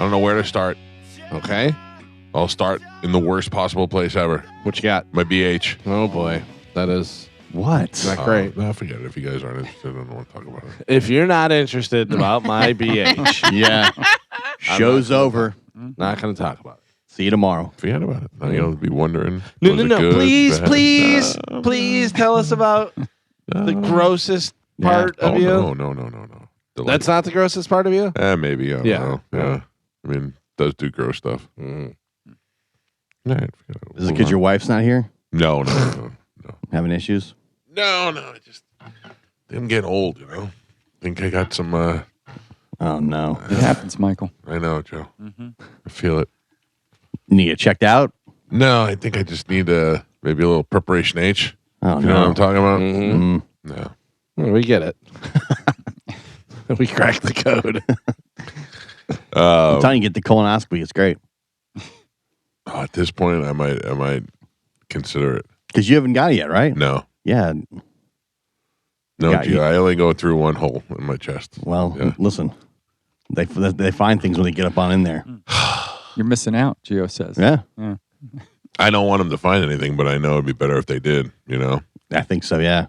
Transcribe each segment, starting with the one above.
don't know where to start. Okay. I'll start in the worst possible place ever. What you got? My BH. Oh, boy. That is What? not great. No, forget it. If you guys aren't interested, I don't want to talk about it. If you're not interested about my BH, Yeah. Show's over. not going to talk about it. See you tomorrow. Forget about it. Now you'll be wondering. No, was no, it no. good, Please, bad? please, No. please tell us about the grossest part of you. No. That's not the grossest part of you? Maybe. I don't know. Yeah. I mean, does do gross stuff. Mm. All right, Is it because your wife's not here? No. Having issues? No. I just I'm getting old, you know. Think I got some. Oh, no. It happens, Michael. I know, Joe. I feel it. Need it checked out? No, I think I just need maybe a little preparation H. Oh, You know what I'm talking about? Mm. No. Well, we get it. We cracked the code. I'm telling you, get the colonoscopy. It's great. At this point, I might consider it. Because you haven't got it yet, right? No. Yeah. No, Yeah, Gio, I only go through one hole in my chest. Well, Yeah. listen. They find things when they get up on in there. You're missing out, Gio says. Yeah. I don't want them to find anything, but I know it'd be better if they did. You know, I think so, yeah.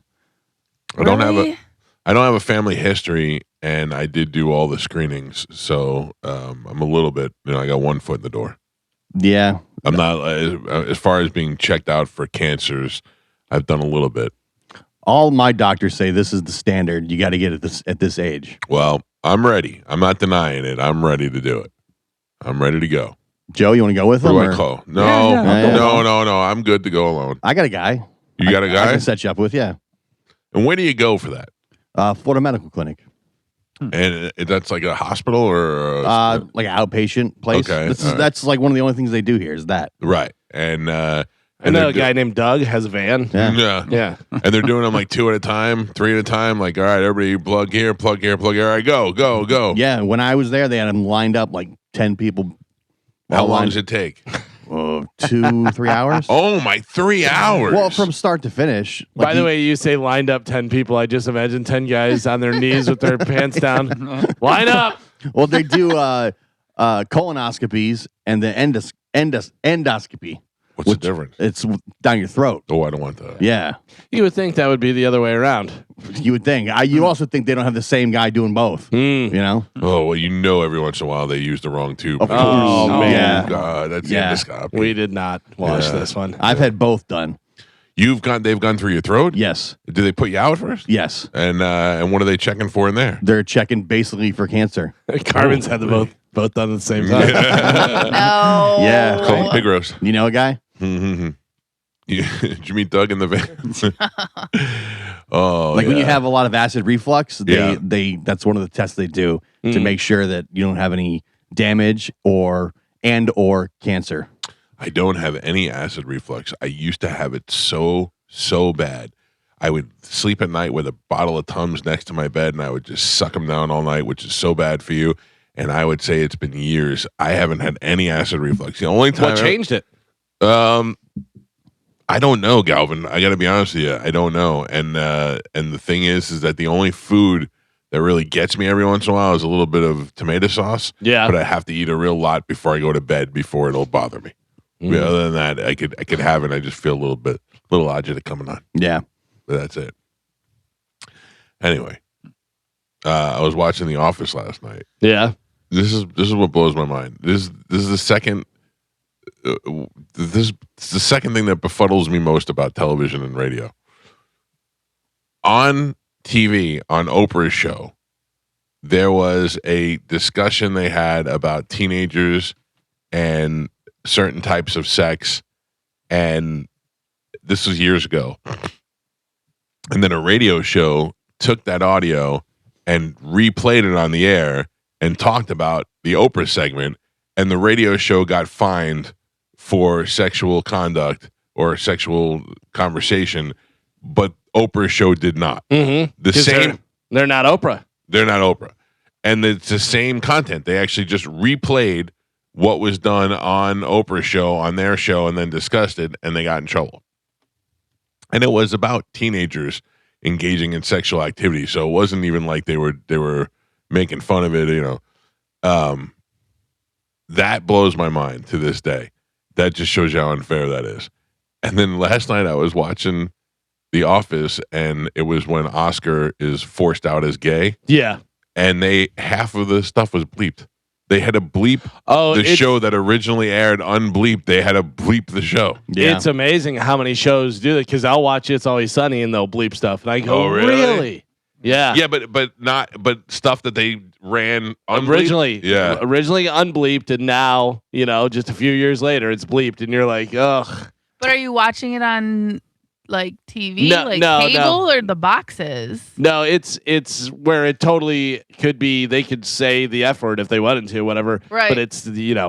I don't have a family history, and I did do all the screenings, so I'm a little bit. You know, I got one foot in the door. Yeah. I'm not as far as being checked out for cancers. I've done a little bit. All my doctors say this is the standard. You got to get it at this age. Well, I'm ready. I'm not denying it. I'm ready to do it. I'm ready to go. Joe, you want to go with Who him? do I or- call? No, Yeah, no. I'm good to go alone. I got a guy. You got a I guy? can set you up with, yeah. And where do you go for that? Florida Medical Clinic. And that's like a hospital or Like an outpatient place. Okay, all right. That's like one of the only things they do here is that. right? And I know a guy named Doug has a van. Yeah. Yeah. And they're doing them like 2 at a time, 3 at a time. Like, all right, everybody plug here, plug here, plug here. All right, go. Yeah, when I was there, they had them lined up like 10 people. How all long lined- does it take? 2-3 hours. Oh my, 3 hours. Well, from start to finish. Like By the way, you say lined up 10 people. I just imagine 10 guys on their knees with their pants down. Line up. well, they do colonoscopies and the endoscopy. What's the difference? It's down your throat. Oh, I don't want that. Yeah, You would think that would be the other way around. you would think. You also think they don't have the same guy doing both. You know? Oh, well, you know every once in a while they use the wrong tube. Of course. Oh, Oh, man. Yeah. God, that's Yeah. endoscopy. We did not watch Yeah. this one. I've had both done. They've gone through your throat? Yes. Do they put you out first? Yes. And what are they checking for in there? They're checking basically for cancer. Carmen's had them both done at the same time. No. Yeah. Call pig roast. You know a guy? Did you meet Doug in the van? Oh, Like when you yeah. have a lot of acid reflux, Yeah. that's one of the tests they do to make sure that you don't have any damage or cancer. I don't have any acid reflux. I used to have it so bad. I would sleep at night with a bottle of Tums next to my bed, and I would just suck them down all night, which is so bad for you. And I would say it's been years. I haven't had any acid reflux. The only time What changed it? I don't know, Galvin. I got to be honest with you. I don't know. And the thing is that the only food that really gets me every once in a while is a little bit of tomato sauce. Yeah. But I have to eat a real lot before I go to bed before it'll bother me. Yeah, other than that, I could have it. I just feel a little agita coming on. Yeah. But that's it. Anyway, I was watching The Office last night. Yeah. This is what blows my mind. This is the second. This is the second thing that befuddles me most about television and radio. On TV, on Oprah's show, there was a discussion they had about teenagers and certain types of sex, and this was years ago. And then a radio show took that audio and replayed it on the air and talked about the Oprah segment, and the radio show got fined for sexual conduct or sexual conversation, but Oprah's show did not. Mm-hmm. The same. They're not Oprah. They're not Oprah. And it's the same content. They actually just replayed what was done on Oprah's show, on their show, and then discussed it, and they got in trouble. And it was about teenagers engaging in sexual activity. So it wasn't even like they were making fun of it, you know. That blows my mind to this day. That just shows you how unfair that is. And then last night I was watching The Office, and it was when Oscar is forced out as gay, Yeah. and half of the stuff was bleeped. They had to bleep Oh, the show that originally aired unbleeped. They had to bleep the show. Yeah. It's amazing how many shows do that because I'll watch It's Always Sunny and they'll bleep stuff, and I go, Oh, really? Yeah. Yeah, but stuff that they ran unbleeped? Originally unbleeped, and now just a few years later it's bleeped, and you're like, ugh. But are you watching it on like TV, No, cable, or the boxes? No, it's where it totally could be. They could say the F word if they wanted to, whatever. Right. But it's they're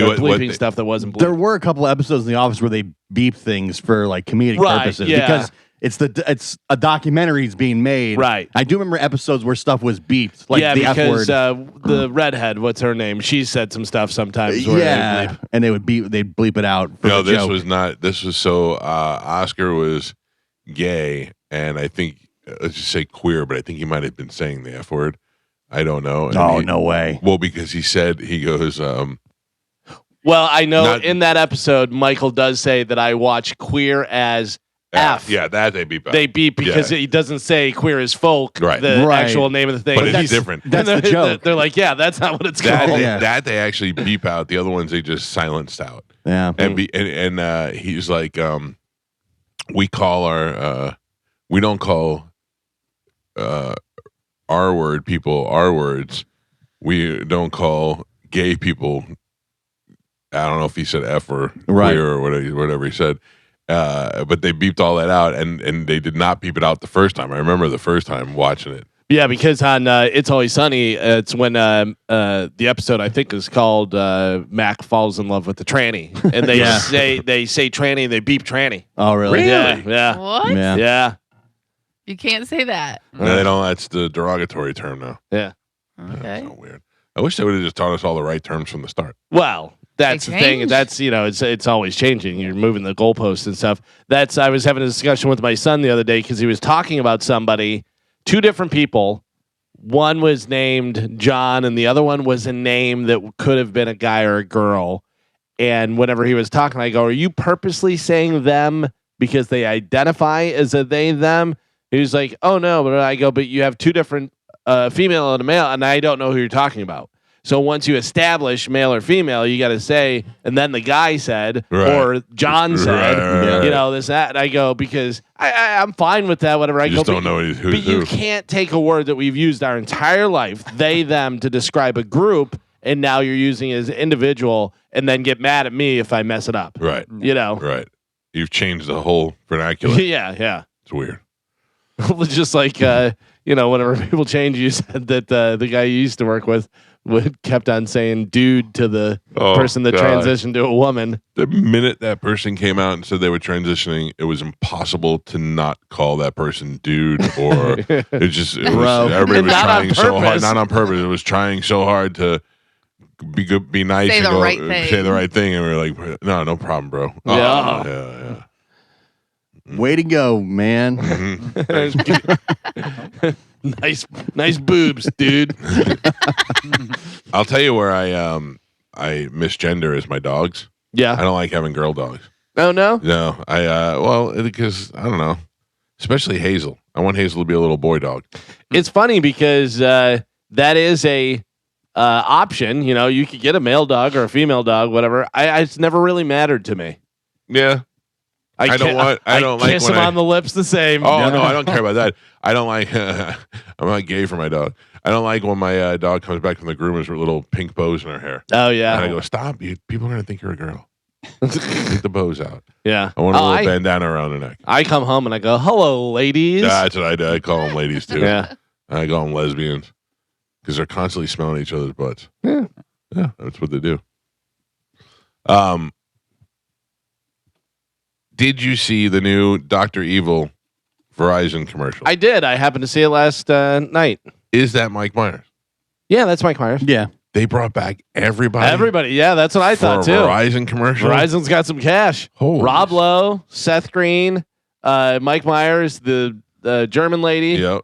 What bleeping stuff that wasn't bleeped. There were a couple of episodes in The Office where they beep things for like comedic Right, purposes yeah. because it's a documentary's being made. Right. I do remember episodes where stuff was beeped, like yeah, the F because word. the redhead, what's her name? She said some stuff sometimes. Where they bleep. And they'd bleep it out. For No, the this joke. was not. This was so Oscar was gay, and I think let's just say queer, but I think he might have been saying the F word. I don't know. And no way. Well, because he goes. Well, I know Not- in that episode, Michael does say that I watch queer as F. Yeah, that they beep out. They beep because he doesn't say queer as folk, Right. the Right. actual name of the thing. But it's He's- different. That's and the joke. They're like, yeah, that's not what it's that called. they, Yeah. that they actually beep out. The other ones they just silenced out. Yeah. And he's like, we call our we don't call R word people R words. We don't call gay people. I don't know if he said F or Right. queer or whatever he said. But they beeped all that out, and they did not beep it out the first time. I remember the first time watching it. Yeah, because on It's Always Sunny, it's when the episode I think is called Mac falls in love with the tranny, and they Yeah. say tranny, they beep tranny. Oh, really? Yeah, What? Yeah. yeah. You can't say that. No, they don't. That's the derogatory term now. Yeah. Okay. That's so weird. I wish they would have just taught us all the right terms from the start. Well, that's They the thing. change. That's it's always changing. You're moving the goalposts and stuff. I was having a discussion with my son the other day because he was talking about somebody, two different people. One was named John, and the other one was a name that could have been a guy or a girl. And whenever he was talking, I go, "Are you purposely saying them because they identify as a they them?" He was like, "Oh no," but I go, "But you have two different female and a male, and I don't know who you're talking about." So once you establish male or female, you got to say, and then the guy said, Right. or John said, Right. this, that. And I go, because I'm fine with that, whatever. I You go, just don't but, know who's but you who. can't take a word that we've used our entire life, they, them, to describe a group, and now you're using it as an individual, and then get mad at me if I mess it up. Right. Right. You've changed the whole vernacular. Yeah. It's weird. Just like, whenever people change, you said that the guy you used to work with kept on saying dude to the person that God. transitioned to a woman. The minute that person came out and said they were transitioning, it was impossible to not call that person dude or it just it Bro. was, everybody was Not on trying so hard, purpose. not on purpose. It was trying so hard to be good, be nice, Say and the right thing. say the right thing, and we were like, no problem, bro. Yeah. Yeah. Way to go, man. Mhm. nice boobs, dude. I'll tell you where I misgender is my dogs. I Yeah. don't like having girl dogs. Oh no. No, because I don't know, especially Hazel. I want Hazel to be a little boy dog. It's funny because that is a option. You could get a male dog or a female dog, whatever. It's never really mattered to me. Yeah. I don't like kiss when them I- on the lips the same. Oh no, I don't care about that. I don't like. I'm not gay for my dog. I don't like when my dog comes back from the groomers with little pink bows in her hair. Oh And I yeah. go, stop! People are gonna think you're a girl. Take the bows out. Yeah. I want a Oh, little bandana around her neck. I come home and I go, "Hello, ladies." That's what I do. I call them ladies too. Yeah. I call them lesbians because they're constantly smelling each other's butts. Yeah. Yeah, that's what they do. Did you see the new Dr. Evil Verizon commercial? I did. I happened to see it last night. Is that Mike Myers? Yeah, that's Mike Myers. Yeah. They brought back everybody. Everybody. Yeah, that's what I for thought a too. Verizon commercial. Verizon's got some cash. Holy Rob Lowe, Seth Green, Mike Myers, the German lady. Yep.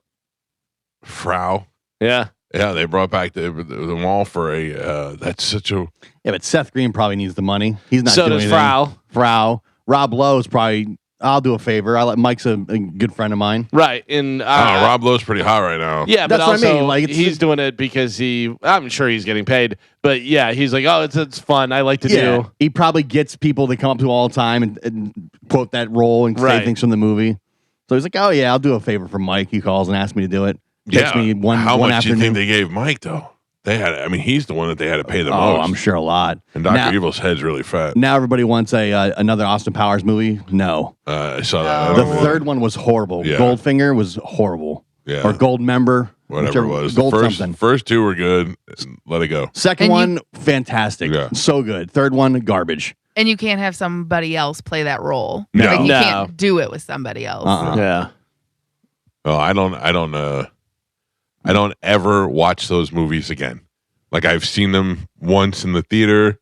Frau. Yeah. Yeah, they brought back the mall for a. That's such a. Yeah, but Seth Green probably needs the money. He's not So doing does anything. Frau. Frau. Rob Lowe is probably. I'll do a favor. Mike's a good friend of mine. Right. And Rob Lowe's pretty hot right now. Yeah, but That's what I also mean, like, it's- he's doing it because I'm sure he's getting paid. But yeah, he's like, oh, it's fun. I like to do. He probably gets people that come up to him all the time and quote that role and say Right. things from the movie. So he's like, oh yeah, I'll do a favor for Mike. He calls and asks me to do it. Takes me one How much do afternoon. you think they gave Mike though? They had. I mean, he's the one that they had to pay the Oh, most. I'm sure a lot. And Dr. Now- Evil's head's really fat. Now everybody wants another Austin Powers movie. No, I saw that. I the don't know. third one was horrible. Yeah. Goldfinger was horrible. Yeah. Or Gold Member, Whatever it whichever- was. Gold The something. first two were good. Let it go. Second And one, fantastic. Yeah. So good. Third one, garbage. And you can't have somebody else play that role. No. Like you No. can't do it with somebody else. Yeah. Oh, I don't ever watch those movies again. Like I've seen them once in the theater,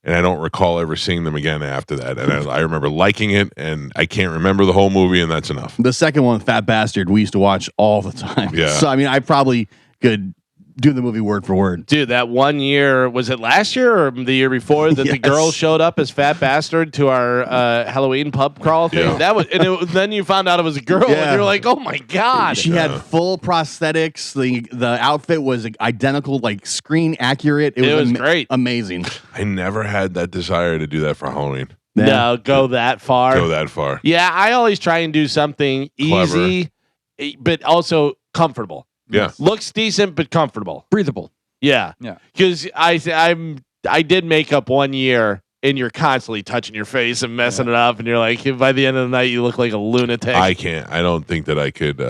and I don't recall ever seeing them again after that. And I remember liking it, and I can't remember the whole movie, and that's enough. The second one, Fat Bastard, we used to watch all the time. Yeah. So I mean, I probably could do the movie word for word. Dude, that one year, was it last year or the year before that the Yes. girl showed up as Fat Bastard to our Halloween pub crawl thing? Yeah. That was, then you found out it was a girl, Yeah. and you're like, oh my God. She had full prosthetics. The outfit was identical, like screen accurate. It was great. Amazing. I never had that desire to do that for Halloween. Yeah. No, go that far. Go that far. Yeah, I always try and do something Clever. easy, but also comfortable. Yeah. Looks decent, but comfortable. Breathable. Yeah. Yeah. Because I did makeup one year, and you're constantly touching your face and messing it up, and you're like, by the end of the night, you look like a lunatic. I can't. I don't think that I could.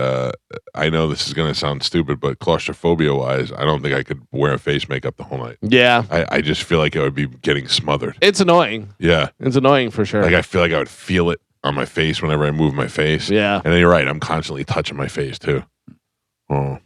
I know this is going to sound stupid, but claustrophobia wise, I don't think I could wear face makeup the whole night. Yeah. I just feel like I would be getting smothered. It's annoying. Yeah. It's annoying for sure. Like I feel like I would feel it on my face whenever I move my face. Yeah. And then you're right. I'm constantly touching my face too. Oh.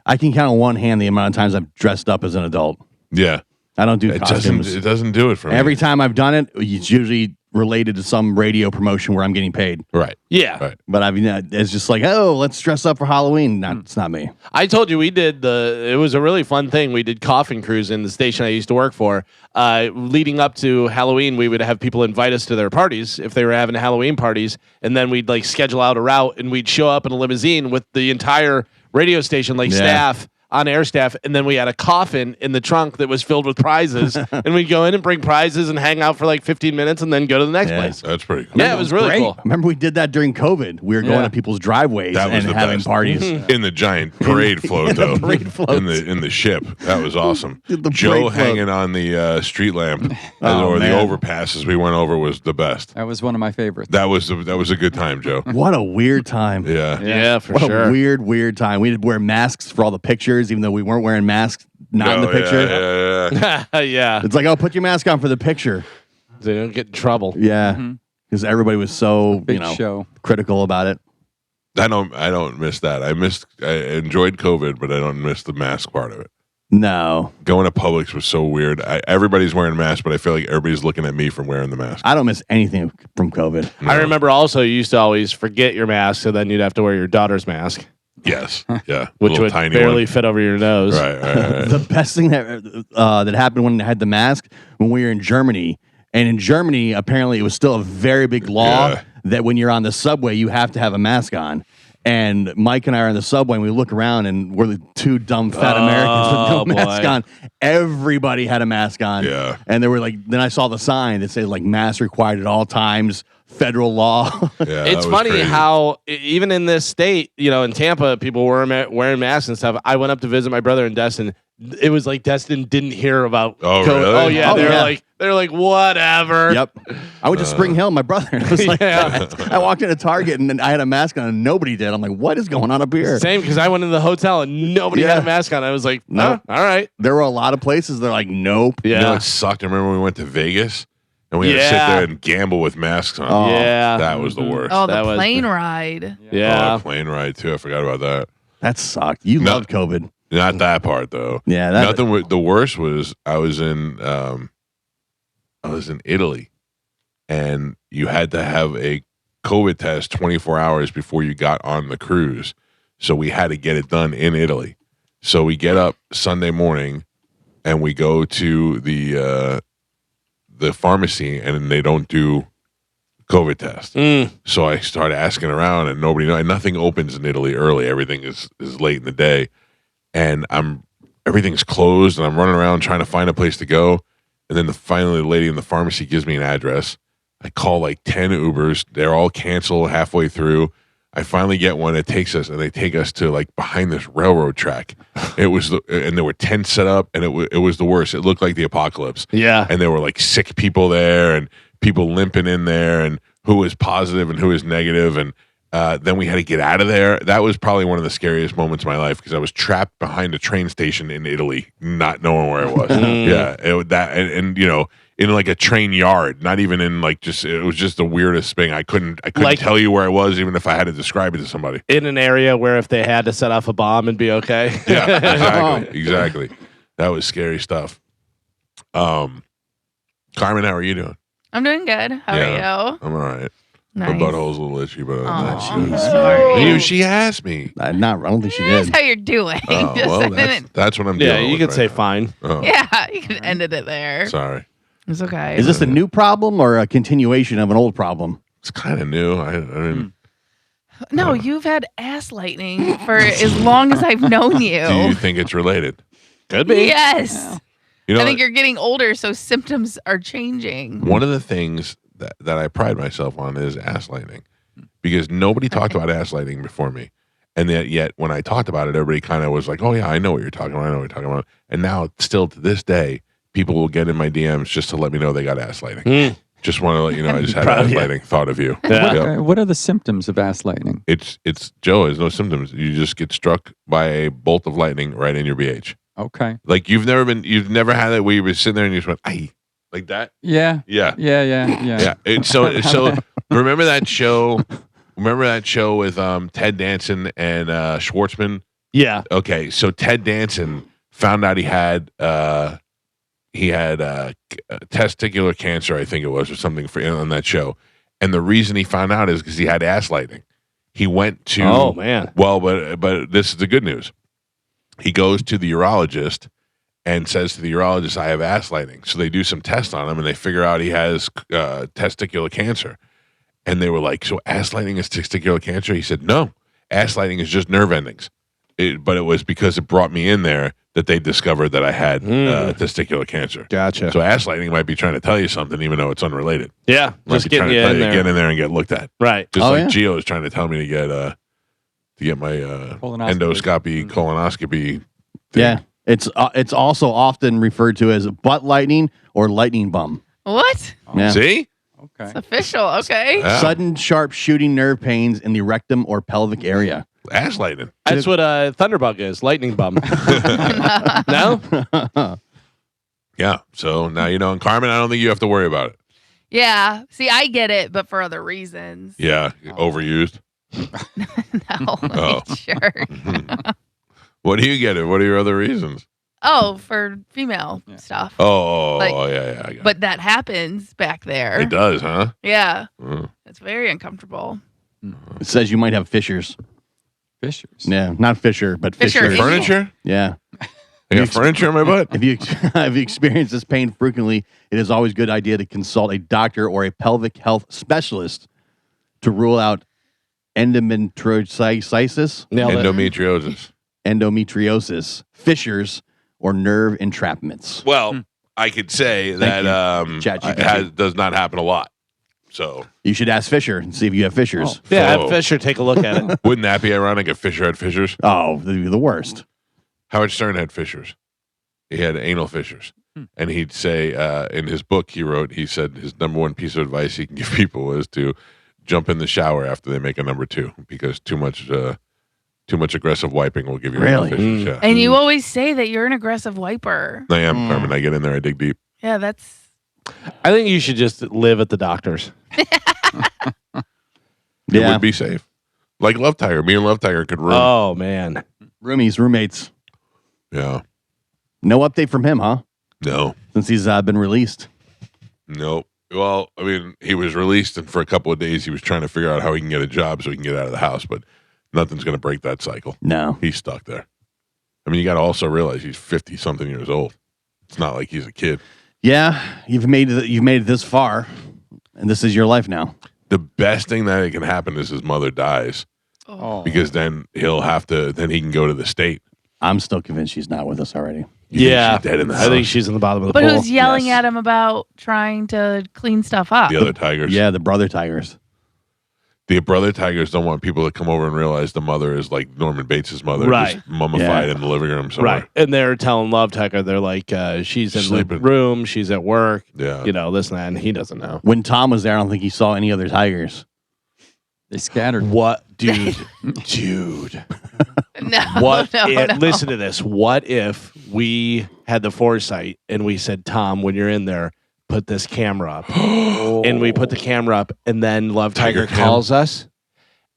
I can count on one hand the amount of times I've dressed up as an adult. Yeah. I don't do It costumes. doesn't do it for me. Every time I've done it, it's usually related to some radio promotion where I'm getting paid. Right. Yeah. Right. But I mean, it's just like, oh, let's dress up for Halloween. It's not me. I told you it was a really fun thing. We did coffin crews in the station I used to work for. Leading up to Halloween, we would have people invite us to their parties if they were having Halloween parties. And then we'd like schedule out a route and we'd show up in a limousine with the entire radio station, like Yeah. staff, on air staff. And then we had a coffin in the trunk that was filled with prizes. And we'd go in and bring prizes and hang out for like 15 minutes and then go to the next Yeah. place. That's pretty cool. Yeah, it was really Great. cool. Remember we did that during COVID. We were going Yeah. to people's driveways That was and the having best. parties. In the giant parade float, though. parade floats. In the ship. That was awesome. The Joe parade float. hanging on the street lamp Oh, or the man. overpasses we went over was the best. That was one of my favorites. That was a good time, Joe. What a weird time. Yeah. Yeah, for What sure. a weird time. We did wear masks for all the pictures, even though we weren't wearing masks, not in the Oh, picture. Yeah. Yeah. It's like, oh, put your mask on for the picture. They don't get in trouble. Yeah. Mhm. Because everybody was so, Big show. critical about it. I don't miss that. I enjoyed COVID, but I don't miss the mask part of it. No. Going to Publix was so weird. Everybody's wearing masks, but I feel like everybody's looking at me from wearing the mask. I don't miss anything from COVID. I remember also you used to always forget your mask, so then you'd have to wear your daughter's mask, Yes. Yeah. which Little would tiny barely one. fit over your nose. Right. The best thing that happened when I had the mask when we were in Germany. And in Germany, apparently, it was still a very big law Yeah. that when you're on the subway, you have to have a mask on. And Mike and I are in the subway, and we look around, and we're the two dumb fat Americans with no Oh, mask boy. on. Everybody had a mask on. Yeah. And they were like, then I saw the sign that said like mask required at all times, federal law. Yeah, It's that was funny crazy. how even in this state, in Tampa, people were wearing masks and stuff. I went up to visit my brother in Destin. It was like Destin didn't hear about. Oh, COVID. really? Oh yeah, Oh, they're yeah. like whatever. Yep. I went to Spring Hill, my brother. It was like Yeah. I walked into Target and I had a mask on and nobody did. I'm like, what is going on up here? Same because I went into the hotel and nobody had Yeah. a mask on. I was like, No. all right. There were a lot of places they're like, nope. Yeah. You know, it sucked. I remember when we went to Vegas and we had to sit Yeah. there and gamble with masks on. Oh. Yeah. That was the worst. Oh, the That was plane ride. Yeah. Oh, plane ride too. I forgot about that. That sucked. You No. loved COVID. Not that part though. Yeah. That, Nothing. The worst was I was in Italy, and you had to have a COVID test 24 hours before you got on the cruise. So we had to get it done in Italy. So we get up Sunday morning and we go to the pharmacy and they don't do COVID test. So I started asking around and nobody knows. And nothing opens in Italy early. Everything is late in the day. And everything's closed and I'm running around trying to find a place to go. And then finally the lady in the pharmacy gives me an address. I call like 10 Ubers. They're all canceled halfway through. I finally get one that takes us, and they take us to like behind this railroad track. And there were tents set up, and it was the worst. It looked like the apocalypse. Yeah. And there were like sick people there, and people limping in there, and who was positive and who was negative, and then we had to get out of there. That was probably one of the scariest moments of my life because I was trapped behind a train station in Italy, not knowing where I was. And you know, in like a train yard, not even in like just. It was just the weirdest thing. I couldn't like, tell you where I was, even if I had to describe it to somebody. In an area where if they had to set off a bomb and be okay. Yeah, exactly. That was scary stuff. Carmen, how are you doing? I'm doing good. How are you? I'm all right. Nice. My butthole's a little itchy, but Sorry. she asked me. I don't think she That's did. how you're doing. Oh, Just well, a minute. that's what I'm Yeah, dealing you with could right say now. fine. Oh, Yeah, you can end it there. sorry. It's okay. Is this a new problem or a continuation of an old problem? It's kind of new. I mean, No, you've had ass lightning for as long as I've known you. do you think it's related? Could be. Yes. You know, I think you're getting older, so symptoms are changing. one of the things that I pride myself on is ass lightning, because nobody talked about ass lightning before me, and yet when I talked about it, everybody kind of was like, "Oh yeah, I know what you're talking about. I know what you're talking about." And now, still to this day, people will get in my DMs just to let me know they got ass lightning. Just want to let you know I just had Proud of ass you. lightning. Thought of you. Yeah. Yep. What are the symptoms of ass lightning? It's Joe. There's no symptoms. You just get struck by a bolt of lightning right in your BH. Okay. Like you've never had that where you were sitting there and you just went, "Ay," like that. Yeah. Yeah. Yeah. So remember that show? Remember that show with Ted Danson and Schwartzman? Yeah. Okay, so Ted Danson found out he had testicular cancer, I think it was, or something on that show. And the reason he found out is because he had ass lightning. He went to Oh man. well, but this is the good news. He goes to the urologist and says to the urologist, "I have ass lightning." So they do some tests on him and they figure out he has testicular cancer. And they were like, "So ass lightning is testicular cancer?" He said, "No, ass lightning is just nerve endings." But it was because it brought me in there that they discovered that I had testicular cancer. Gotcha. So ass lightning might be trying to tell you something, even though it's unrelated. Yeah. Might Just be trying getting to you tell in there. get in there and get looked at. Right. Just Oh, like yeah. Gio is trying to tell me to get my Colonoscopy. colonoscopy. Yeah. It's also often referred to as butt lightning or lightning bum. What? Yeah. See? Okay. It's official. Okay. Yeah. Sudden, sharp shooting nerve pains in the rectum or pelvic area. Ass lightning. That's what a thunderbug is. Lightning bum. No? Yeah. So now you know. And Carmen, I don't think you have to worry about it. Yeah. See, I get it, but for other reasons. Yeah. Overused. No. Oh. Sure. What do you get it? What are your other reasons? Oh, for female stuff. Oh, Like- yeah. I got it. But that happens back there. It does, huh? Yeah. Mm. It's very uncomfortable. It says you might have fissures. Fissures. Yeah, not Fisher, but Fissure fissures. is- Furniture? Yeah. I got furniture in my butt? If you if you experience this pain frequently, it is always a good idea to consult a doctor or a pelvic health specialist to rule out endometriosis, Nailed it. Endometriosis. fissures, or nerve entrapments. Well, I could say that ChatGPT. does not happen a lot. So You should ask Fisher and see if you have fissures. Yeah, have Whoa. Fisher take a look at it. wouldn't that be ironic if Fisher had fissures? Oh, the worst. Howard Stern had fissures. He had anal fissures. And he'd say in his book he said his number one piece of advice he can give people is to jump in the shower after they make a number two, because too much aggressive wiping will give you anal Really? fissures. Yeah. And you always say that you're an aggressive wiper. I am, Carmen. I get in there, I dig deep. Yeah, that's I think you should just live at the doctor's. It Yeah. would be safe. Like Love Tiger. Me and Love Tiger could room. Oh man. Roommates. Yeah. No update from him, huh? No. Since he's been released. No. Well, I mean, he was released, and for a couple of days, he was trying to figure out how he can get a job so he can get out of the house, but nothing's going to break that cycle. No. He's stuck there. I mean, you got to also realize he's 50 something years old. It's not like he's a kid. Yeah, you've made it this far, and this is your life now. The best thing that can happen is his mother dies, because then he can go to the state. I'm still convinced she's not with us already. You think she's dead in the house? I think she's in the bottom of the But pool. who's yelling Yes. at him about trying to clean stuff up? The other tigers. Yeah, the brother tigers. The brother tigers don't want people to come over and realize the mother is like Norman Bates' mother, Right. just mummified Yeah. in the living room somewhere. Right. And they're telling Love Tiger, they're like, she's in Sleeping. the room, she's at work, Yeah. this and that, and he doesn't know. When Tom was there, I don't think he saw any other tigers. They scattered. What, dude? Dude. No, What? no, if, no. Listen to this. What if we had the foresight and we said, Tom, when you're in there, put this camera up, and we put the camera up, and then Love Tiger Tiger cam. calls us,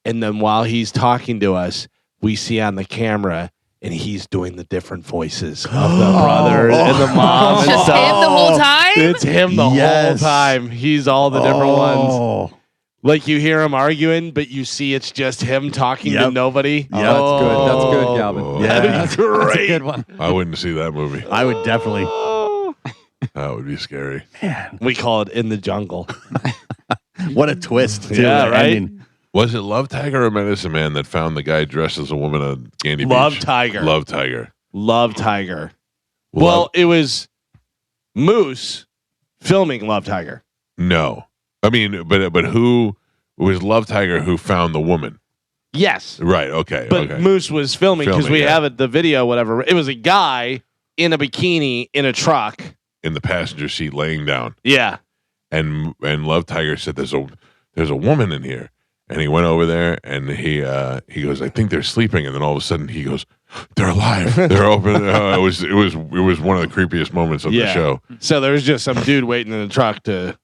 and then while he's talking to us, we see on the camera, and he's doing the different voices of the brother and the mom. It's and just stuff. him the whole time? It's him the whole Yes. time. He's all the different ones. Oh. Like you hear him arguing, but you see it's just him talking to Yep. nobody. Oh, that's good. That's good, Oh. Galvin. Yeah. That'd be That's a great. good one. I wouldn't see that movie. I would definitely. That would be scary. We call it In the Jungle. What a twist. Too, Yeah, the right? ending. Was it Love Tiger or Medicine Man that found the guy dressed as a woman on Candy Love Beach? Tiger. Love Tiger. Love Tiger. Well, Love- it was Moose filming Love Tiger. no. I mean, but who it was Love Tiger who found the woman? Yes. Right. Okay. But okay. Moose was filming because Filming, we yeah. have it, the video, whatever. It was a guy in a bikini in a truck. In the passenger seat, laying down, Yeah. and Love Tiger said, "There's a woman in here." And he went over there, and he goes, "I think they're sleeping." And then all of a sudden, he goes, "They're alive. They're open." It was one of the creepiest moments of the Yeah. show. So there was just some dude waiting in the truck to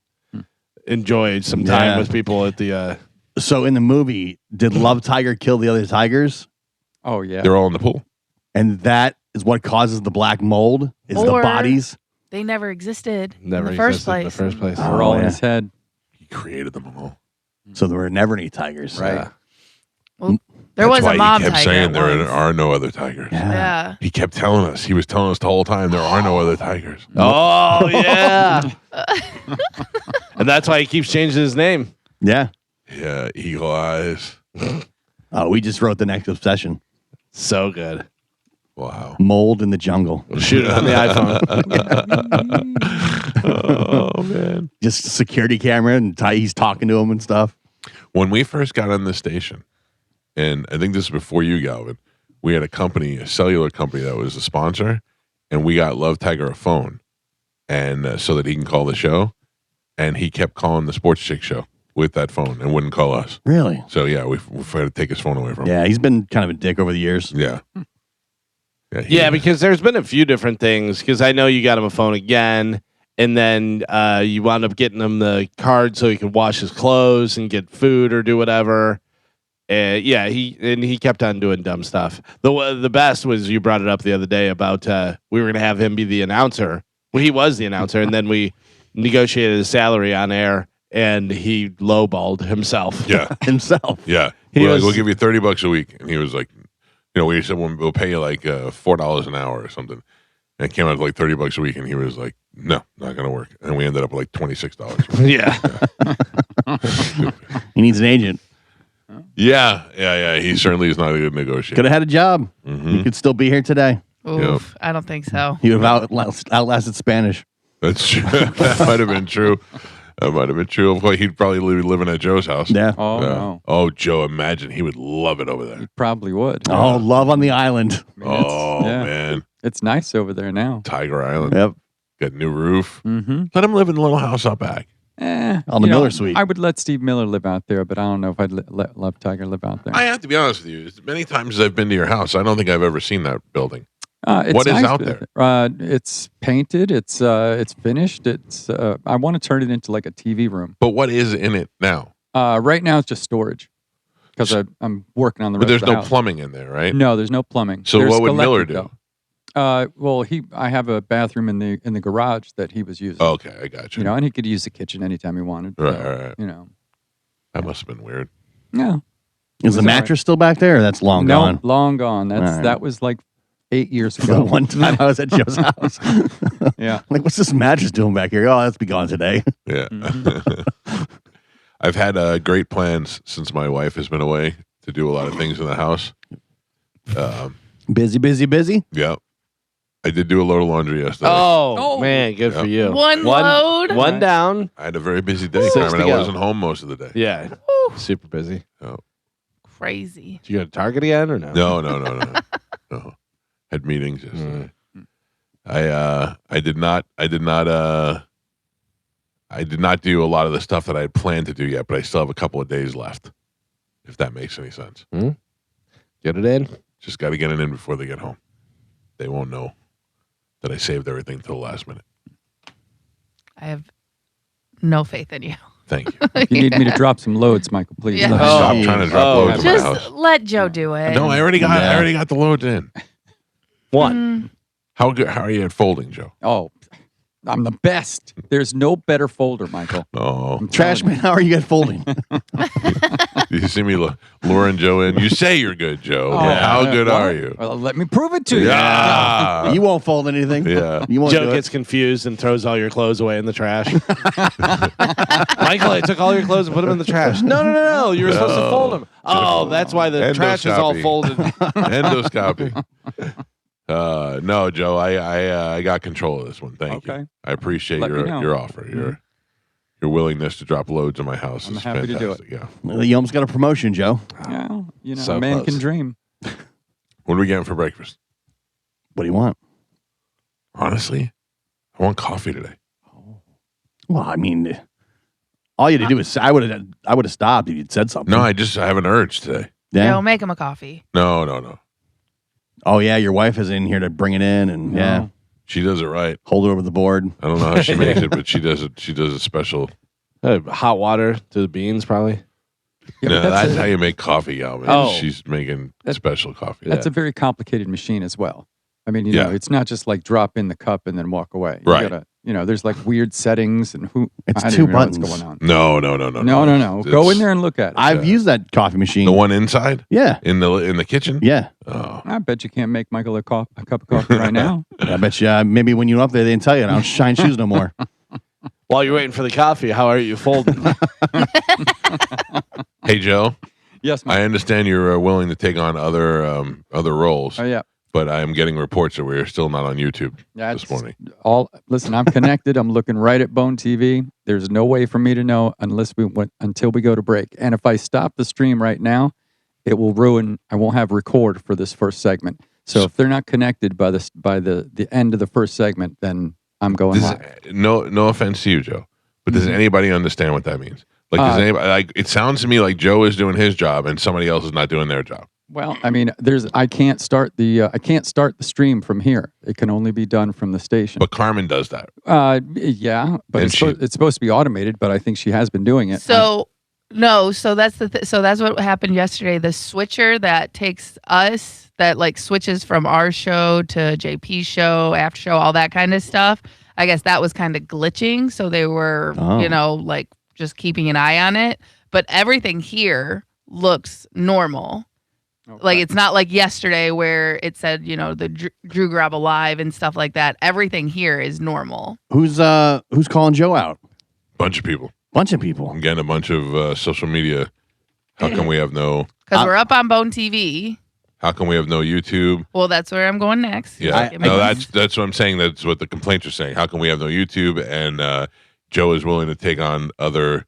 enjoy some time Yeah. with people at the. So in the movie, did Love Tiger kill the other tigers? Oh yeah. They're all in the pool. And that is what causes the black mold? Is the Or- bodies? They never existed Never in the first existed in the place. first place. Oh, We're all in yeah. his head. He created them all. So there were never any tigers. Right. There That's was why a mom he kept tiger. saying there once. are no other tigers. Yeah. He kept telling us. He was telling us the whole time there are no other tigers. Oh, yeah. And that's why he keeps changing his name. Yeah. Yeah, eagle eyes. Oh, we just wrote the next obsession. So good. Wow. Mold in the jungle. We'll shoot it on the iPhone. Oh man. Just a security camera and he's talking to him and stuff. When we first got on the station, and I think this is before you, Galvin, we had a cellular company that was a sponsor, and we got Love Tiger a phone, and so that he can call the show, and he kept calling the Sports Chick show with that phone and wouldn't call us. Really? So yeah, we had to take his phone away from him. Yeah, he's been kind of a dick over the years. Yeah. He- Yeah, because there's been a few different things. Because I know you got him a phone again, and then you wound up getting him the card so he could wash his clothes and get food or do whatever. Yeah, he kept on doing dumb stuff. The best was you brought it up the other day about we were going to have him be the announcer. Well, he was the announcer, and then we negotiated his salary on air, and he lowballed himself. Yeah. Himself. Yeah. He We're was- like, we'll give you $30 a week. And he was like, we said we'll pay you like $4 an hour or something. And it came out to like $30 a week. And he was like, no, not going to work. And we ended up with like $26. Yeah. He needs an agent. Yeah. He certainly is not a good negotiator. Could have had a job. Mhm. He could still be here today. Oof, I don't think so. He would have outlasted Spanish. That's true. That might have been true. Well, he'd probably be living at Joe's house. Yeah. Oh Yeah. no. Oh, Joe, imagine he would love it over there. He probably would. Oh, love on the island. I mean, it's- Oh, yeah. man. It's nice over there now. Tiger Island. Yep. Got a new roof. Mm-hmm. Let him live in a little house out back. On the Miller Suite. I would let Steve Miller live out there, but I don't know if I'd let Love Tiger live out there. I have to be honest with you. As many times as I've been to your house, I don't think I've ever seen that building. It's What is nice out with there? it. It's painted. It's finished. It's. I want to turn it into like a TV room. But what is in it now? Right now it's just storage because I'm working on the But rest there's of the no house. plumbing in there, right? No, there's no plumbing. So There's what would Miller electric, do? though. Well, I have a bathroom in the garage that he was using. Oh, okay, I got you. And he could use the kitchen anytime he wanted. Right, so, right. That must have been weird. Yeah. Is the all mattress still back there or that's long no, gone? long gone. All right. That was like 8 years The ago. one time I was at Joe's house. Yeah. Like, what's this mattress doing back here? Oh, let's be gone today. Yeah. Mm-hmm. I've had great plans since my wife has been away to do a lot of things in the house. Busy. Yeah. I did do a load of laundry yesterday. Oh, man, good for you. One load? One down. I had a very busy day, Six Carmen. to I go. wasn't home most of the day. Yeah, super busy. Oh. Crazy. Did you go to Target again or no? No. Had meetings yesterday. Mm. I did not do a lot of the stuff that I had planned to do yet, but I still have a couple of days left. If that makes any sense. Get it in. Just got to get it in before they get home. They won't know that I saved everything till the last minute. I have no faith in you. Thank you. If you need me to drop some loads, Michael, please. Yeah. let me Stop know. trying to drop loads in my Just house. let Joe do it. No, I already got the loads in. One. How are you at folding, Joe? Oh, I'm the best. There's no better folder, Michael. Oh, Trash man, how are you at folding? you see me luring Joe in. You say you're good, Joe. Oh, but how good well, are you? Well, let me prove it to you. Yeah. You won't fold anything. Yeah. You won't Joe do it. gets confused and throws all your clothes away in the trash. Michael, I took all your clothes and put them in the trash. No. You were supposed to fold them. Oh, that's why the trash is all Endoscopy. folded. Endoscopy. No, Joe, I got control of this one. Thank you. Okay. I appreciate Let me know. your offer. Your willingness to drop loads in my house I'm is happy to fantastic. do it. Yeah. You almost got a promotion, Joe. Yeah, you know, So a man close. can dream. What are we getting for breakfast? What do you want? Honestly, I want coffee today. Well, I mean, all you had to do is I would have stopped if you'd said something. No, I have an urge today. Yeah. Joe, make him a coffee. No. Oh yeah, your wife is in here to bring it in, and yeah, She does it right. hold it over the board. I don't know how she makes it, but she does it. She does it special. Hot water to the beans, probably. Yeah, No, but that's how you make coffee, Alvin. Oh. She's making special coffee. That's a very complicated machine as well. I mean, you Yeah. know, it's not just like drop in the cup and then walk away. You Right. gotta, you know, there's like weird settings and It's I don't two even know what's buttons. going on. No. No. Go in there and look at it. I've used that coffee machine. The one inside Yeah, in the kitchen. yeah. Oh, I bet you can't make Michael a cup of coffee right now. I bet you. Maybe when you went up there, they didn't tell you. I don't shine shoes no more. While you're waiting for the coffee, how are you folding? hey Joe. Yes, Michael. I understand you're willing to take on other roles, Oh yeah. but I am getting reports that we're still not on YouTube Yeah, this it's morning. Listen, I'm connected. I'm looking right at Bone TV. There's no way for me to know until we go to break. And if I stop the stream right now, it will ruin. I won't have record for this first segment. So if they're not connected by the end of the first segment, then I'm going live. No offense to you, Joe, but does anybody understand what that means? Like, does anybody like? It sounds to me like Joe is doing his job and somebody else is not doing their job. Well, I mean, I can't start the stream from here. It can only be done from the station. But Carmen does that. Yeah, but And it's supposed to be automated. But I think she has been doing it. So so that's so that's what happened yesterday. The switcher that takes us that like switches from our show to JP's show, after show, all that kind of stuff. I guess that was kind of glitching. So they were, like just keeping an eye on it. But everything here looks normal. Okay. Like it's not like yesterday where it said, the Drew Grab Alive and stuff like that. Everything here is normal. Who's calling Joe out? Bunch of people. Bunch of people. I'm getting a bunch of social media. How come we have no? Because we're up on Bone TV. How come we have no YouTube? Well, that's where I'm going next. Yeah, It no, makes- that's what I'm saying. That's what the complaints are saying. How come we have no YouTube? And Joe is willing to take on other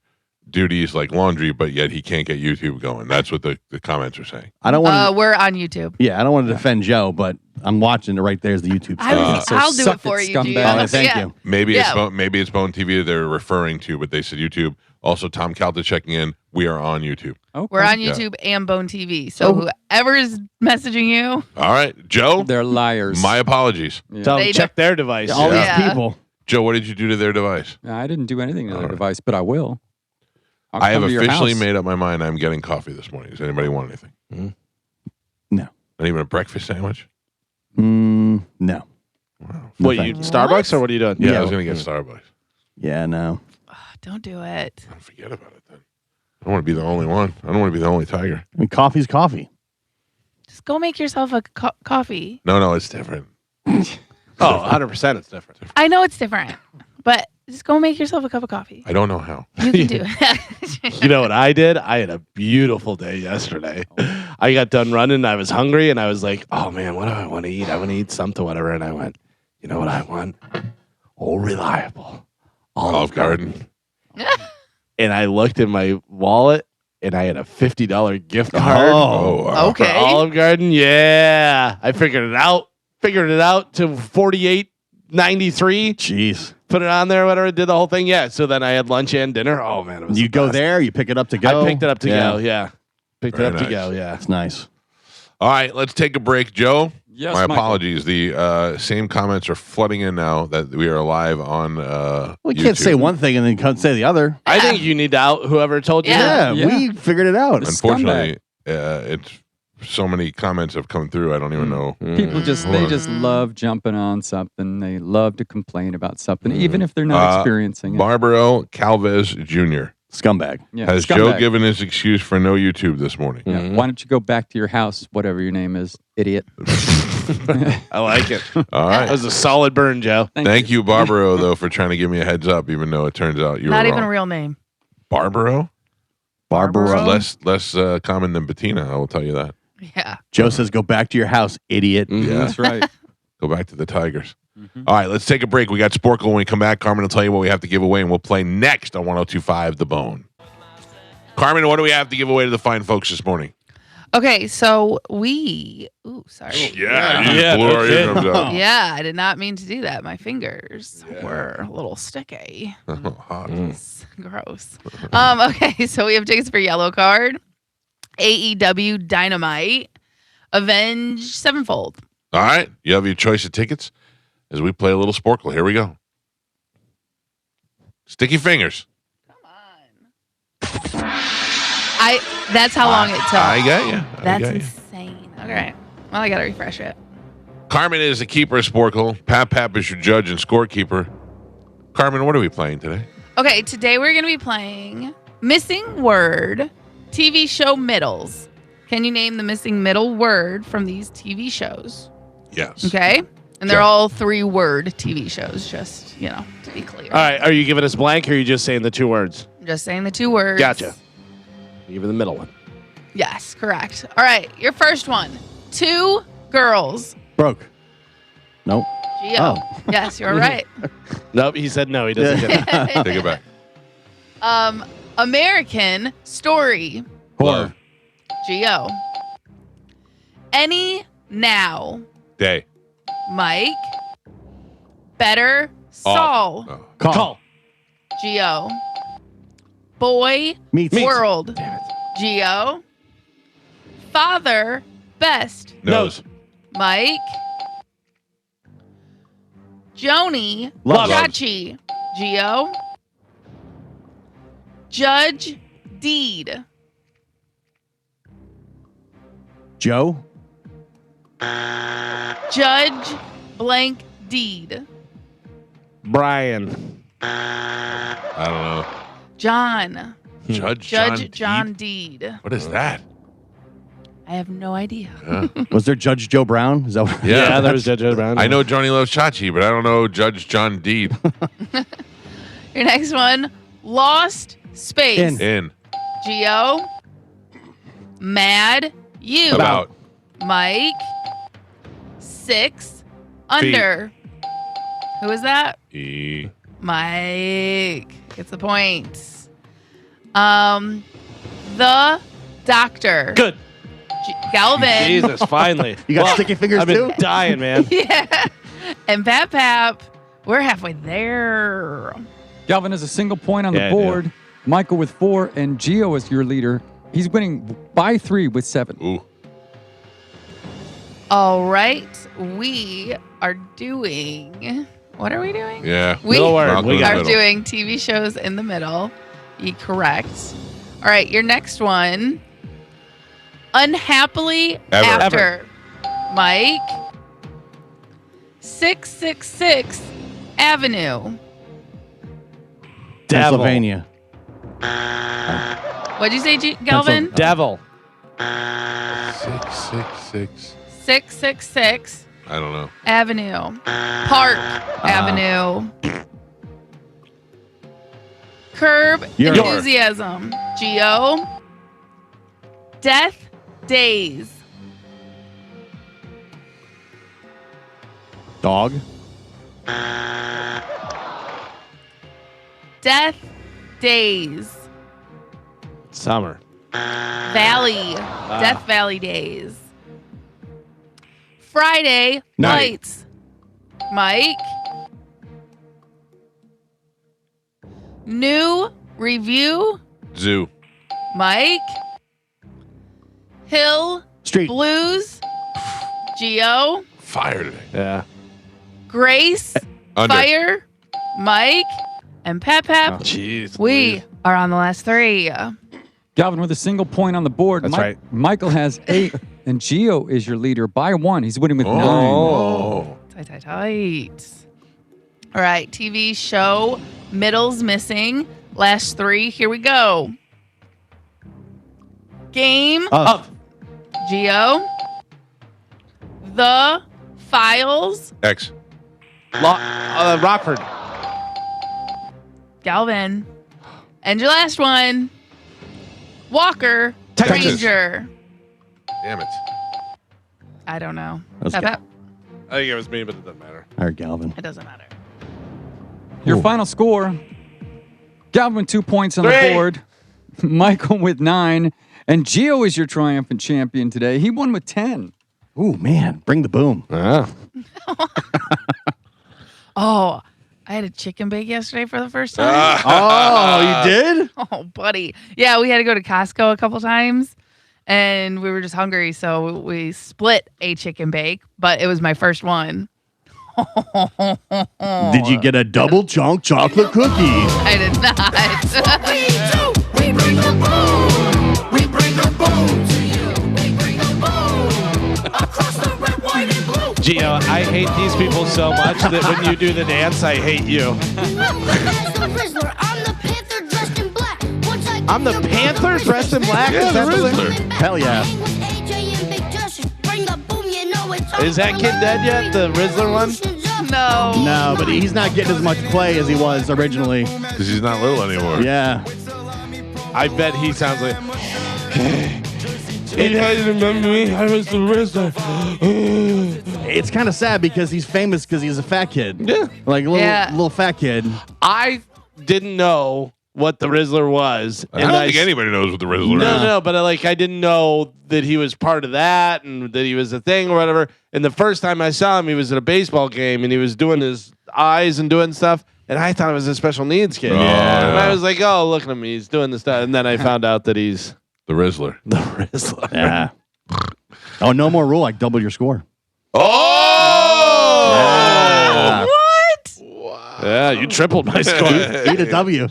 duties like laundry, but yet he can't get YouTube going. That's what the comments are saying. I don't want. we're on YouTube. I don't want to defend Joe, but I'm watching it right there's the YouTube. So I'll do suck it for it, you, scumbag. Gio. Oh, thank Yeah. you. Maybe Yeah. it's Bone TV they're referring to, but they said YouTube. Also, Tom Calta checking in. We are on YouTube. Okay. We're on Yeah. YouTube and Bone TV. So whoever's messaging you, All right, Joe. They're liars. My apologies, Tell them They check their device. All Yeah. these people. Joe. What did you do to their device? I didn't do anything to their All right. device, but I will. I'll I have come to your officially house. made up my mind. I'm getting coffee this morning. Does anybody want anything? No. Not even a breakfast sandwich? No. Wow. What, thank you you. Starbucks or what are you doing? Yeah, Yeah. I was gonna get Starbucks. Yeah, no. don't do it. Don't forget about it then. I don't want to be the only one. I don't want to be the only tiger. I mean, coffee's coffee. Just go make yourself a coffee. No, it's different. Oh, 100% it's different. I know it's different, but just go make yourself a cup of coffee. I don't know how. You can do it. You know what I did? I had a beautiful day yesterday. I got done running. I was hungry, and I was like, "Oh man, what do I want to eat? I want to eat something, whatever." And I went, "You know what I want? Oh, reliable Olive Garden. And I looked in my wallet, and I had a $50 gift card Oh, wow. for Okay. Olive Garden. Yeah, I figured it out. Figured it out to $48.93. Jeez. Put it on there, whatever. Did the whole thing. Yeah. So then I had lunch and dinner. Oh man, it was You the go best. there, you pick it up to go. I picked it up to go. Yeah. Picked Very it up to nice. go. Yeah. That's nice. All right, let's take a break, Joe. Yes, My Michael. apologies. The same comments are flooding in now that we are live on We can't say YouTube. one thing and then can't say the other. I think you need to out whoever told you. Yeah. that. Yeah, Yeah. we figured it out. Unfortunately, it's so many comments have come through. I don't even know. People just they just love jumping on something. They love to complain about something, even if they're not experiencing it. Barbaro Calvez Jr. Scumbag. Yeah, has scumbag. Joe given his excuse for no YouTube this morning. Yeah. Why don't you go back to your house, whatever your name is, idiot? I like it. All That right. was a solid burn, Joe. Thank you, Barbaro, though, for trying to give me a heads up, even though it turns out you Not were even a wrong. real name. Barbaro? Barbara. Less common than Bettina, I will tell you that. Yeah. Joe says, go back to your house, idiot. Yeah. That's right. Go back to the Tigers. All right, let's take a break. We got Sporkle. When we come back, Carmen will tell you what we have to give away, and we'll play next on 102.5 The Bone. Carmen, what do we have to give away to the fine folks this morning? Okay, so we. Ooh, sorry. Yeah, you Yeah, just blew no our kidding. eardrums out. Yeah, I did not mean to do that. My fingers were a little sticky. Hot. It's gross. Okay, so we have tickets for Yellow Card, AEW Dynamite, Avenged Sevenfold. All right, you have your choice of tickets as we play a little Sporkle. Here we go. Sticky fingers. That's how long it took. I got you. That's insane. Okay. Well, I gotta refresh it. Carmen is the keeper of Sporkle. Pap is your judge and scorekeeper. Carmen, what are we playing today? Okay, today we're gonna be playing Missing Word TV show middles. Can you name the missing middle word from these TV shows? Yes. Okay. And they're Sure. all 3-word TV shows, just, to be clear. All right. Are you giving us blank, or are you just saying the two words? I'm just saying the 2 words. Gotcha. Give me the middle one. Yes, correct. All right, your first one. 2 girls. Broke. Nope. Geo. Oh. Yes, you're right. Nope. He said no. He doesn't get it. Take it back. American Story. Horror. Geo. Any Now. Day. Mike. Better Saul. Oh. Call. Geo. Boy Meets. World. Geo. Father Best. Nose. Mike. Joni Loves. Chachi. Geo. Judge Deed. Joe. Judge blank Deed. Brian. I don't know. John. Judge John Deed? Deed. What is that? I have no idea. Was there Judge Joe Brown? Is that what? Yeah, that was Judge Brown. I know Johnny loves Chachi, but I don't know Judge John Deed. Your next one. Lost Space. In. Geo. Mad You. About. Mike. 6 Under. Who is that? E. Mike gets the point. The Doctor. Good. Galvin. Jesus, finally. You got sticky fingers I've been too? dying, man. Yeah. And Pap. We're halfway there. Galvin has a single point on Yeah, I the do. board. Michael with 4, and Gio is your leader. He's winning by 3 with 7. Ooh. All right. We are doing. What are we doing? Yeah. We Middle word. Malcolm We in the are middle. doing TV shows in the middle. You correct. All right, your next one. Unhappily Ever. After. Mike. 666 Avenue. Pennsylvania. What'd you say, Galvin? Devil. 666 666 I don't know. Avenue. Park Avenue. Curb York. Enthusiasm. Geo. Death Days. Dog. Death Days. Summer. Valley. Death Valley Days. Friday Night. Lights. Mike. New Review. Zoo. Mike. Hill Street. Blues. Geo. Fire today. Yeah. Grace. Under. Fire. Mike. And Pep Pep. Jeez. We are on the last three. Galvin with a single point on the board. That's right. Michael has 8, and Gio is your leader by 1. He's winning with 9. Oh. Tight. All right. TV show. Middle's missing. Last 3. Here we go. Game. Up. Geo. The Files. X. Rockford. Galvin. And your last one. Walker. Texas. Ranger. Damn it. I don't know. Let's Pep, go. Pep. I think it was me, but it doesn't matter. All right, Galvin. It doesn't matter. Your Ooh. final score. Galvin with 2 points on 3. the board. Michael with 9. And Gio is your triumphant champion today. He won with 10. Ooh, man. Bring the boom. Yeah. Oh, I had a chicken bake yesterday for the first time. Oh, you did? Oh, buddy. Yeah, we had to go to Costco a couple times and we were just hungry. So we split a chicken bake, but it was my first one. Did you get a double chunk chocolate cookie? I did not. We do. We bring the boom. We bring the boom to you. We bring the boom across the red, white, and blue. Gio, I hate these people so much that when you do the dance, I hate you. I'm the Panther dressed in black? Yeah, Is that the the- Rizzler. Hell yeah. Is that kid dead yet? The Rizzler one? No. No, but he's not getting as much play as he was originally. Because he's not little anymore. Yeah. I bet he sounds like. You guys remember me? I was the Rizzler. It's kind of sad because he's famous because he's a fat kid. Yeah. Like a little, Yeah. little fat kid. I didn't know what the Rizzler was. I don't think anybody knows what the Rizzler is. No, but I didn't know that he was part of that and that he was a thing or whatever. And the first time I saw him, he was at a baseball game and he was doing his eyes and doing stuff. And I thought it was a special needs kid. Oh, And yeah. I was like, oh, look at him. He's doing this stuff. And then I found out that he's The Rizzler. the Rizzler. Yeah. Oh, no more rule. Like double your score. Oh! Yeah. What? Yeah, you tripled my score. Eat a W.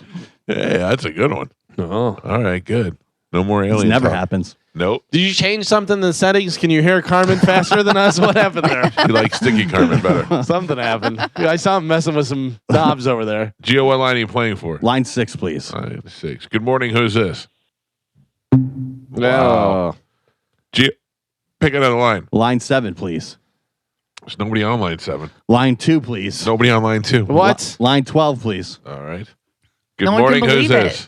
Hey, that's a good one. Oh. All right, good. No more This aliens. never talk. happens. Nope. Did you change something in the settings? Can you hear Carmen faster than us? What happened there? You like Sticky Carmen better. Something happened. Yeah, I saw him messing with some knobs over there. Gio, what line are you playing for? Line 6, please. Line 6. Good morning. Who's this? Wow. Gio, pick another line. Line 7, please. There's nobody on line 7. Line 2, please. Nobody on line 2. What? Line 12, please. All right. Good No one morning. can Who's believe this?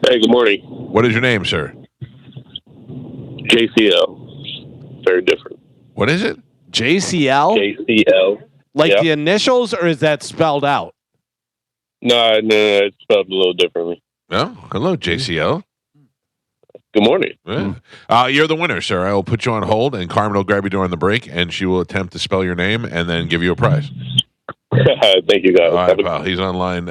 Hey, good morning. What is your name, sir? JCL. Very different. What is it? JCL? JCL. Like Yeah. the initials, or is that spelled out? No, it's spelled a little differently. Oh, hello, JCL. Good morning. Yeah. You're the winner, sir. I will put you on hold, and Carmen will grab you during the break, and she will attempt to spell your name and then give you a prize. Thank you, guys. All right, Have a- pal. He's on line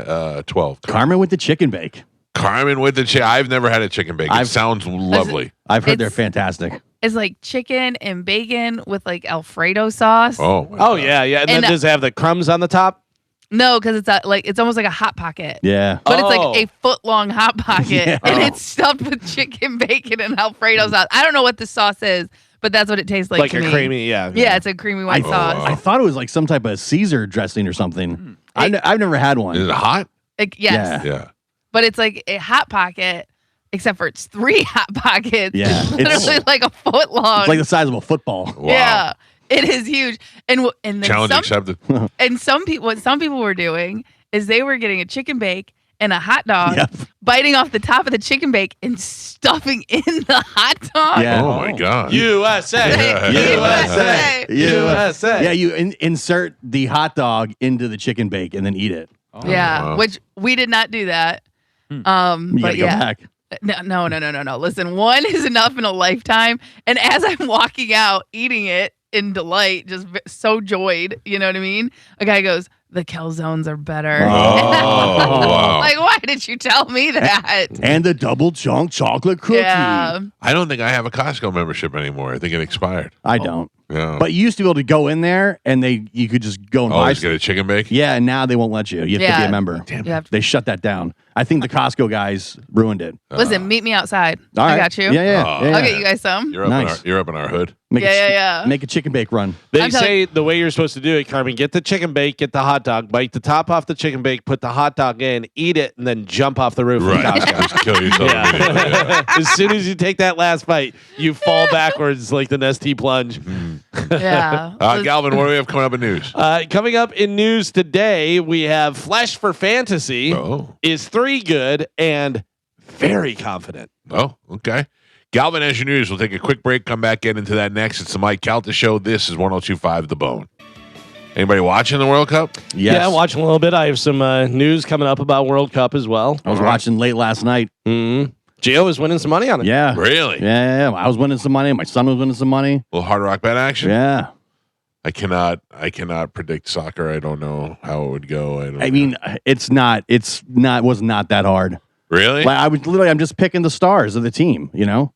12. Carmen with the chicken bake. Carmen with the chicken. I've never had a chicken bake. It sounds lovely. I've heard they're It's- fantastic. It's like chicken and bacon with like Alfredo sauce. Oh, my Oh, God. yeah. And And, then does it have the crumbs on the top? No, because it's it's almost like a hot pocket. Yeah. But it's Oh. like a foot long hot pocket, Yeah. and Oh. it's stuffed with chicken, bacon, and Alfredo sauce. I don't know what the sauce is, but that's what it tastes like. Like to a me. creamy, yeah. Yeah, it's a creamy white sauce. wow. I thought it was like some type of Caesar dressing or something. I've never had one. Is it hot? Yes, Yeah. Yeah. but it's like a hot pocket, except for it's 3 hot pockets. Yeah, It's literally like a foot long. It's like the size of a football. Wow. Yeah, it is huge. And then Challenge accepted. and what some people were doing is they were getting a chicken bake and a hot dog, Yep. biting off the top of the chicken bake and stuffing in the hot dog. Yeah. Oh my God. USA. Yeah. USA. USA. Yeah, you insert the hot dog into the chicken bake and then eat it. Yeah, wow. which we did not do that. You But gotta go yeah. back. No. Listen, one is enough in a lifetime. And as I'm walking out, eating it in delight, just so joyed, you know what I mean? A guy goes, "The calzones are better." Oh, wow. Like, why did you tell me that? And the double chunk chocolate cookie. Yeah. I don't think I have a Costco membership anymore. I think it expired. I don't. Yeah. But you used to be able to go in there and you could just go and buy Always stuff. get a chicken bake? Yeah, and now they won't let you. You have to be Yeah. a member. You have to- They shut that down. I think the Costco guys ruined it. Listen, meet me outside. All right. I got you. Yeah, yeah. Oh. yeah, I'll yeah. get you guys some. You're up, Nice. you're up in our hood. Make Yeah, a, yeah, yeah. Make a chicken bake run. They I'm telling- say the way you're supposed to do it, Carmen, get the chicken bake, get the hot dog, bite the top off the chicken bake, put the hot dog in, eat it, and then jump off the roof of Right. Costco. Just kill yourself immediately. Yeah. As soon as you take that last bite, you fall backwards like the Nestea plunge. Yeah. Galvin, what do we have coming up in news? Coming up in news today, we have Flesh for Fantasy Oh. is 3 good and very confident. Oh, okay. Galvin, as your news, we'll take a quick break, come back, get into that next. It's the Mike Calta Show. This is 102.5 The Bone. Anybody watching the World Cup? Yes. Yeah, watching a little bit. I have some news coming up about World Cup as well. I was watching late last night. Mm-hmm. Gio is winning some money on it. Yeah. Really? Yeah. I was winning some money. My son was winning some money. A little Hard Rock bet action? Yeah. I cannot predict soccer. I don't know how it would go. I mean, was not that hard. Really? Like I'm just picking the stars of the team, you know?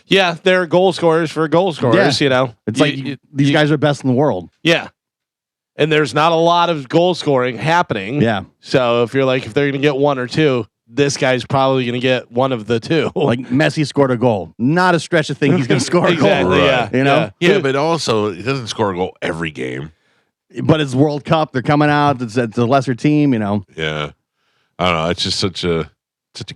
Yeah, they're goal scorers for goal scorers, you know. It's like these guys are best in the world. Yeah. And there's not a lot of goal scoring happening. Yeah. So if they're going to get 1 or 2, this guy's probably going to get one of the 2. Like Messi scored a goal. Not a stretch of thing he's going to score a Exactly, goal. yeah. You know? Yeah, but also he doesn't score a goal every game. But it's World Cup. They're coming out. It's a lesser team, you know? Yeah. I don't know. It's just such a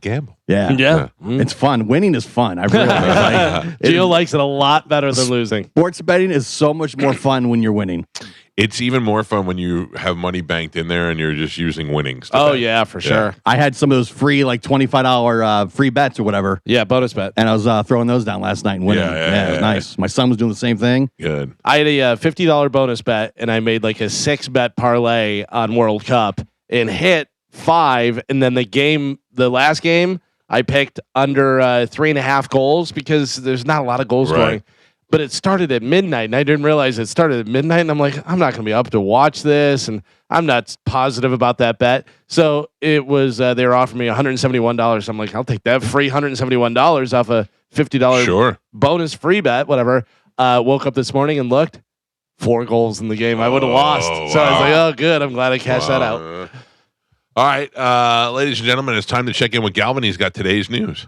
gamble. Yeah. Yeah. It's fun. Winning is fun. I realize. Like, Gio likes it a lot better than losing. sports betting is so much more fun when you're winning. It's even more fun when you have money banked in there and you're just using winnings. to Oh, bet. yeah, for sure. I had some of those free, like $25 free bets or whatever. Yeah, bonus bet. And I was throwing those down last night and winning. Yeah, it was yeah. nice. My son was doing the same thing. Good. I had a $50 bonus bet, and I made like a 6-bet parlay on World Cup and hit 5. And then the last game, I picked under 3.5 goals because there's not a lot of goal scoring. Right. But it started at midnight, and I didn't realize it started at midnight. And I'm like, I'm not going to be up to watch this, and I'm not positive about that bet. So it was they were offering me $171. I'm like, I'll take that free $171 off a $50 Sure. bonus free bet, whatever. Woke up this morning and looked 4 goals in the game. I would have lost. So I was wow. like, oh, good. I'm glad I cashed that out. All right, ladies and gentlemen, it's time to check in with Galvin. He's got today's news.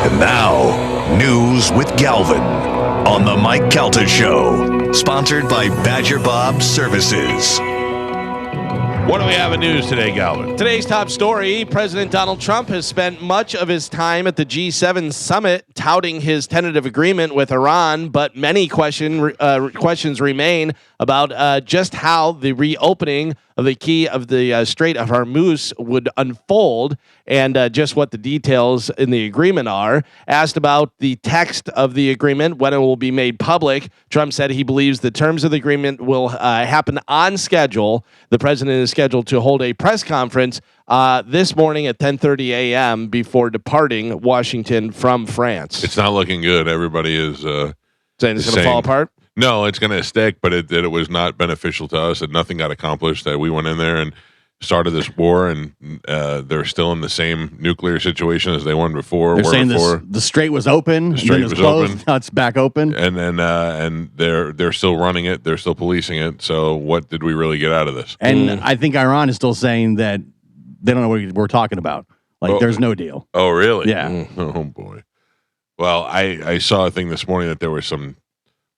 And now, news with Galvin on the Mike Calta Show, sponsored by Badger Bob Services. What do we have in news today, Galvin? Today's top story, President Donald Trump has spent much of his time at the G7 summit touting his tentative agreement with Iran, but many questions remain about just how the reopening of the key of the Strait of Hormuz would unfold and just what the details in the agreement are. Asked about the text of the agreement, when it will be made public, Trump said he believes the terms of the agreement will happen on schedule. The president is scheduled to hold a press conference this morning at 10:30 a.m. before departing Washington from France. It's not looking good. Everybody is Saying it's going to saying- fall apart? no, it's going to stick, but it was not beneficial to us. That nothing got accomplished. That we went in there and started this war, and they're still in the same nuclear situation as they were before. They're saying before. the strait was open. The strait then it was closed. open. Now it's back open. And then and they're still running it. They're still policing it. So what did we really get out of this? And I think Iran is still saying that they don't know what we're talking about. Like, Oh. there's no deal. Oh, really? Yeah. Oh boy. Well, I saw a thing this morning that there was some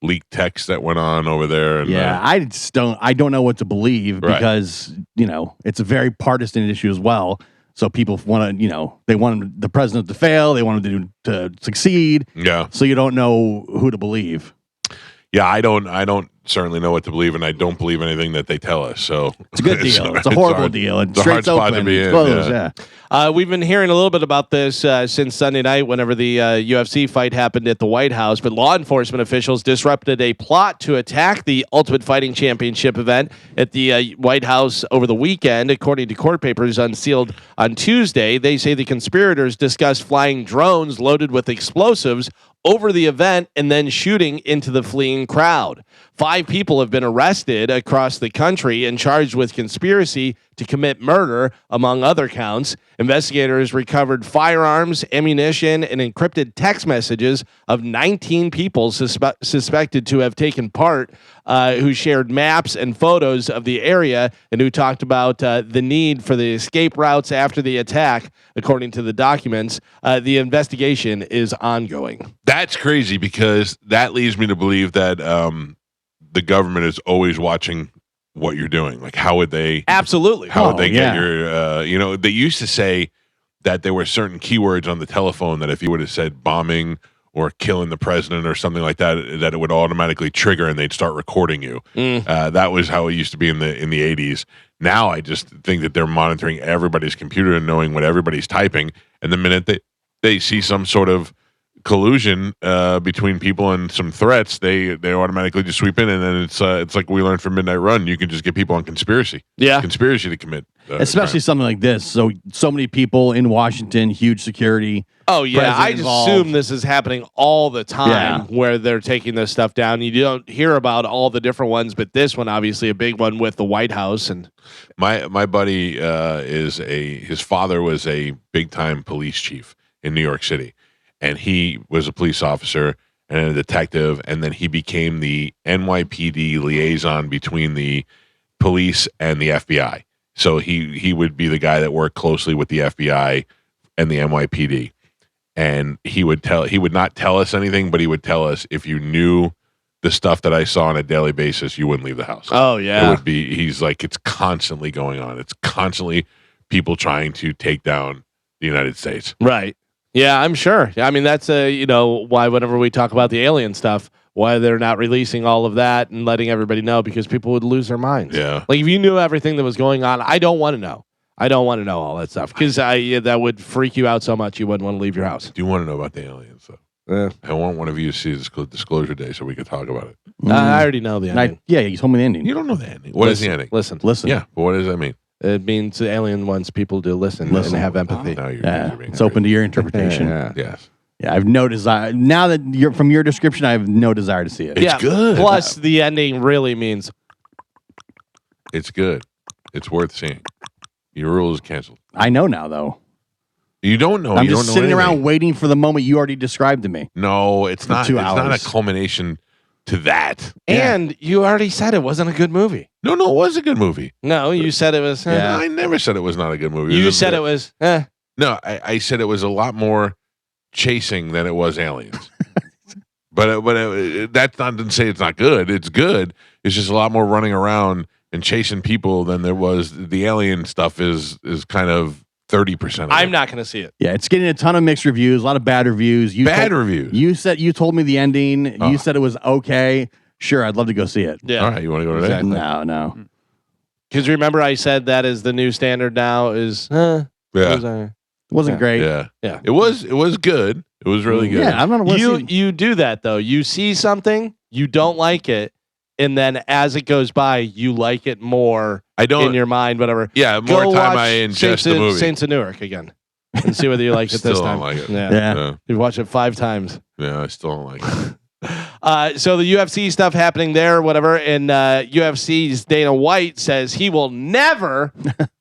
leaked texts that went on over there. And, Yeah, I don't know what to believe Right. because, it's a very partisan issue as well. So people want to, they want the president to fail. They want him to succeed. yeah. So you don't know who to believe. Yeah, I don't certainly know what to believe, and I don't believe anything that they tell us. So It's a good deal. It's a horrible hard. deal. It's a hard spot to be It's in. closed, Yeah. yeah. We've been hearing a little bit about this since Sunday night whenever the UFC fight happened at the White House, but law enforcement officials disrupted a plot to attack the Ultimate Fighting Championship event at the White House over the weekend. According to court papers unsealed on Tuesday, they say the conspirators discussed flying drones loaded with explosives over the event and then shooting into the fleeing crowd. 5 people have been arrested across the country and charged with conspiracy to commit murder, among other counts. Investigators recovered firearms, ammunition, and encrypted text messages of 19 people suspected to have taken part, who shared maps and photos of the area and who talked about the need for the escape routes after the attack. According to the documents, the investigation is ongoing. That's crazy because that leads me to believe that the government is always watching what you're doing. Like, how would they? Absolutely. How would they get yeah. your? They used to say that there were certain keywords on the telephone that if you would have said bombing or killing the president or something like that, that it would automatically trigger and they'd start recording you. That was how it used to be in the 80s. Now I just think that they're monitoring everybody's computer and knowing what everybody's typing. And the minute they see some sort of collusion between people and some threats, they automatically just sweep in, and then it's like we learned from Midnight Run. You can just get people on conspiracy to commit, Especially something like this. So many people in Washington, huge security. Oh yeah, I president involved. assume this is happening all the time where they're taking this stuff down. You don't hear about all the different ones, but this one obviously a big one with the White House. And my buddy his father was a big time police chief in New York City, and he was a police officer and a detective, and then he became the NYPD liaison between the police and the FBI. So he would be the guy that worked closely with the FBI and the NYPD. And he would not tell us anything, but he would tell us, if you knew the stuff that I saw on a daily basis, you wouldn't leave the house. oh It yeah, would be, he's like, it's constantly going on. It's constantly people trying to take down the United States. right. Yeah, I'm sure. I mean, that's why whenever we talk about the alien stuff, why they're not releasing all of that and letting everybody know, because people would lose their minds. Yeah. Like if you knew everything that was going on, I don't want to know. I don't want to know all that stuff because that would freak you out so much you wouldn't want to leave your house. Do you want to know about the aliens, though? I want one of you to see this Disclosure Day so we can talk about it. I already know the And ending. you told me the ending. You don't know the ending. What is the ending? Listen. Yeah, but what does that mean? It means the alien wants people to listen. And have empathy. Now you're Yeah, being it's open to your interpretation. Yeah. Yes. Yeah, I have no desire. Now that you're from your description, I have no desire to see it. It's good. Plus, the ending really means It's good. It's worth seeing. Your rule is canceled. I know now, though. You don't know. I'm You just don't know sitting anything. around waiting for the moment you already described to me. No, it's not. 2 It's not a hours. culmination to that. and you already said it wasn't a good movie. No, it was a good movie. No, you said it was. Yeah. I never said it was not a good movie. You said it was. No, I said it was a lot more chasing than it was aliens. but that's not to say it's not good. It's good. It's just a lot more running around and chasing people than there was. The alien stuff is kind of 30%. I'm not going to see it. Yeah, it's getting a ton of mixed reviews, a lot of bad reviews. Reviews. You told me the ending. Oh. You said it was okay. Sure, I'd love to go see it. Yeah. All right, you want to go today? Exactly. No. Because remember, I said that is the new standard now. Is Yeah, It wasn't great. yeah. Yeah. It was good. It was really good. Yeah, I'm not listening. you do that though. You see something, you don't like it, and then as it goes by, you like it more. I don't. in your mind, whatever. Yeah, more Go time watch I ingest the movie. Saints of Newark again, and see whether you like it Still this don't time. like it. Yeah. Yeah. You've watched it 5 times. Yeah, I still don't like it. So the UFC stuff happening there, whatever, and UFC's Dana White says he will never,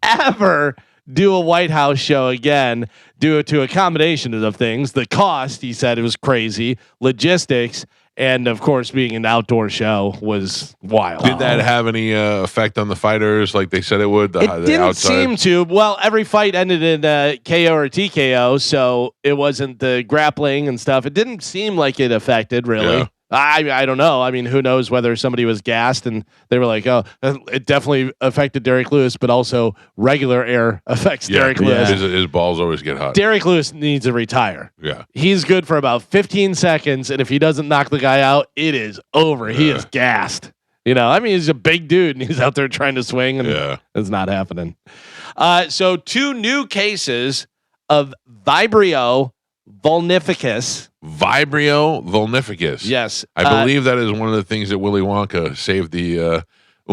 ever do a White House show again due to a combination of things. The cost, he said, it was crazy. Logistics, and of course, being an outdoor show was wild. Did that have any effect on the fighters like they said it would? It didn't seem to. Well, every fight ended in KO or TKO, so it wasn't the grappling and stuff. It didn't seem like it affected really. I don't know. I mean, who knows whether somebody was gassed and they were like, oh, it definitely affected Derek Lewis, but also regular air affects Derek Lewis. His balls always get hot. Derek Lewis needs to retire. Yeah. He's good for about 15 seconds, and if he doesn't knock the guy out, it is over. He is gassed. You know, I mean, he's a big dude, and he's out there trying to swing, and it's not happening. So 2 new cases of Vibrio vulnificus. Vibrio vulnificus. Yes. I believe that is one of the things that Willy Wonka saved the Oompa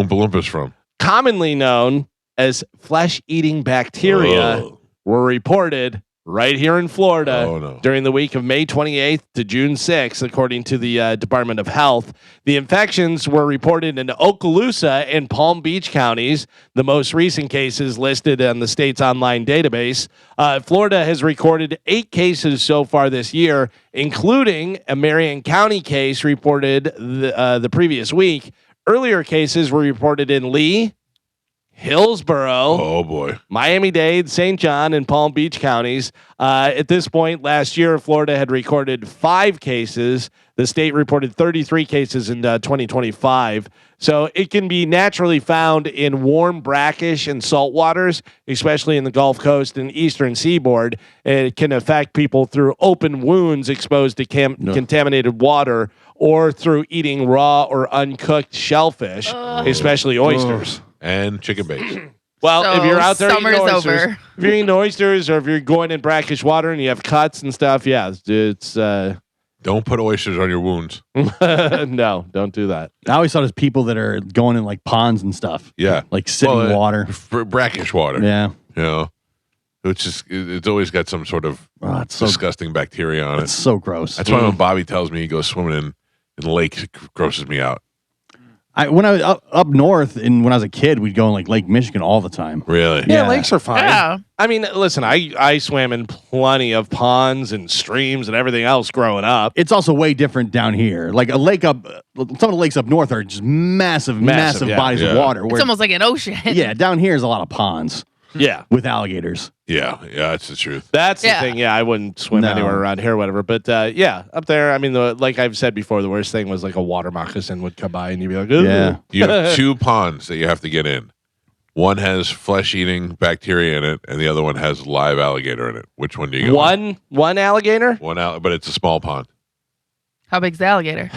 Loompas from. Commonly known as flesh-eating bacteria were reported right here in Florida during the week of May 28th to June 6th, according to the Department of Health. The infections were reported in Okaloosa and Palm Beach counties, the most recent cases listed on the state's online database. Florida has recorded 8 cases so far this year, including a Marion County case reported the previous week. Earlier cases were reported in Lee, Hillsborough, Miami-Dade, St. John, and Palm Beach counties. At this point, last year, Florida had recorded 5 cases. The state reported 33 cases in 2025. So it can be naturally found in warm, brackish, and salt waters, especially in the Gulf Coast and eastern seaboard. It can affect people through open wounds exposed to contaminated water or through eating raw or uncooked shellfish, especially oysters. And chicken bake. Well, So if you're out there eating summer's oysters, over. if you're eating oysters, or if you're going in brackish water and you have cuts and stuff, yeah, it's Don't put oysters on your wounds. no, don't do that. I always thought it was people that are going in like ponds and stuff. Yeah. Like sitting in water. Brackish water. Yeah. You know, it's always got some sort of it's so, disgusting bacteria on it. it's so gross. That's why when Bobby tells me he goes swimming in lakes, it grosses me out. When I was up north and when I was a kid, we'd go in like Lake Michigan all the time. Really? Yeah, lakes are fine. Yeah. I mean, listen, I swam in plenty of ponds and streams and everything else growing up. It's also way different down here. Like a lake some of the lakes up north are just massive Massive, yeah. bodies of water. It's almost like an ocean. Yeah, down here is a lot of ponds Yeah. with alligators. Yeah, that's the truth. That's the Yeah. thing. Yeah, I wouldn't swim No. anywhere around here or whatever. But yeah, up there, I mean, like I've said before, the worst thing was like a water moccasin would come by and you'd be like, "Ugh." Yeah. You have 2 ponds that you have to get in. One has flesh-eating bacteria in it, and the other one has live alligator in it. Which one do you go in? One alligator? But it's a small pond. How big's the alligator?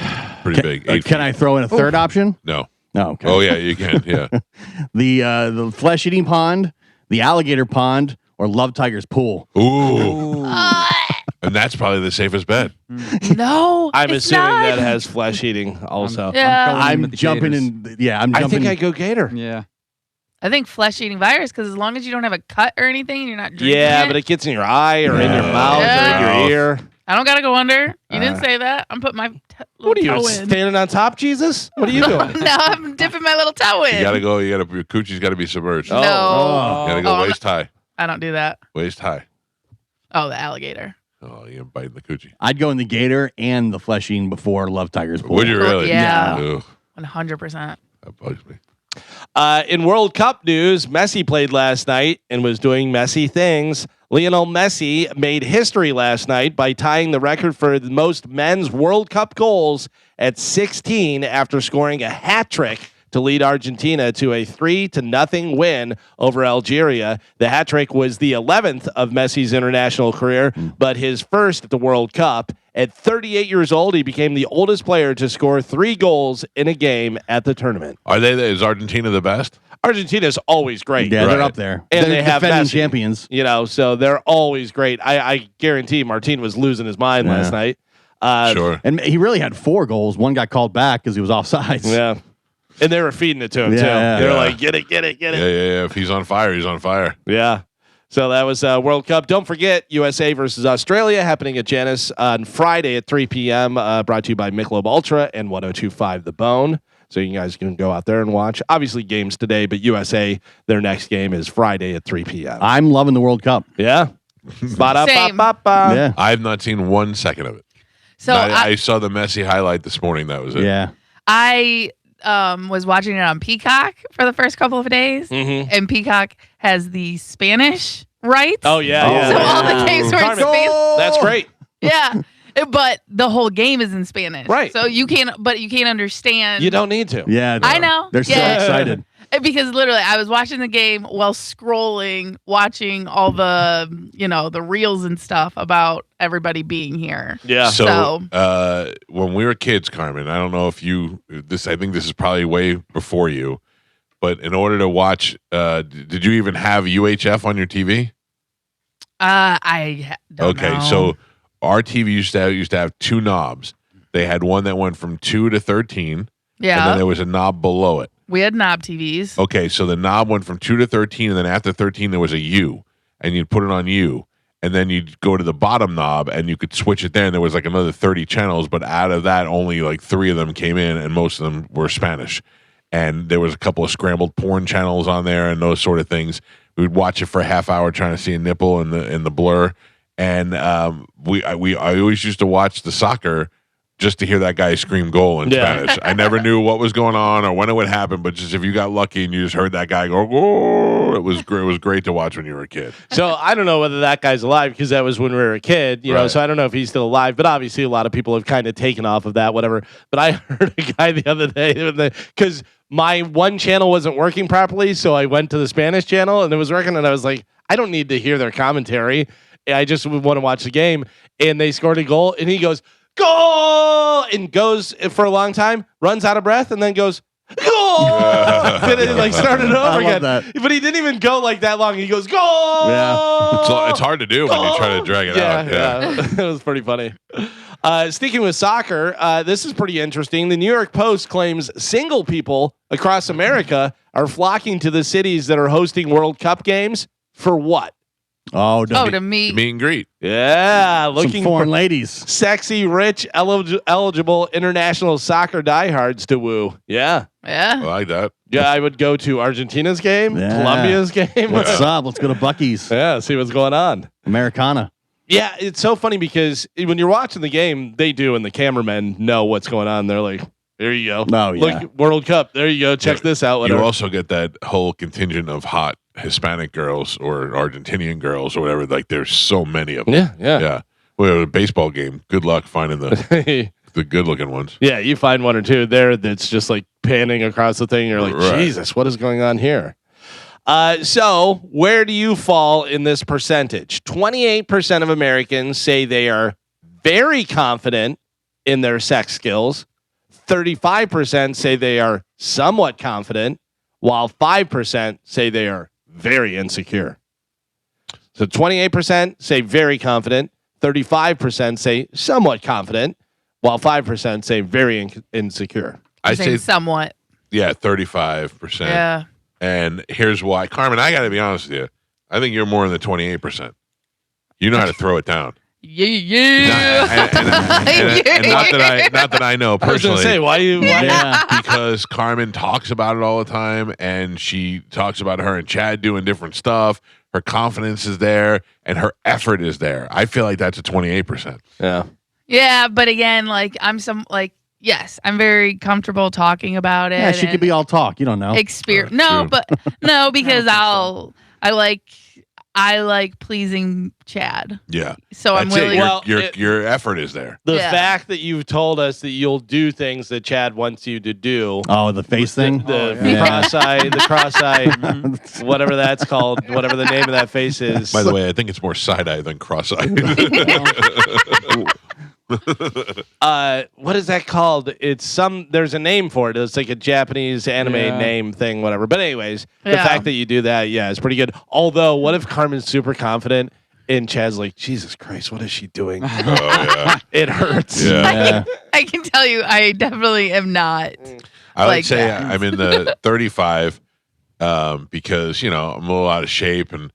Pretty big. 8 Can I throw in a third option? No. No. Okay. Oh, yeah, you can. Yeah. The flesh-eating pond, the alligator pond, or Love Tiger's pool. Ooh. And that's probably the safest bet. No, I'm it's assuming not. that has flesh eating also. Yeah. I'm with the jumping gators. in. Yeah, I'm I jumping. think I go gator. Yeah. I think flesh-eating virus because as long as you don't have a cut or anything, and you're not drinking Yeah, it, but it gets in your eye or in your mouth or Yeah. in your ear. I don't gotta go under. You didn't say that. I'm putting my What are you, toe in. standing on top, Jesus? What are you doing? No, I'm dipping my little toe in. Your coochie's got to be submerged. No, You got to go I'm waist high. I don't do that. Waist high. Oh, the alligator. Oh, you're biting the coochie. I'd go in the gator and the flesh-eating before Love Tiger's pool. Would you really? Yeah. Ugh, 100%. that bugs me. In World Cup news, Messi played last night and was doing messy things. Lionel Messi made history last night by tying the record for the most men's World Cup goals at 16 after scoring a hat trick to lead Argentina to a 3-0 win over Algeria. The hat trick was the 11th of Messi's international career, but his first at the World Cup. At 38 years old, he became the oldest player to score 3 goals in a game at the tournament. Is Argentina the best? Argentina's always great. Yeah, they're Right. up there. And they're they have defending Messi. champions. You know, so they're always great. I guarantee Martin was losing his mind Yeah. last night. Sure. And he really had 4 goals. One got called back because he was offsides. Yeah. And they were feeding it to him, Yeah, too. yeah. They were Yeah. like, get it. Yeah. If he's on fire, he's on fire. Yeah. So that was World Cup. Don't forget USA versus Australia happening at Janus on Friday at 3 p.m. Brought to you by Michelob Ultra and 102.5 The Bone. So you guys can go out there and watch. Obviously games today, but USA, their next game is Friday at 3 p.m. I'm loving the World Cup. Yeah. Ba-da-ba-ba-ba. Yeah. I have not seen 1 second of it. So I saw the Messi highlight this morning. That was it. Yeah. I was watching it on Peacock for the first couple of days, Mhm. and Peacock has the Spanish rights. Oh, yeah. Oh, yeah. So yeah. all the games were in Carmen. Spanish. That's great. Yeah. But the whole game is in Spanish, Right. So you can't understand. You don't need to. Yeah, I know. They're so Yeah. excited. Because literally, I was watching the game while scrolling, watching all the the reels and stuff about everybody being here. Yeah. So, when we were kids, Carmen, I don't know if I think this is probably way before you, but in order to watch, did you even have UHF on your TV? I don't know. So our TV used to have two knobs. They had one that went from 2 to 13, and Yeah, then there was a knob below it. we had knob TVs. Okay, so the knob went from 2 to 13, and then after 13 there was a U, and you'd put it on U, and then you'd go to the bottom knob and you could switch it there, and there was like another 30 channels, but out of that only like 3 of them came in, and most of them were Spanish. And there was a couple of scrambled porn channels on there and those sort of things. We would watch it for a half hour trying to see a nipple in the blur, and I always used to watch the soccer just to hear that guy scream goal in Spanish. I never knew what was going on or when it would happen, but just if you got lucky and you just heard that guy go, "Oh," it was great. It was great to watch when you were a kid. So I don't know whether that guy's alive because that was when we were a kid, you know. Right. So I don't know if he's still alive, but obviously a lot of people have kind of taken off of that, whatever. But I heard a guy the other day because my one channel wasn't working properly, so I went to the Spanish channel and it was working, and I was like, I don't need to hear their commentary. I just want to watch the game. And they scored a goal, and he goes, "Goal!" and goes for a long time, runs out of breath, and then goes, "Goal!" and it like started over I love again. that. But he didn't even go like that long. He goes, "Goal!" Yeah. It's hard to do when you try to drag it out. Yeah. It was pretty funny. Sticking with soccer, this is pretty interesting. The New York Post claims single people across America are flocking to the cities that are hosting World Cup games for what? Oh, no. To me, Meet and greet. Yeah, Some looking foreign for ladies. sexy, rich, eligible international soccer diehards to woo. Yeah. I yeah. like that. Yeah, I would go to Argentina's game, Yeah. Colombia's game. What's up? Let's go to Bucky's. Yeah, see what's going on. Americana. Yeah, it's so funny because when you're watching the game, they do, and the cameramen know what's going on. They're like, "There you go. Oh, yeah. Look, World Cup. There you go. Check this out." You Whatever. also get that whole contingent of hot Hispanic girls or Argentinian girls or whatever. Like there's so many of them. Yeah. Yeah. Well, a baseball game. Good luck finding the good looking ones. Yeah, you find one or two there that's just like panning across the thing. You're like, Right. Jesus, what is going on here? So where do you fall in this percentage? 28% of Americans say they are very confident in their sex skills. 35% say they are somewhat confident, while 5% say they are very insecure. So 28% say very confident, 35% say somewhat confident, while 5% say very insecure. I say, somewhat. yeah, 35%. Yeah. And here's why. Carmen, I got to be honest with you. I think you're more in the 28%. You know how to throw it down. Yeah. And not that I know I was going personally. to say, why you? Why? Yeah. Because Carmen talks about it all the time, and she talks about her and Chad doing different stuff. Her confidence is there, and her effort is there. I feel like that's a 28%. Yeah. Yeah, but again, yes, I'm very comfortable talking about it. Yeah, she and could be all talk. You don't know. experience. True. No, because I like pleasing Chad. Yeah, So I'm that's it. willing. Well, Your effort is there. The Yeah. fact that you've told us that you'll do things that Chad wants you to do. Oh, the face thing. The yeah. cross-eye, whatever that's called, whatever the name of that face is. By the way, I think it's more side-eye than cross-eye. What is that called? There's a name for it. It's like a Japanese anime Yeah. name thing, whatever. But anyways, the Yeah. fact that you do that, yeah, it's pretty good. Although, what if Carmen's super confident and Chad's like, Jesus Christ, what is she doing? Oh, yeah. It hurts. Yeah. I can tell you, I definitely am not. I would Like say that. I'm in the 35 because, I'm a little out of shape and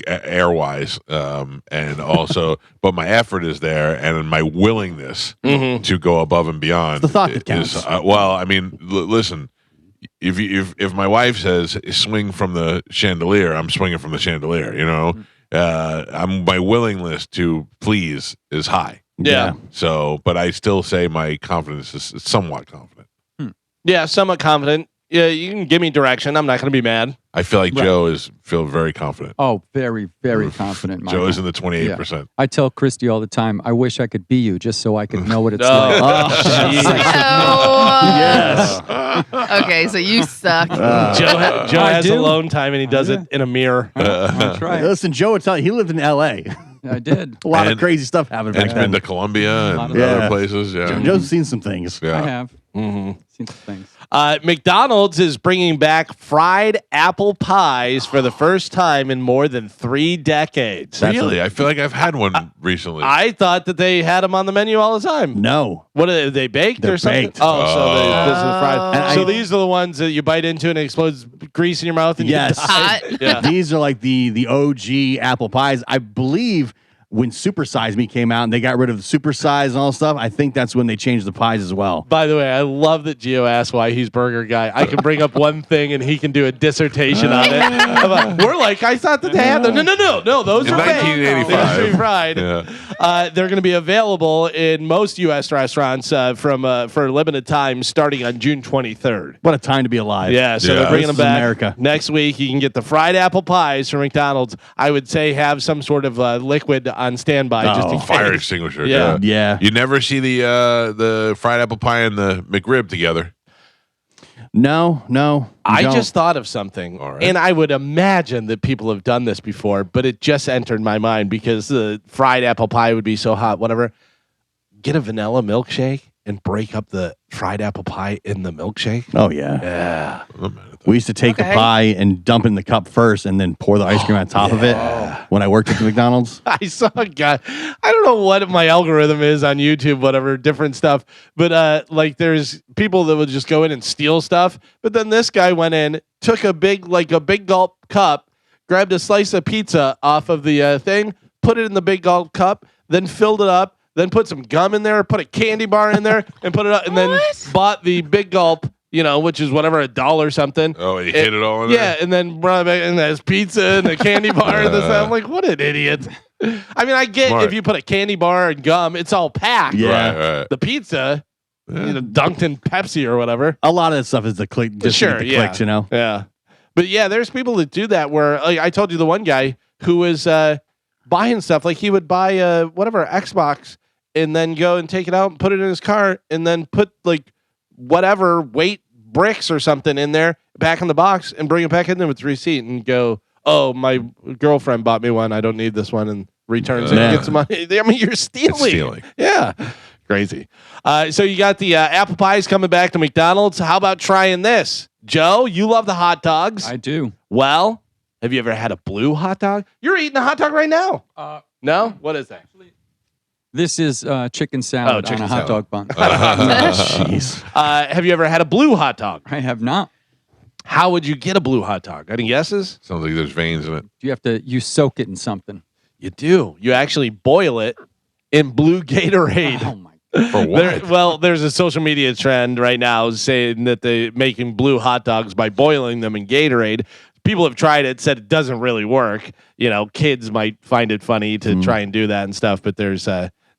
air-wise. And also, but my effort is there and my willingness to go above and beyond. It's the thought that is, counts. listen, if my wife says swing from the chandelier, I'm swinging from the chandelier, my willingness to please is high. Yeah. So, but I still say my confidence is somewhat confident. Yeah, somewhat confident. Yeah, you can give me direction. I'm not going to be mad. I feel like Joe feel very confident. Oh, very, very confident. Joe Michael. is in the 28%. I tell Christy all the time, I wish I could be you just so I could know what it's No. like. Yes. Okay, so you suck. Joe I has do. alone time and he does it in a mirror. That's right. Listen, Joe would tell you, he lived in L.A. I did. A lot And- of crazy stuff happened And back he's been then. to Colombia and Yeah. other places. Yeah. Joe's seen some things. Yeah. I have Mm-hmm. seen some things. McDonald's is bringing back fried apple pies for the first time in more than 3 decades. Really? I feel like I've had one recently. I thought that they had them on the menu all the time. No. What are they baked They're or something? baked. Oh, so this is fried. And So I- these are the ones that you bite into and it explodes grease in your mouth and Yes. you die. Hot. Yeah. These are like the OG apple pies. I believe when Super Size Me came out and they got rid of the Super Size and all stuff, I think that's when they changed the pies as well. By the way, I love that Gio asked why he's burger guy. I can bring up one thing and he can do a dissertation on it. We're like, I thought that they had them. No. Those In are baked. 1985. They have to be fried. Yeah. They're going to be available in most U.S. restaurants for a limited time starting on June 23rd. What a time to be alive. Yeah, so Yeah. they're bringing This them is back America. next week. You can get the fried apple pies from McDonald's. I would say have some sort of liquid on standby just in case. Fire extinguisher. Yeah. Yeah. You never see the fried apple pie and the McRib together. No. I don't. just thought of something, All right. and I would imagine that people have done this before, but it just entered my mind because the fried apple pie would be so hot. Whatever. Get a vanilla milkshake and break up the fried apple pie in the milkshake. Oh, yeah. Yeah. I'm mad at that. We used to take the Okay. pie and dump it in the cup first and then pour the ice cream on top of it when I worked at the McDonald's. I saw a guy. I don't know what my algorithm is on YouTube, whatever, different stuff. But like, there's people that would just go in and steal stuff. But then this guy went in, took a big gulp cup, grabbed a slice of pizza off of the thing, put it in the big gulp cup, then filled it up, then put some gum in there, put a candy bar in there, and put it up, and then bought the big gulp. Which is whatever, $1 or something. Oh, he hit it all in Yeah, there? and then brought it back, and there's pizza and the candy bar and this. I'm like, what an idiot. I mean, I get Smart. if you put a candy bar and gum, it's all packed. Yeah. Right. The pizza, dunked in Pepsi or whatever. A lot of that stuff is the click, just to get the clicks, Yeah. But yeah, there's people that do that where, like, I told you the one guy who was buying stuff, like he would buy whatever, Xbox, and then go and take it out and put it in his car and then put like whatever weight bricks or something in there back in the box and bring it back in there with the receipt and go, oh, my girlfriend bought me one. I don't need this one, and returns it Yeah. and gets some money. I mean, you're stealing. It's stealing. Yeah. Crazy. So you got the apple pies coming back to McDonald's. How about trying this? Joe, you love the hot dogs. I do. Well, have you ever had a blue hot dog? You're eating a hot dog right now. No? What is that? This is chicken salad chicken on a hot salad. dog bun. Jeez. Have you ever had a blue hot dog? I have not. How would you get a blue hot dog? Any guesses? Sounds like there's veins in it. You soak it in something. You do. You actually boil it in blue Gatorade. Oh my! For what? There's a social media trend right now saying that they're making blue hot dogs by boiling them in Gatorade. People have tried it, said it doesn't really work. Kids might find it funny to try and do that and stuff, but there's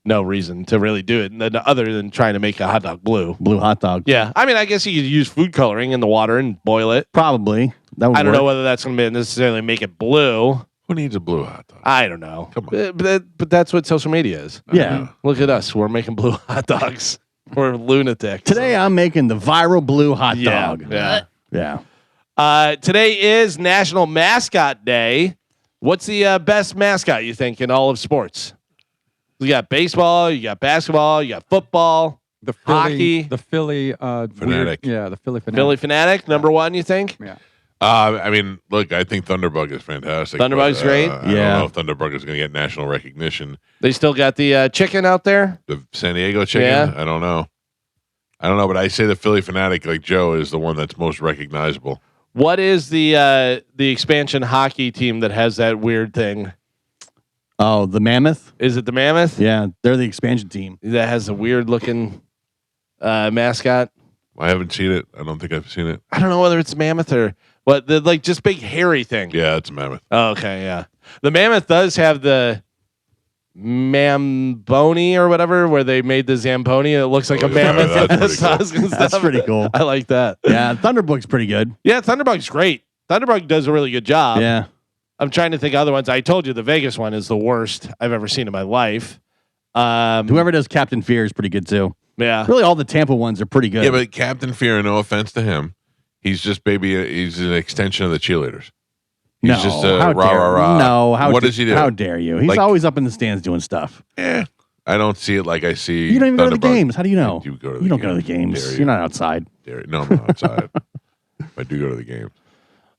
no reason to really do it other than trying to make a hot dog blue. Blue hot dog. Yeah, I mean, I guess you could use food coloring in the water and boil it. Probably. That would I don't work. know whether that's going to necessarily make it blue. Who needs a blue hot dog? I don't know. Come on. But that's what social media is. Yeah. Look at us. We're making blue hot dogs. We're lunatics. Today I'm making the viral blue hot dog. Yeah. Yeah. Today is National Mascot Day. What's the best mascot you think in all of sports? You got baseball, you got basketball, you got football, The Philly, hockey. the Philly Fanatic. the Philly fanatic. Philly Fanatic, number one, you think? Yeah. I mean, look, I think Thunderbug is fantastic. Thunderbug's but, great? I don't Yeah. know if Thunderbug is going to get national recognition. They still got the chicken out there. The San Diego chicken, Yeah. I don't know, but I say the Philly Fanatic, like Joe, is the one that's most recognizable. What is the expansion hockey team that has that weird thing? Oh, the Mammoth? Is it the Mammoth? Yeah, they're the expansion team. That has a weird looking mascot. I haven't seen it. I don't think I've seen it. I don't know whether it's Mammoth or what. The like just big hairy thing. Yeah, it's a mammoth. Oh, okay, yeah. The Mammoth does have the Mamboni or whatever, where they made the Zamboni. It looks like a mammoth. that's pretty with cool. tusk and That's stuff. pretty cool. I like that. Yeah, Thunderbug's pretty good. Yeah, Thunderbug's great. Thunderbug does a really good job. Yeah. I'm trying to think of other ones. I told you the Vegas one is the worst I've ever seen in my life. Whoever does Captain Fear is pretty good too. Yeah. Really, all the Tampa ones are pretty good. Yeah, but Captain Fear, no offense to him, he's just he's an extension of the cheerleaders. He's no, just how rah dare, rah rah. No, what does he do? How dare you? He's Like- always up in the stands doing stuff. I don't see it like I see. You don't even go to the Thunderbug. games. How do you know? I do go to the You don't go to the games. games. Dare you. You're not outside. No, I'm not outside. I do go to the games.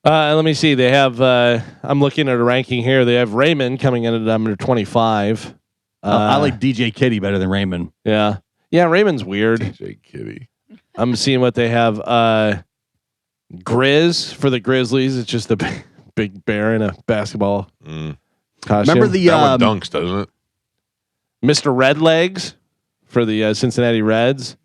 Let me see. They have. I'm looking at a ranking here. They have Raymond coming in at number 25. I like DJ Kitty better than Raymond. Yeah. Yeah. Raymond's weird. DJ Kitty. I'm seeing what they have. Grizz for the Grizzlies. It's just a big bear in a basketball costume. Remember the That one dunks, doesn't it? Mr. Redlegs for the Cincinnati Reds.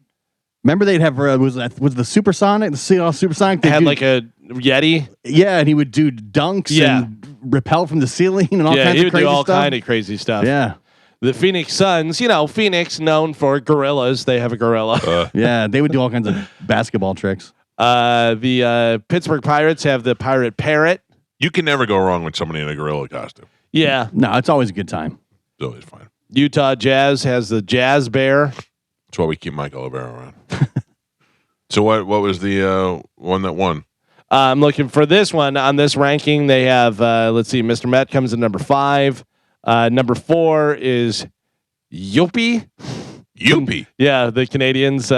Remember they'd have was the Supersonic, the Seattle Supersonic. They They'd had do- like a Yeti. yeah, and he would do dunks and repel from the ceiling and all Yeah, kinds he of would crazy do all stuff. kind of crazy stuff. Yeah, The Phoenix Suns, Phoenix known for gorillas. They have a gorilla. yeah, they would do all kinds of basketball tricks. The Pittsburgh Pirates have the Pirate Parrot. You can never go wrong with somebody in a gorilla costume. Yeah. No, it's always a good time. It's always fine. Utah Jazz has the Jazz Bear. That's why we keep Michael Oliveira around. So what was the one that won? I'm looking for this one on this ranking. They have, let's see, Mr. Met comes in number 5. Number 4 is Youpie. Youpie. Yeah, the Canadians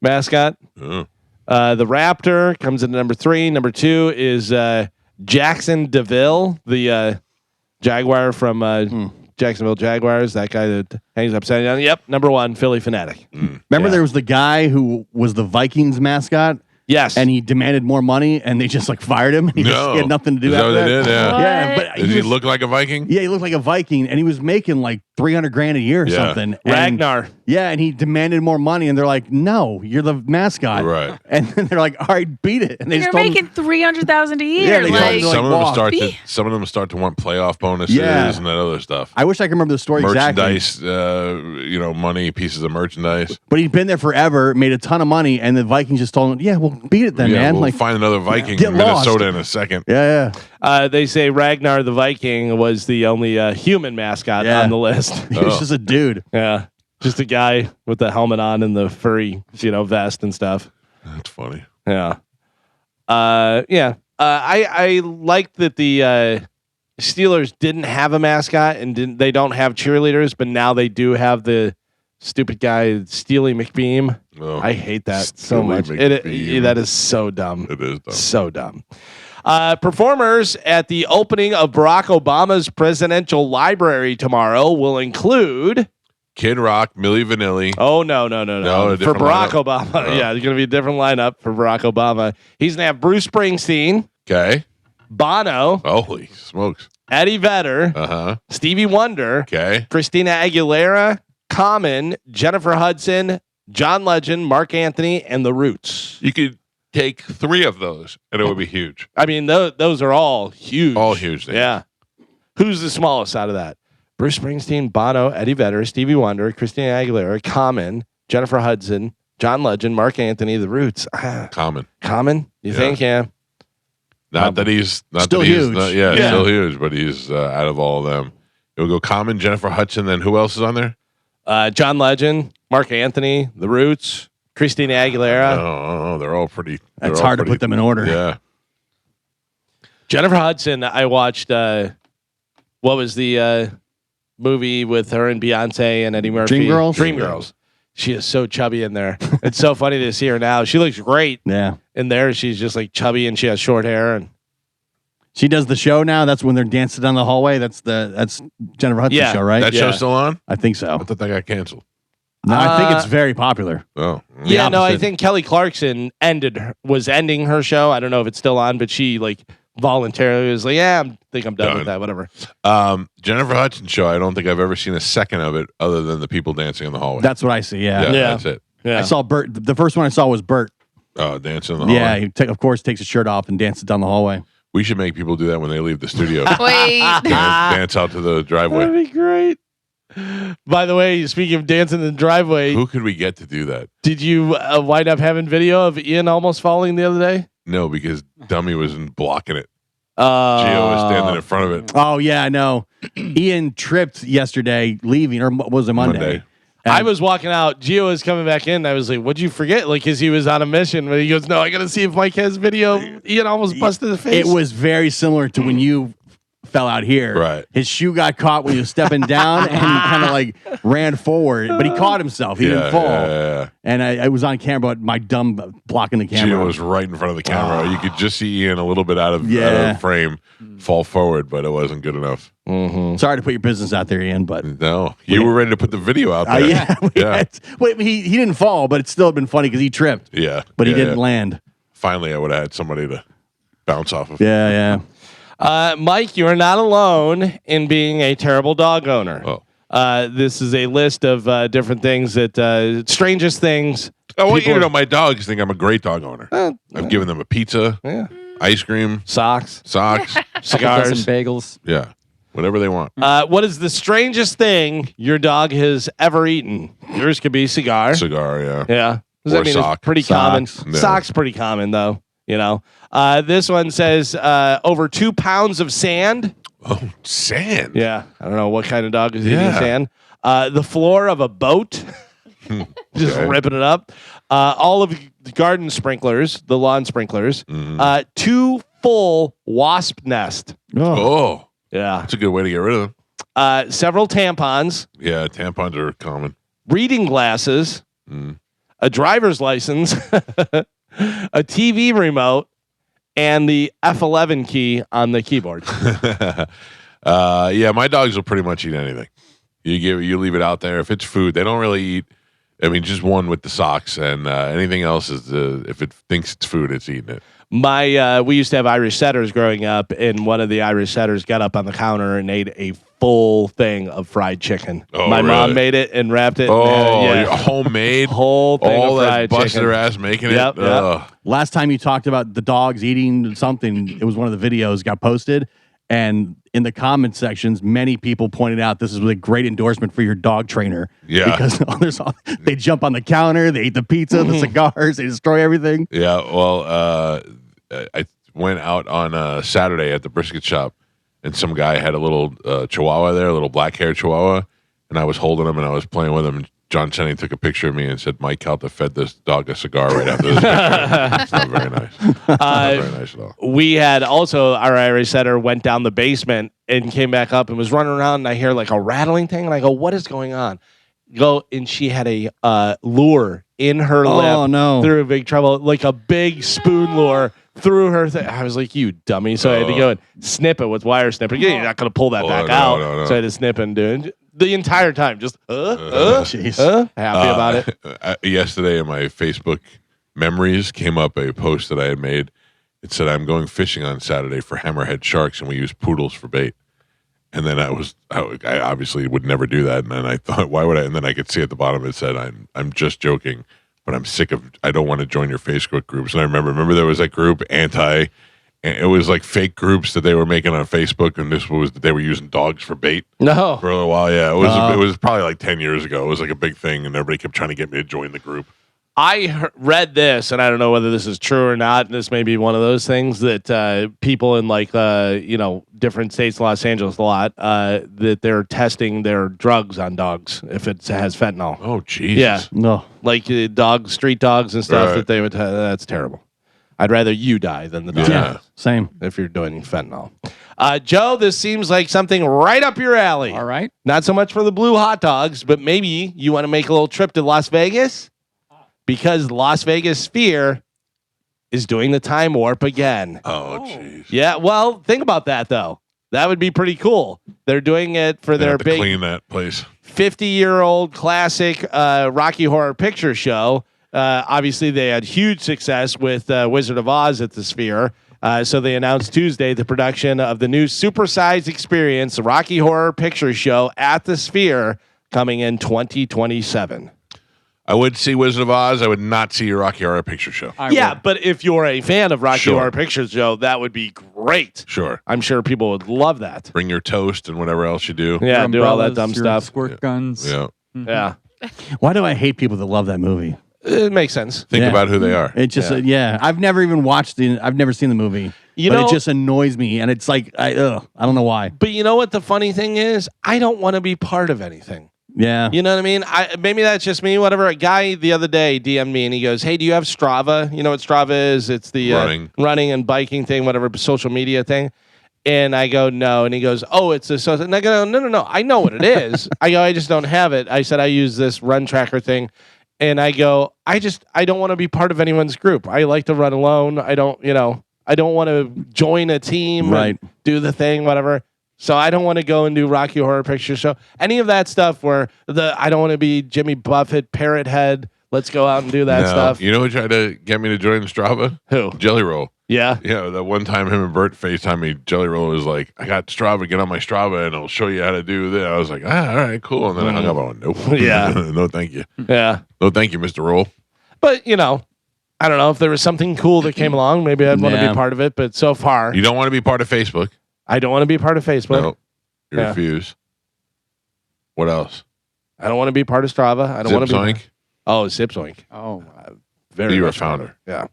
mascot. Oh. The Raptor comes in number 3. Number 2 is Jackson DeVille, the Jaguar from Jacksonville Jaguars. That guy that hangs upside down. Yep, number 1, Philly Fanatic. Remember there was the guy who was the Vikings mascot, Yes, and he demanded more money, and they just like fired him. He had nothing to do Is that after what they that. did? Yeah. What? Yeah, but Does he was- look like a Viking? Yeah, he looked like a Viking, and he was making like $300,000 a year or Yeah. something. And- Ragnar. yeah, and he demanded more money, and they're like, "No, you're the mascot." Right. And then they're like, "All right, beat it." And they You're just told him- making $300,000 a year. Yeah, they told him like, to, Some of them walk. start to want playoff bonuses Yeah. and that other stuff. I wish I could remember the story exactly. Merchandise, money, pieces of merchandise. But he'd been there forever, made a ton of money, and the Vikings just told him, "Yeah, well, beat it then, Yeah, man." we'll Like, find another Viking Get in Minnesota lost. in a second. yeah. They say Ragnar the Viking was the only human mascot Yeah. on the list. He was just a dude. Yeah, just a guy with the helmet on and the furry, vest and stuff. That's funny. Yeah. I like that the Steelers didn't have a mascot and they don't have cheerleaders, but now they do have the stupid guy Steely McBeam. Oh, I hate that so Steely much. McBeam. That is so dumb. It is dumb. So dumb. Performers at the opening of Barack Obama's presidential library tomorrow will include. Kid Rock, Milli Vanilli. Oh no! No, a For different Barack lineup. Obama, Oh. yeah, there's going to be a different lineup for Barack Obama. He's going to have Bruce Springsteen, Okay. Bono, Holy smokes. Eddie Vedder, Uh-huh. Stevie Wonder, Okay. Christina Aguilera, Common, Jennifer Hudson, John Legend, Mark Anthony, and The Roots. You could take 3 of those and it would be huge. I mean, those are all huge. All huge things. Yeah. Who's the smallest out of that? Bruce Springsteen, Bono, Eddie Vedder, Stevie Wonder, Christina Aguilera, Common, Jennifer Hudson, John Legend, Mark Anthony, The Roots. Common. Common? You Yeah. think? Yeah. Not that he's Still huge. Yeah, Yeah. still huge, but he's out of all of them. It would go Common, Jennifer Hudson, then who else is on there? John Legend, Mark Anthony, The Roots, Christina Aguilera, Oh, they're all pretty. they're That's all hard to pretty- put them in order. Yeah. Jennifer Hudson. I watched. What was the movie with her and Beyonce and Eddie Murphy? Dreamgirls? Dreamgirls. She is so chubby in there. It's so funny to see her now. She looks great Yeah. in there. She's just like chubby and she has short hair and She does the show now. That's when they're dancing down the hallway. That's Jennifer Hudson's Yeah. show, right? That Yeah. show's still on? I think I so. thought that got canceled. No, I think Uh, it's very popular. Oh. yeah. No, I opposite. think Kelly Clarkson was ending her show. I don't know if it's still on, but she like voluntarily was like, yeah, I think I'm done Done. with that. Whatever. Jennifer Hudson show, I don't think I've ever seen a second of it other than the people dancing in the hallway. That's what I see. Yeah. yeah, Yeah. that's it. Yeah. I saw Bert. The first one I saw was Bert. Oh, dancing in the hallway. Yeah, he of course takes his shirt off and dances down the hallway. We should make people do that when they leave the studio. wait. Dance out to the driveway. That'd be great. By the way, speaking of dancing in the driveway, Who could we get to do that? did you wind up having video of Ian almost falling the other day? No, because Dummy wasn't blocking it. Gio was standing in front of it. Oh yeah, I know. Ian tripped yesterday leaving, or was it Monday? I was walking out. Gio was coming back in. I was like, "What'd you forget?" Like, because he was on a mission. But he goes, "No, I got to see if Mike has video." Ian almost busted his face. It was very similar to when you fell out here. Right. His shoe got caught when he was stepping down, and he kind of like ran forward, but he caught himself. He didn't fall. Yeah. And I was on camera, but my dumb blocking the camera. Gio was right in front of the camera. You could just see Ian a little bit out of frame fall forward, but it wasn't good enough. Sorry to put your business out there, Ian, but No, you were ready to put the video out there. Wait, he didn't fall, but it still had been funny because he tripped. Yeah. But he Yeah, didn't yeah. land. Finally, I would have had somebody to bounce off of. Yeah. Mike, you are not alone in being a terrible dog owner. Oh. This is a list of different things that strangest things. I want you people- to know my dogs think I'm a great dog owner. I've given them a pizza, ice cream, Socks, socks, Dozen cigars. bagels. yeah, whatever they want. What is the strangest thing your dog has ever eaten? Yours could be cigar. Cigar, yeah. Yeah. Does Or that mean sock. it's pretty common? Socks. Yeah. Socks pretty common though. This one says over 2 pounds of sand. Oh, sand. Yeah, I don't know what kind of dog is eating Yeah. sand. The floor of a boat, just Okay. ripping it up. All of the garden sprinklers, the lawn sprinklers. Mhm. 2 full wasp nest. Oh, Yeah. that's a good way to get rid of them. Several tampons, Yeah, tampons are common. reading glasses, Mm. a driver's license, a TV remote, and the F11 key on the keyboard. Yeah, my dogs will pretty much eat anything. You leave it out there. If it's food, they don't really eat. I mean, just one with the socks, and anything else is if it thinks it's food, it's eating it. We used to have Irish setters growing up, and one of the Irish setters got up on the counter and ate a full thing of fried chicken. Oh, My mom really? made it and wrapped it. Oh, and, you're homemade, whole thing all of that fried busted chicken. her ass making Yep, it. yep. Ugh. Last time you talked about the dogs eating something, it was one of the videos got posted. And in the comment sections, many people pointed out this is a great endorsement for your dog trainer. Yeah. Because they jump on the counter, they eat the pizza, the cigars, they destroy everything. Yeah, well, I went out on Saturday at the brisket shop, and some guy had a little chihuahua there, a little black-haired chihuahua, and I was holding him and I was playing with him. And John Cheney took a picture of me and said, "Mike Calta fed this dog a cigar right after this picture." It's not very nice. Not very nice at all. We had also our Irish setter went down the basement and came back up and was running around, and I hear like a rattling thing, and I go, "What is going on?" And she had a lure in her lip no. through a big trouble, like a big spoon lure through her thing. I was like, "You dummy!" So I had to go and snip it with wire snipper. You're not going to pull that Oh, back no, out. no. So I had to snip and do it the entire time. Just Jeez. happy about it. Yesterday in my Facebook memories came up a post that I had made. It said, "I'm going fishing on Saturday for hammerhead sharks, and we use poodles for bait." And then I obviously would never do that. And then I thought, why would I? And then I could see at the bottom it said, "I'm just joking, but I'm sick of. I don't want to join your Facebook groups." And I remember there was that group it was like fake groups that they were making on Facebook, and they were using dogs for bait No. for a little while. Yeah, it was probably like 10 years ago. It was like a big thing, and everybody kept trying to get me to join the group. I read this, and I don't know whether this is true or not. This may be one of those things that people in like different states, Los Angeles, a lot that they're testing their drugs on dogs if it has fentanyl. Oh, jeez. Yeah, No. like street dogs and stuff Right. that they would. That's terrible. I'd rather you die than the dog Yeah. Same. if you're doing fentanyl. Joe, this seems like something right up your alley. All right. Not so much for the blue hot dogs, but maybe you want to make a little trip to Las Vegas because Las Vegas Sphere is doing the time warp again. Oh, jeez. Yeah, well, think about that though. That would be pretty cool. They're doing it for They their have to big clean that place. 50-year-old classic Rocky Horror Picture Show. Obviously, they had huge success with Wizard of Oz at the Sphere. So they announced Tuesday the production of the new supersized experience, the Rocky Horror Picture Show at the Sphere, coming in 2027. I would see Wizard of Oz. I would not see a Rocky Horror Picture Show. I Yeah, would. but if you're a fan of Rocky Sure. Horror Picture Show, that would be great. great. Sure. I'm sure people would love that. Bring your toast and whatever else you do. Yeah, Your do all that umbrellas, dumb your stuff. Squirt guns. Yeah. Yeah, Why do I hate people that love that movie? it makes sense. Think Yeah. about who they are. It just, I've never even watched it. I've never seen the movie. You but know- it just annoys me. And it's like, I don't know why. But you know what the funny thing is? I don't want to be part of anything. Yeah. You know what I mean? Maybe that's just me. Whatever. A guy the other day DM'd me and he goes, "Hey, do you have Strava? You know what Strava is? It's the running and biking thing, whatever social media thing." And I go, "No." And he goes, "Oh, it's a social." And I go, "No. I know what it is." I go, "I just don't have it." I said, "I use this run tracker thing." And I go, I don't want to be part of anyone's group. I like to run alone. I don't want to join a team and do the thing, whatever. So I don't want to go and do Rocky Horror Picture Show. Any of that stuff where I don't want to be Jimmy Buffett, Parrot Head. Let's go out and do that stuff. You know who tried to get me to join Strava? Who? Jelly Roll. Yeah. Yeah, that one time him and Bert FaceTime me, Jelly Roll was like, "I got Strava, get on my Strava and I'll show you how to do this." I was like, all right, cool. And then I hung up on, nope. Yeah. No, thank you. Yeah. No, thank you, Mr. Roll. But, I don't know if there was something cool that came along. Maybe I'd want to be part of it. But so far, You don't want to be part of Facebook? I don't want to be part of Facebook. No. You Yeah. refuse. What else? I don't want to be part of Strava. I don't want to be. Zipzoink? Oh, Zipzoink. Oh, Very You were a much founder. Yeah.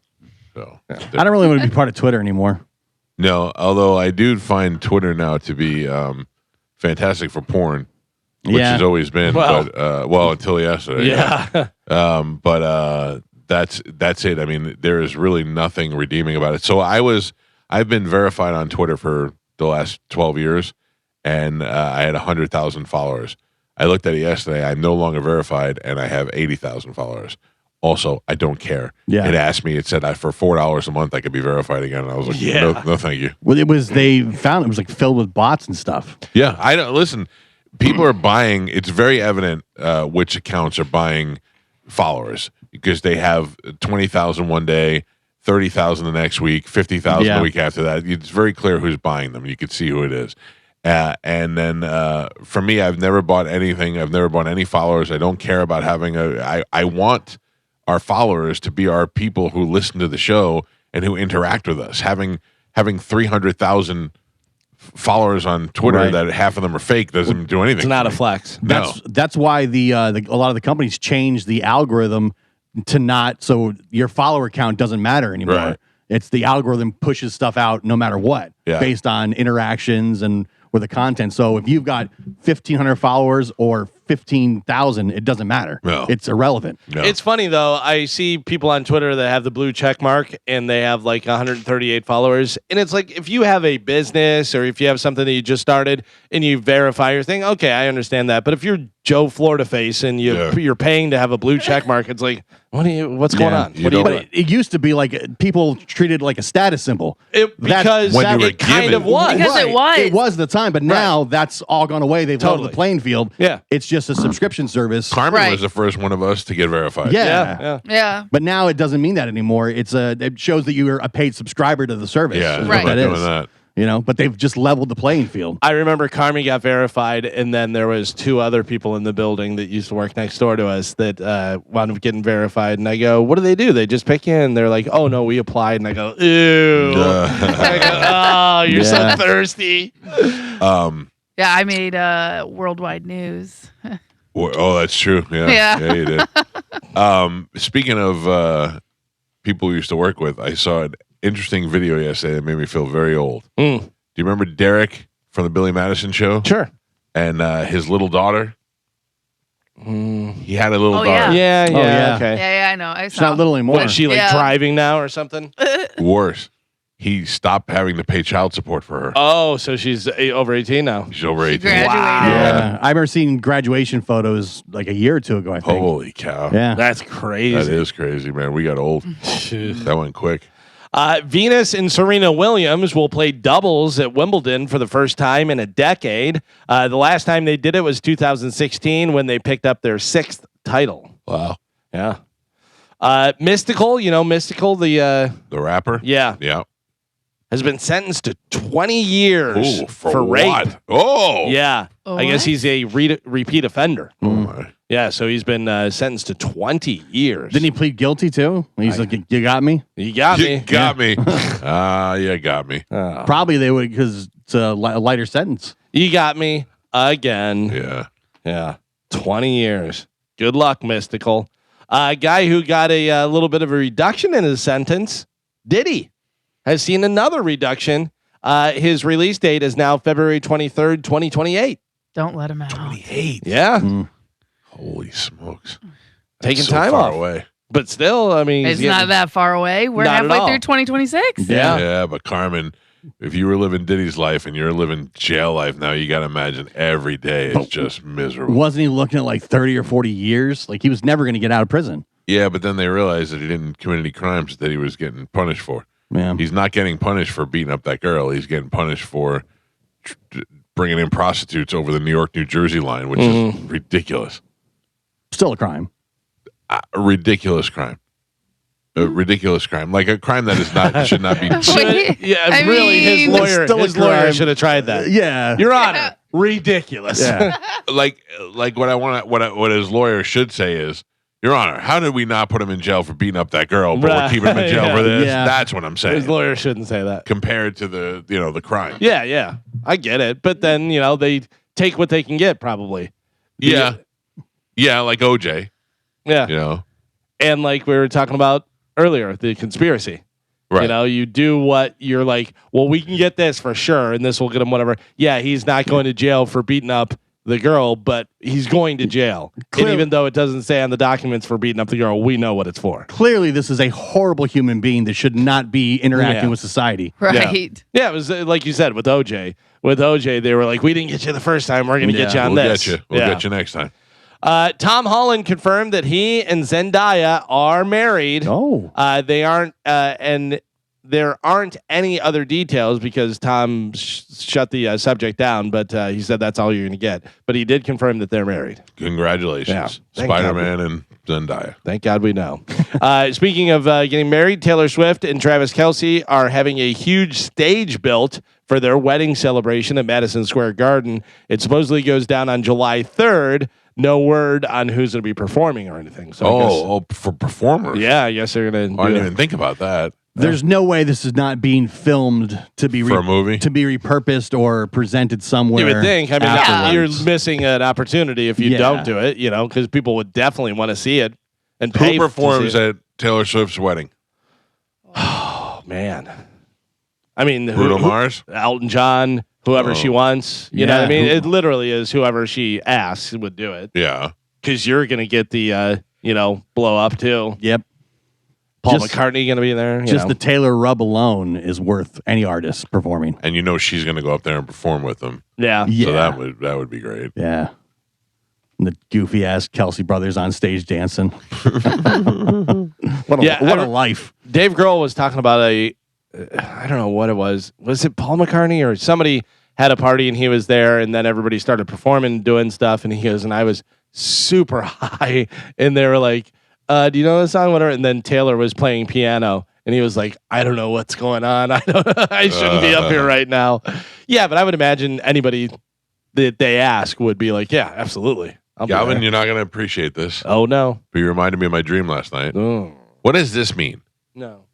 So I don't really want to be part of Twitter anymore. No, although I do find Twitter now to be fantastic for porn, which has always been. Well. But until yesterday. Yeah. But that's it. I mean, there is really nothing redeeming about it. So I've been verified on Twitter for the last 12 years, and I had 100,000 followers. I looked at it yesterday. I'm no longer verified, and I have 80,000 followers. Also, I don't care. Yeah. It asked me. It said for $4 a month I could be verified again. And I was like, no, thank you. Well, they found it was like filled with bots and stuff. Yeah, I don't listen. People are buying. It's very evident which accounts are buying followers because they have 20,000 one day, 30,000 the next week, 50,000 the week after that. It's very clear who's buying them. You can see who it is. And then for me, I've never bought anything. I've never bought any followers. I don't care about having I want our followers to be our people who listen to the show and who interact with us. Having 300,000 followers on Twitter that half of them are fake doesn't do anything. It's not a flex. That's why a lot of the companies changed the algorithm to not so your follower count doesn't matter anymore. Right. It's the algorithm pushes stuff out no matter what, based on interactions and with the content. So if you've got 1,500 followers or 15,000, it doesn't matter. No. It's irrelevant. No. It's funny though. I see people on Twitter that have the blue check mark and they have like 138 followers. And it's like if you have a business or if you have something that you just started and you verify your thing, okay, I understand that. But if you're Joe Florida Face and you're paying to have a blue check mark, it's like, what's going on? What are you doing? But it used to be like people treated it like a status symbol. Because when you were it kind of given. was. Because it was. It was the time, but now that's all gone away. They've leveled the playing field. Yeah. It's just a subscription service. Carmen was the first one of us to get verified. Yeah. Yeah. But now it doesn't mean that anymore. It shows that you are a paid subscriber to the service. Yeah, is right. what that Doing is. that. But they've just leveled the playing field. I remember Carmi got verified, and then there was two other people in the building that used to work next door to us that wound up getting verified. And I go, "What do? They just pick you?" And they're like, "Oh no, we applied." And I go, "Ew." I go, "Oh, you're so thirsty." Yeah, I made worldwide news. Oh, that's true. Yeah, Yeah. you did. Speaking of people we used to work with, I saw an interesting video yesterday that made me feel very old. Do you remember Derek from the Billy Madison show? Sure. And his little daughter? He had a little daughter. Yeah. Yeah. Okay. Yeah, I know. I It's saw. not little anymore. What, is she like driving now or something? Worse. He stopped having to pay child support for her. Oh, so she's over 18 now. She's over 18. graduated. Yeah. I remember seeing graduation photos like a year or two ago, I think. Holy cow. Yeah. That's crazy. That is crazy, man. We got old. That went quick. Venus and Serena Williams will play doubles at Wimbledon for the first time in a decade. The last time they did it was 2016 when they picked up their 6th title. Wow. Yeah. Mystical, Mystical, the rapper? Yeah. Yeah. Has been sentenced to 20 years Ooh, for rape. what? Oh. Yeah. I guess he's a repeat offender. Oh my. Yeah, so he's been sentenced to 20 years. Didn't he plead guilty too? He's like, you got me. You got me. You got me. You got me. Oh. Probably they would because it's a lighter sentence. You got me again. Yeah. Yeah. 20 years. Good luck, Mystical. A guy who got a little bit of a reduction in his sentence, Diddy, has seen another reduction. His release date is now February 23rd, 2028. Don't let him out. 28. Yeah. Holy smokes. Taking That's so time far off. away. But still, I mean, It's he's not getting- that far away. We're Not at halfway all. through 2026. Yeah. Yeah, but Carmen, if you were living Diddy's life and you're living jail life now, you got to imagine every day is just miserable. Wasn't he looking at like 30 or 40 years? Like he was never going to get out of prison. Yeah, but then they realized that he didn't commit any crimes that he was getting punished for. Yeah. He's not getting punished for beating up that girl. He's getting punished for bringing in prostitutes over the New York, New Jersey line, which is ridiculous. Still a crime. A ridiculous crime. A ridiculous crime. Like a crime that is not should not be. Wait, Yeah, I really, mean- his Still a lawyer crime. should have tried that. Yeah. Your Honor, ridiculous. Yeah. like what I want. What his lawyer should say is, Your Honor, how did we not put him in jail for beating up that girl, but we're keeping him in jail Right, for this? yeah. That's what I'm saying. His lawyer shouldn't say that. Compared to the crime. Yeah, yeah. I get it. But then, they take what they can get, probably. Yeah. Yeah, like OJ. Yeah. And like we were talking about earlier, the conspiracy. Right. You do what you're like, well, we can get this for sure, and this will get him whatever. Yeah, he's not going to jail for beating up the girl, but he's going to jail. And even though it doesn't say on the documents for beating up the girl, we know what it's for. Clearly, this is a horrible human being that should not be interacting with society. Right. Yeah, it was like you said with OJ. With OJ, they were like, we didn't get you the first time. We're going to get you on We'll this. get you. We'll get you next time. Tom Holland confirmed that he and Zendaya are married. Oh. They aren't, and there aren't any other details because Tom shut the subject down. But he said that's all you're going to get. But he did confirm that they're married. Congratulations, Yeah. Thank Spider-Man and Zendaya. Thank God we know. Speaking of getting married, Taylor Swift and Travis Kelce are having a huge stage built for their wedding celebration at Madison Square Garden. It supposedly goes down on July 3rd. No word on who's going to be performing or anything. So I guess, for performers. yeah, I guess they're going to. I didn't even think about that. There's no way this is not being filmed to be For a movie? to be repurposed or presented somewhere. You would think. I mean, afterwards. you're missing an opportunity if you Yeah. don't do it. Because people would definitely want to see it and pay. Who performs to see it. at Taylor Swift's wedding? Oh man, I mean, Bruno Mars? Elton John, whoever she wants. You know what I Yeah. mean? It literally is whoever she asks would do it Yeah. because you're going to get the blow up too. Yep. Paul Just- McCartney going to be there. you Just know. the Taylor rub alone is worth any artist performing. And she's going to go up there and perform with them. yeah. Yeah. So that would be great. Yeah. And the goofy ass Kelsey brothers on stage dancing. what a life. Dave Grohl was talking about I don't know what it was. Was it Paul McCartney or somebody had a party and he was there and then everybody started performing and doing stuff and he goes, and I was super high and they were like, do you know the song? Whatever. And then Taylor was playing piano and he was like, I don't know what's going on. I shouldn't be up here right now. Yeah, but I would imagine anybody that they ask would be like, yeah, absolutely. I'll be Galvin, there. you're not going to appreciate this. Oh no. But you reminded me of my dream last night. Oh, What does this mean? no.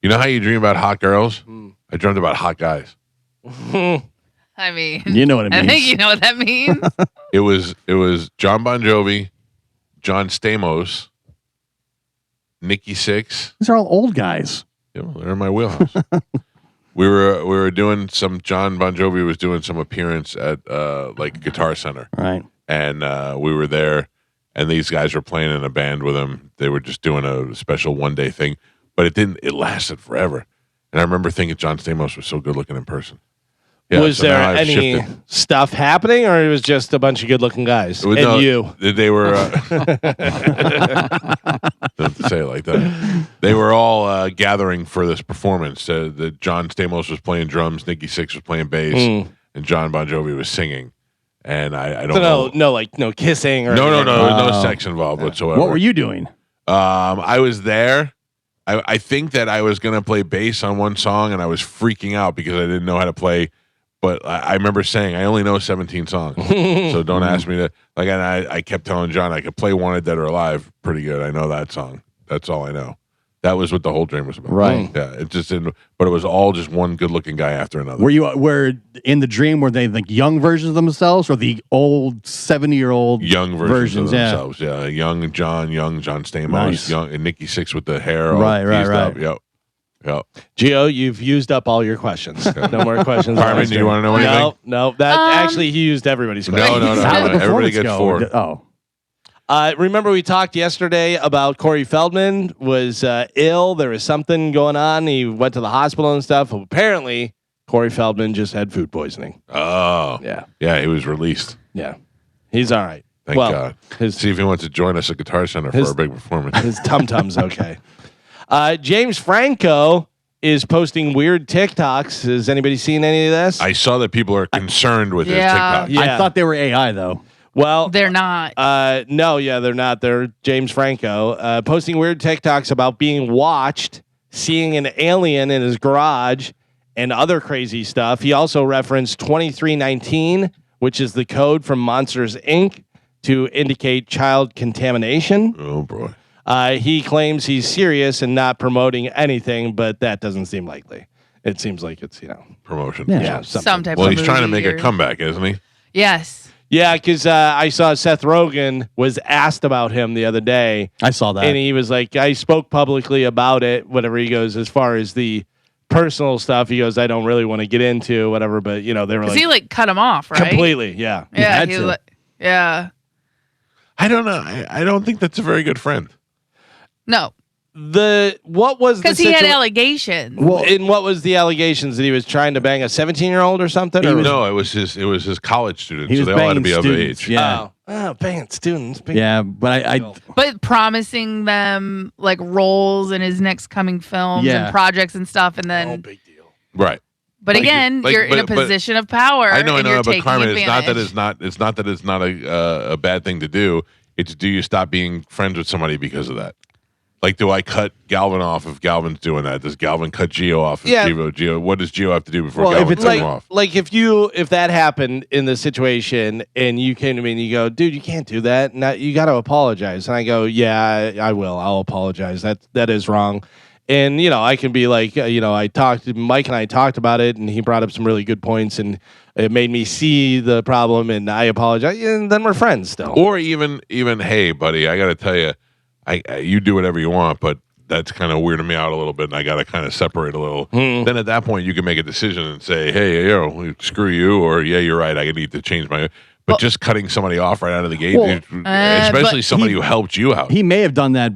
You know how you dream about hot girls? I dreamt about hot guys. I mean, You know what it I means. think you know what that means. It was John Bon Jovi, John Stamos, Nikki Sixx. These are all old guys. Yeah, well, they're in my wheelhouse. we were doing some. John Bon Jovi was doing some appearance at like Guitar Center, Right. and we were there, and these guys were playing in a band with him. They were just doing a special one-day thing, but it lasted forever. And I remember thinking John Stamos was so good looking in person. Yeah, was so there now I've any shifted. stuff happening, or it was just a bunch of good-looking guys and No, you? They were. Don't have to say it like that. They were all gathering for this performance. That John Stamos was playing drums, Nikki Sixx was playing bass, and John Bon Jovi was singing. And I don't know. No kissing or No, anything. there was no sex involved whatsoever. What were you doing? I was there. I think that I was gonna play bass on one song, and I was freaking out because I didn't know how to play but I remember saying I only know 17 songs, so don't ask me to. Like, and I kept telling John I could play "Wanted Dead or Alive" pretty good. I know that song. That's all I know. That was what the whole dream was about. Right. Yeah. It just didn't. But it was all just one good-looking guy after another. Were in the dream, were they like young versions of themselves or the old 70-year-old young versions of yeah. themselves? Yeah. Young John Stamos, Nice. young and Nikki Sixx with the hair. all Right. teased up. Yep. Gio, you've used up all your questions. No more questions. Carmen, do you want to know anything? No. That actually, he used everybody's questions. No. How did the Everybody performance gets go? 4. Remember we talked yesterday about Corey Feldman was ill. There was something going on. He went to the hospital and stuff. Well, apparently, Corey Feldman just had food poisoning. Oh. Yeah. Yeah, he was released. Yeah. He's all right. Thank God. See if he wants to join us at Guitar Center for a big performance. His tum-tum's okay. James Franco is posting weird TikToks. Has anybody seen any of this? I saw that people are concerned with his Yeah. TikTok. Yeah. I thought they were AI though. Well, They're not. no, they're not. They're James Franco posting weird TikToks about being watched, seeing an alien in his garage, and other crazy stuff. He also referenced 2319, which is the code from Monsters Inc. to indicate child contamination. Oh boy. He claims he's serious and not promoting anything, but that doesn't seem likely. It seems like it's, Promotion. Yeah. Some type Well, of he's trying to movie make a or- comeback, isn't he? Yes. Yeah, because I saw Seth Rogen was asked about him the other day, I saw that. and he was like, I spoke publicly about it, whatever. He goes, as far as the personal stuff, he goes, I don't really want to get into whatever, but, they were Because like, he cut him off, right? completely, yeah. Yeah. had He to. yeah. I don't know. I don't think that's a very good friend. No. What was the Because he had situa- allegations. And what was the allegations that he was trying to bang a 17-year-old or something? Or No, it was his college students, He so was they all had to banging be of students, age. Yeah. banging students. Yeah, but I But promising them like roles in his next coming films Yeah. and projects and stuff, and then. big deal. Right. But Like, again, like, you're in a but- position of power. I know, and you're but taking Carmen, it's not advantage. that it's not a bad thing to do. It's do you stop being friends with somebody because of that? Like, do I cut Galvin off if Galvin's doing that? Does Galvin cut Gio off if Yeah. Gio? What does Gio have to do before Well, if Galvin it's cuts him off? Like if that happened in the situation and you came to me and you go, dude, you can't do that. Now you got to apologize. And I go, yeah, I will. I'll apologize. That is wrong. And I can be like, Mike and I talked about it, and he brought up some really good points, and it made me see the problem, and I apologize. And then we're friends still. Or even, hey, buddy, I got to tell you, you do whatever you want, but that's kind of weirding me out a little bit, and I got to kind of separate a little. Then at that point, you can make a decision and say, hey, screw you, or yeah, you're right, I need to change my. But just cutting somebody off right out of the gate, Well, especially but somebody who helped you out. he may have done that,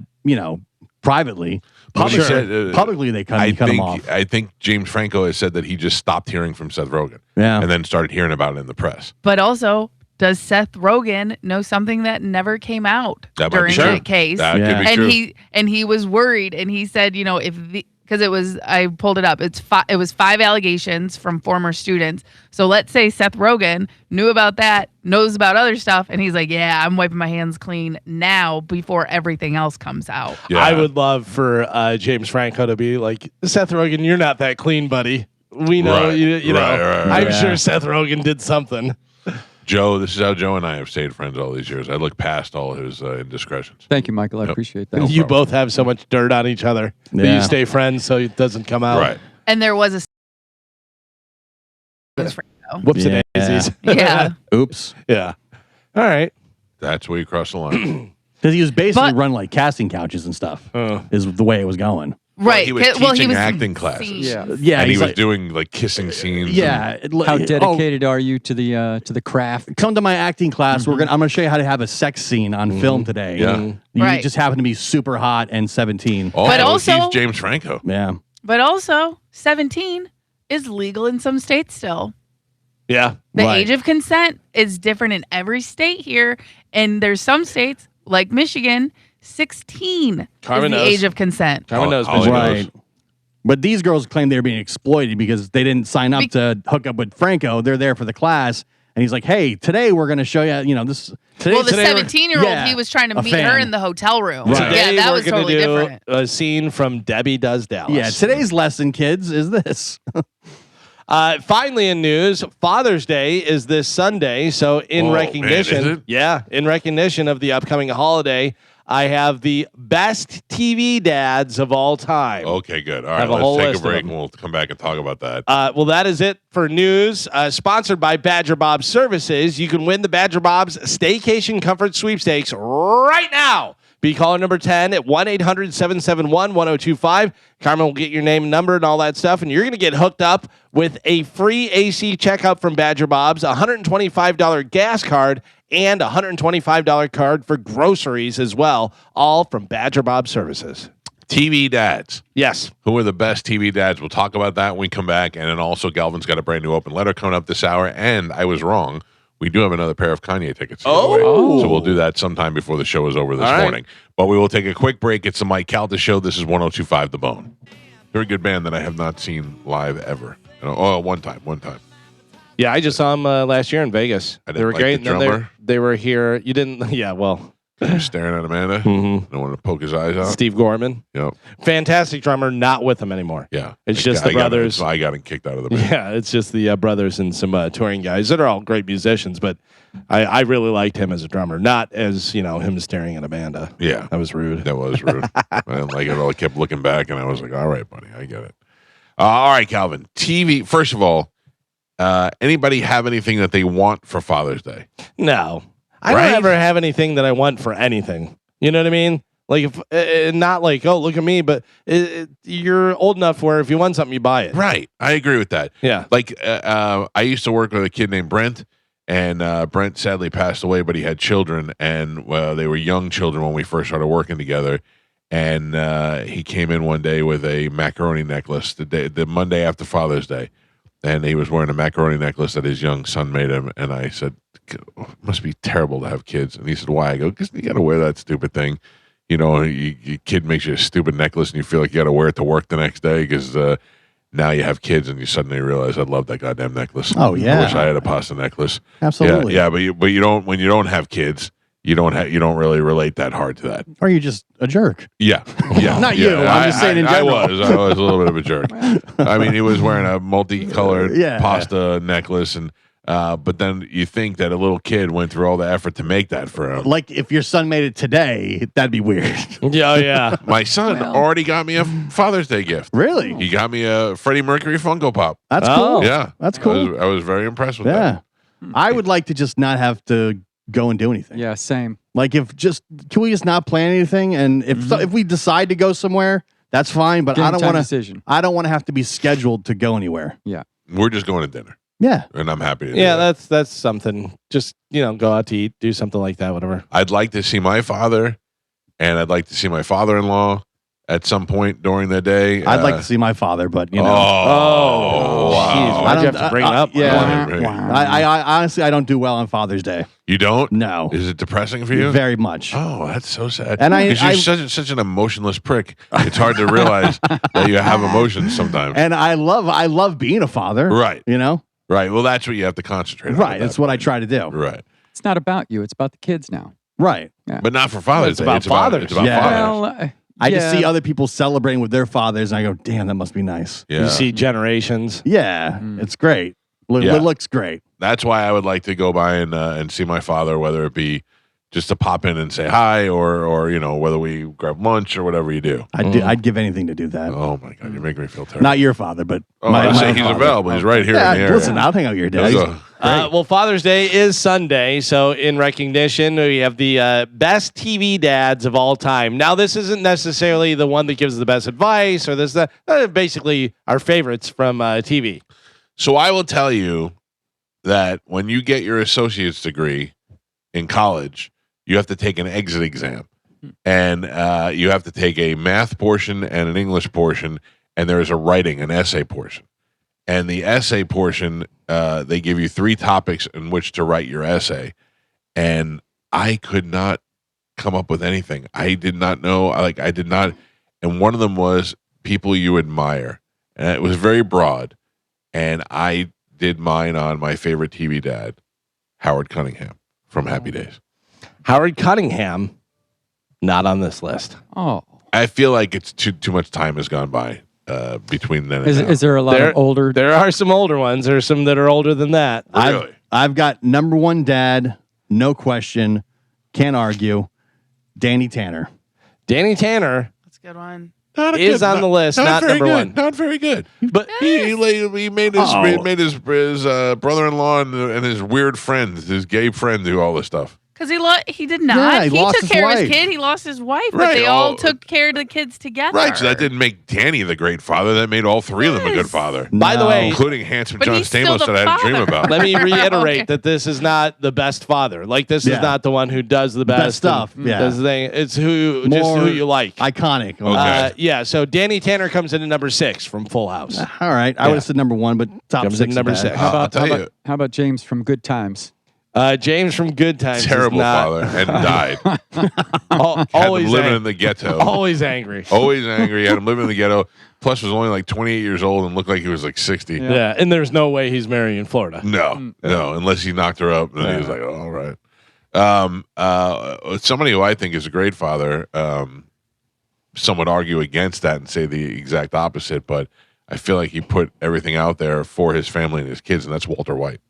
privately. Publicly, they cut him off. I think James Franco has said that he just stopped hearing from Seth Rogen, Yeah. and then started hearing about it in the press. But also, does Seth Rogen know something that never came out That might be during true. that case? That Yeah. could be true. And he was worried, and he said, because it was, I pulled it up. It was 5 allegations from former students. So let's say Seth Rogen knew about that, knows about other stuff, and he's like, yeah, I'm wiping my hands clean now before everything else comes out. Yeah. I would love for James Franco to be like, Seth Rogen, you're not that clean, buddy. We know, Right. you know. Right. I'm Yeah. sure Seth Rogen did something. Joe, this is how Joe and I have stayed friends all these years. I look past all his indiscretions. Thank you, Michael. I Yep. appreciate that. No You problem. both have so much dirt on each other, but Yeah. you stay friends so it doesn't come out. Right. And there was a Whoops Yeah. and daisies. yeah. Oops. Yeah. All right. That's where you cross the line. Because he was basically But- run like casting couches and stuff, Oh. is the way it was going. Right. he was Well, he teaching was acting classes. seen- Yeah, and he he's was like, doing like kissing scenes. yeah. How dedicated are you to the craft? Come to my acting class. I'm gonna show you how to have a sex scene on film today. Yeah. You Right. just happen to be super hot and 17. Oh, But also- he's James Franco. Yeah. But also, 17 is legal in some states still. Yeah. The Right. age of consent is different in every state here. And there's some states, like Michigan, 16 Carmen is the knows. age of consent. Carmen knows. Holly Michigan. knows. Right. But these girls claim they're being exploited because they didn't sign up Be- to hook up with Franco. They're there for the class. And he's like, hey, today we're going to show you, this. Today, Well, the today we're- 17-year-old, Yeah, he was trying to a meet her fan. in the hotel room. Right. Today Yeah, that we're was gonna totally do different. a scene from Debbie Does Dallas. Yeah, today's lesson, kids, is this. Finally, in news, Father's Day is this Sunday. So, in recognition, man, is it? in recognition of the upcoming holiday, I have the best TV dads of all time. Okay, good. All right, Have a whole let's take list a of break them. and we'll come back and talk about that. Well, that is it for news. Sponsored by Badger Bob's Services. You can win the Badger Bob's Staycation Comfort Sweepstakes right now. Be caller number 10 at 1-800-771-1025. Carmen will get your name and number and all that stuff, and you're going to get hooked up with a free AC checkup from Badger Bob's, a $125 gas card, and a $125 card for groceries as well, all from Badger Bob's Services. TV dads. Yes. Who are the best TV dads? We'll talk about that when we come back. And then also, Galvin's got a brand new open letter coming up this hour. And I was wrong. We do have another pair of Kanye tickets. To give away. So we'll do that sometime before the show is over this morning. But we will take a quick break. It's the Mike Calta Show. This is 102.5 The Bone. Very good band that I have not seen live ever. One time. Yeah, I just saw them last year in Vegas. I They didn't were like great. the And then drummer. they were here. You didn't? Yeah, well. You're staring at Amanda. Mhm. I want to poke his eyes out. Steve Gorman. Yep. Fantastic drummer, not with them anymore. Yeah. It's just the brothers. I got him kicked out of the band. Yeah, it's just the brothers and some touring guys that are all great musicians, but I really liked him as a drummer, not as, him staring at Amanda. Yeah. That was rude. That was rude. I didn't like it at all. I kept looking back, and I was like, all right, buddy, I get it. All right, Calvin. TV, first of all, anybody have anything that they want for Father's Day? No. I Right? don't ever have anything that I want for anything. You know what I mean? Like, if not like, oh, look at me, but you're old enough where if you want something, you buy it. Right. I agree with that. Yeah. Like, I used to work with a kid named Brent, and Brent sadly passed away, but he had children, and they were young children when we first started working together. And he came in one day with a macaroni necklace the Monday after Father's Day. And he was wearing a macaroni necklace that his young son made him. And I said, it must be terrible to have kids. And he said, why? I go, because you got to wear that stupid thing. Your kid makes you a stupid necklace and you feel like you got to wear it to work the next day because now you have kids and you suddenly realize I love that goddamn necklace. Oh, yeah. I wish I had a pasta necklace. Absolutely. Yeah, but you don't, when you don't have kids, you don't really relate that hard to that. Or you're just a jerk. Yeah. Not you. I'm just saying in general. I was a little bit of a jerk. I mean, he was wearing a multicolored pasta necklace, and but then you think that a little kid went through all the effort to make that for him. Like if your son made it today, that'd be weird. Yeah. My son already got me a Father's Day gift. Really? He got me a Freddie Mercury Funko Pop. That's Oh. cool. Yeah, That's cool. I was very impressed with Yeah. that. I would like to just not have to go and do anything. Yeah, same. Like can we just not plan anything? And if we decide to go somewhere, that's fine. But I Game don't time want to. decision. I don't want to have to be scheduled to go anywhere. We're just going to dinner, Yeah. and I'm happy to do Yeah, that. that's something. Just, go out to eat, do something like that, whatever. I'd like to see my father, and I'd like to see my father-in-law at some point during the day. I'd like to see my father, but Oh, Oh, wow. jeez, why'd you have to bring it up? Yeah. Really? I honestly I don't do well on Father's Day. You don't? No. Is it depressing for you? Very much. Oh, that's so sad. And Because you're such an emotionless prick. It's hard to realize that you have emotions sometimes. And I love being a father. Right. Right. Well, that's what you have to concentrate on. Right. at That's that what I point. try to do. Right. It's not about you. It's about the kids now. Right. But not for Father's It's Day. about fathers. It's about Yeah. fathers. Well, I just see other people celebrating with their fathers, and I go, "Damn, that must be nice." Yeah. You see generations. Yeah, it's great. Yeah. It looks great. That's why I would like to go by and see my father, whether it be just to pop in and say hi or whether we grab lunch or whatever you do. I'd give anything to do that. Oh, my God. You're making me feel terrible. Not your father, but I say he's father. available. He's right here in the area. Listen, I'll hang out with your dad. Well, Father's Day is Sunday, so in recognition, we have the best TV dads of all time. Now, this isn't necessarily the one that gives the best advice, or this basically our favorites from TV. So I will tell you that when you get your associate's degree in college, you have to take an exit exam. And you have to take a math portion and an English portion, and there is an essay portion. And the essay portion, they give you 3 topics in which to write your essay. And I could not come up with anything. I did not know. I did not. And one of them was people you admire. And it was very broad. And I did mine on my favorite TV dad, Howard Cunningham from Happy Days. Howard Cunningham, not on this list. Oh, I feel like it's too much time has gone by. between then and Is, now. is there a lot of older? There are some older ones. There are some that are older than that. Really? I've got number one dad, no question, can't argue. Danny Tanner. Danny Tanner That's a good one. is on the list, not very number good, one. Not very good. But He made his brother-in-law and his weird friend, his gay friend, do all this stuff. Because he did not. Yeah, he he lost took his care of his wife. kid. He lost his wife, but Right, they all all- took care of the kids together. Right, so that didn't make Danny the great father. That made all three of them a good Yes. father. By the way, Including handsome But John he's still Stamos the that I had a dream father. about. let me reiterate Okay. that this is not the best father. Like this Yeah. is not the one who does the Best best stuff, and yeah. does the thing. It's just who you like. Iconic. Okay. Yeah, so Danny Tanner comes in at number 6 from Full House. All right. I would have said number one, but top Comes six. in number is bad. 6. I'll tell you, How about James from Good Times? James from Good Times. terrible is not, father and died. Had Always him living ang- in the ghetto. always angry. Always angry. Had him living in the ghetto. Plus, was only like 28 years old and looked like he was like 60. Yeah, and there's no way he's marrying in Florida. No, unless he knocked her up. And then he was like, oh, all right. Somebody who I think is a great father, some would argue against that and say the exact opposite, but I feel like he put everything out there for his family and his kids, and that's Walter White.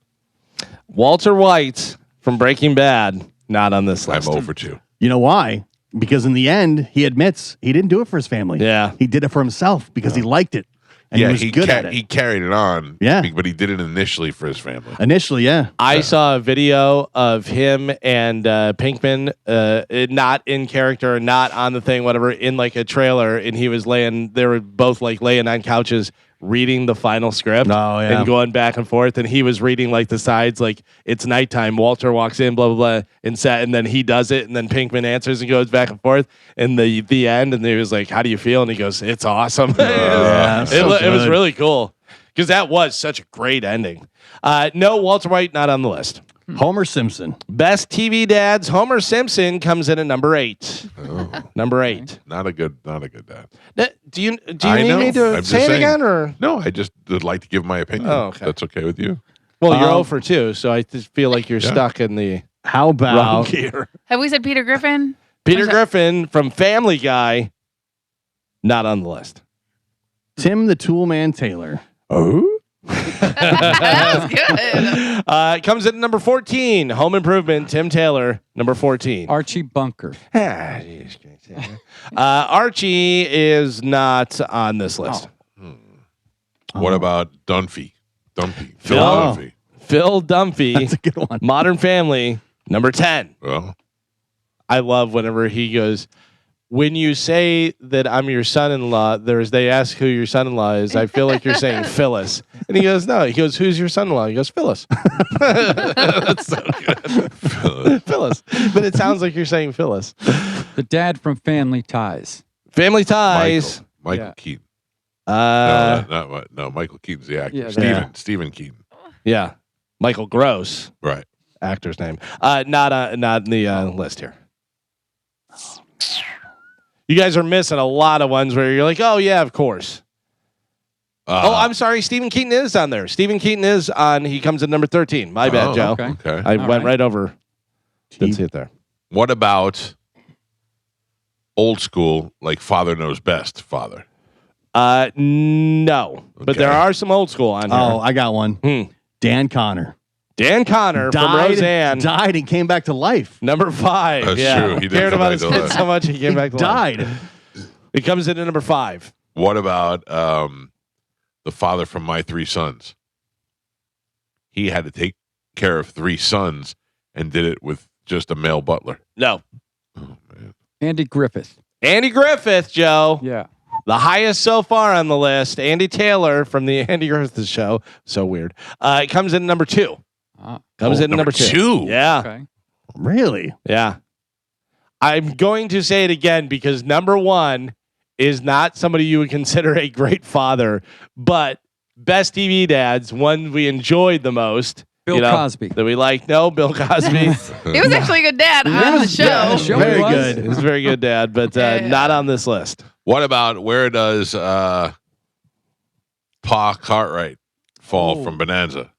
Walter White from Breaking Bad, not on this I'm list. over 2. You know why? Because in the end, he admits he didn't do it for his family. Yeah. He did it for himself because he liked it. And he was good at it. He carried it on. Yeah. But he did it initially for his family. Initially, yeah. I saw a video of him and Pinkman, not in character, not on the thing, whatever, in like a trailer, and he was they were both like laying on couches reading the final script Oh, yeah. and going back and forth, and he was reading like the sides, like it's nighttime. Walter walks in, blah blah blah, and then he does it, and then Pinkman answers and goes back and forth, and the end, and he was like, "How do you feel?" And he goes, "It's awesome." Yeah, it was good. really cool because that was such a great ending. No, Walter White not on the list. Homer Simpson. Best TV dads, Homer Simpson comes in at number 8. Number 8. Not a good dad. Do you I need know. me to I'm just say it saying. again, or No, I just would like to give my opinion. Oh, okay. That's okay with you. well, you're 0 for 2, so I just feel like you're Yeah. stuck in the How wrong about gear. Have we said Peter Griffin? Peter I'm sorry. Griffin from Family Guy, not on the list. Tim the Toolman Taylor? Oh. That was good. It comes in at number 14. Home Improvement, Tim Taylor, number 14. Archie Bunker. Archie is not on this list. What about Dunphy? Phil Oh. Dunphy. Phil Dunphy, That's a good one. Modern Family, number 10. Well, I love whenever he goes, when you say that I'm your son-in-law, they ask who your son-in-law is. I feel like you're saying Phyllis. And he goes, no. He goes, who's your son-in-law? He goes, Phyllis. That's so good. Phyllis. But it sounds like you're saying Phyllis. The dad from Family Ties. Family Ties. Michael Yeah. Keaton. Uh, No, Michael Keaton's the actor. Yeah, Stephen Keaton. yeah. Michael Gross, Right. actor's name. Not in the list here. You guys are missing a lot of ones where you're like, oh, yeah, of course. I'm sorry. Stephen Keaton is on there. Stephen Keaton is on. He comes in number 13. My bad, Joe. Okay. I All went right. right over. Didn't see it there. What about old school, like Father Knows Best, Father? No. But there Okay. are some old school on here. Oh, I got one. Hmm. Dan Connor. Dan Connor from Roseanne. Died and came back to life. Number 5. That's yeah. true. He did Cared come about back his to kids life. so much he came back to life. Died. It comes in at number 5. What about the father from My Three Sons? He had to take care of 3 sons and did it with just a male butler. No. Oh, man. Andy Griffith. Andy Griffith, Joe. Yeah. The highest so far on the list. Andy Taylor from the Andy Griffith Show. So weird. It comes in number 2. Comes in number 2. Yeah. Okay. Really? Yeah. I'm going to say it again because number 1 is not somebody you would consider a great father, but best TV dads, one we enjoyed the most. Bill Cosby. That we like. No, Bill Cosby. He was actually a good dad on the show. Yeah, the show Very he was. good. He's a very good dad, but Yeah. not on this list. What about where does Pa Cartwright fall from Bonanza?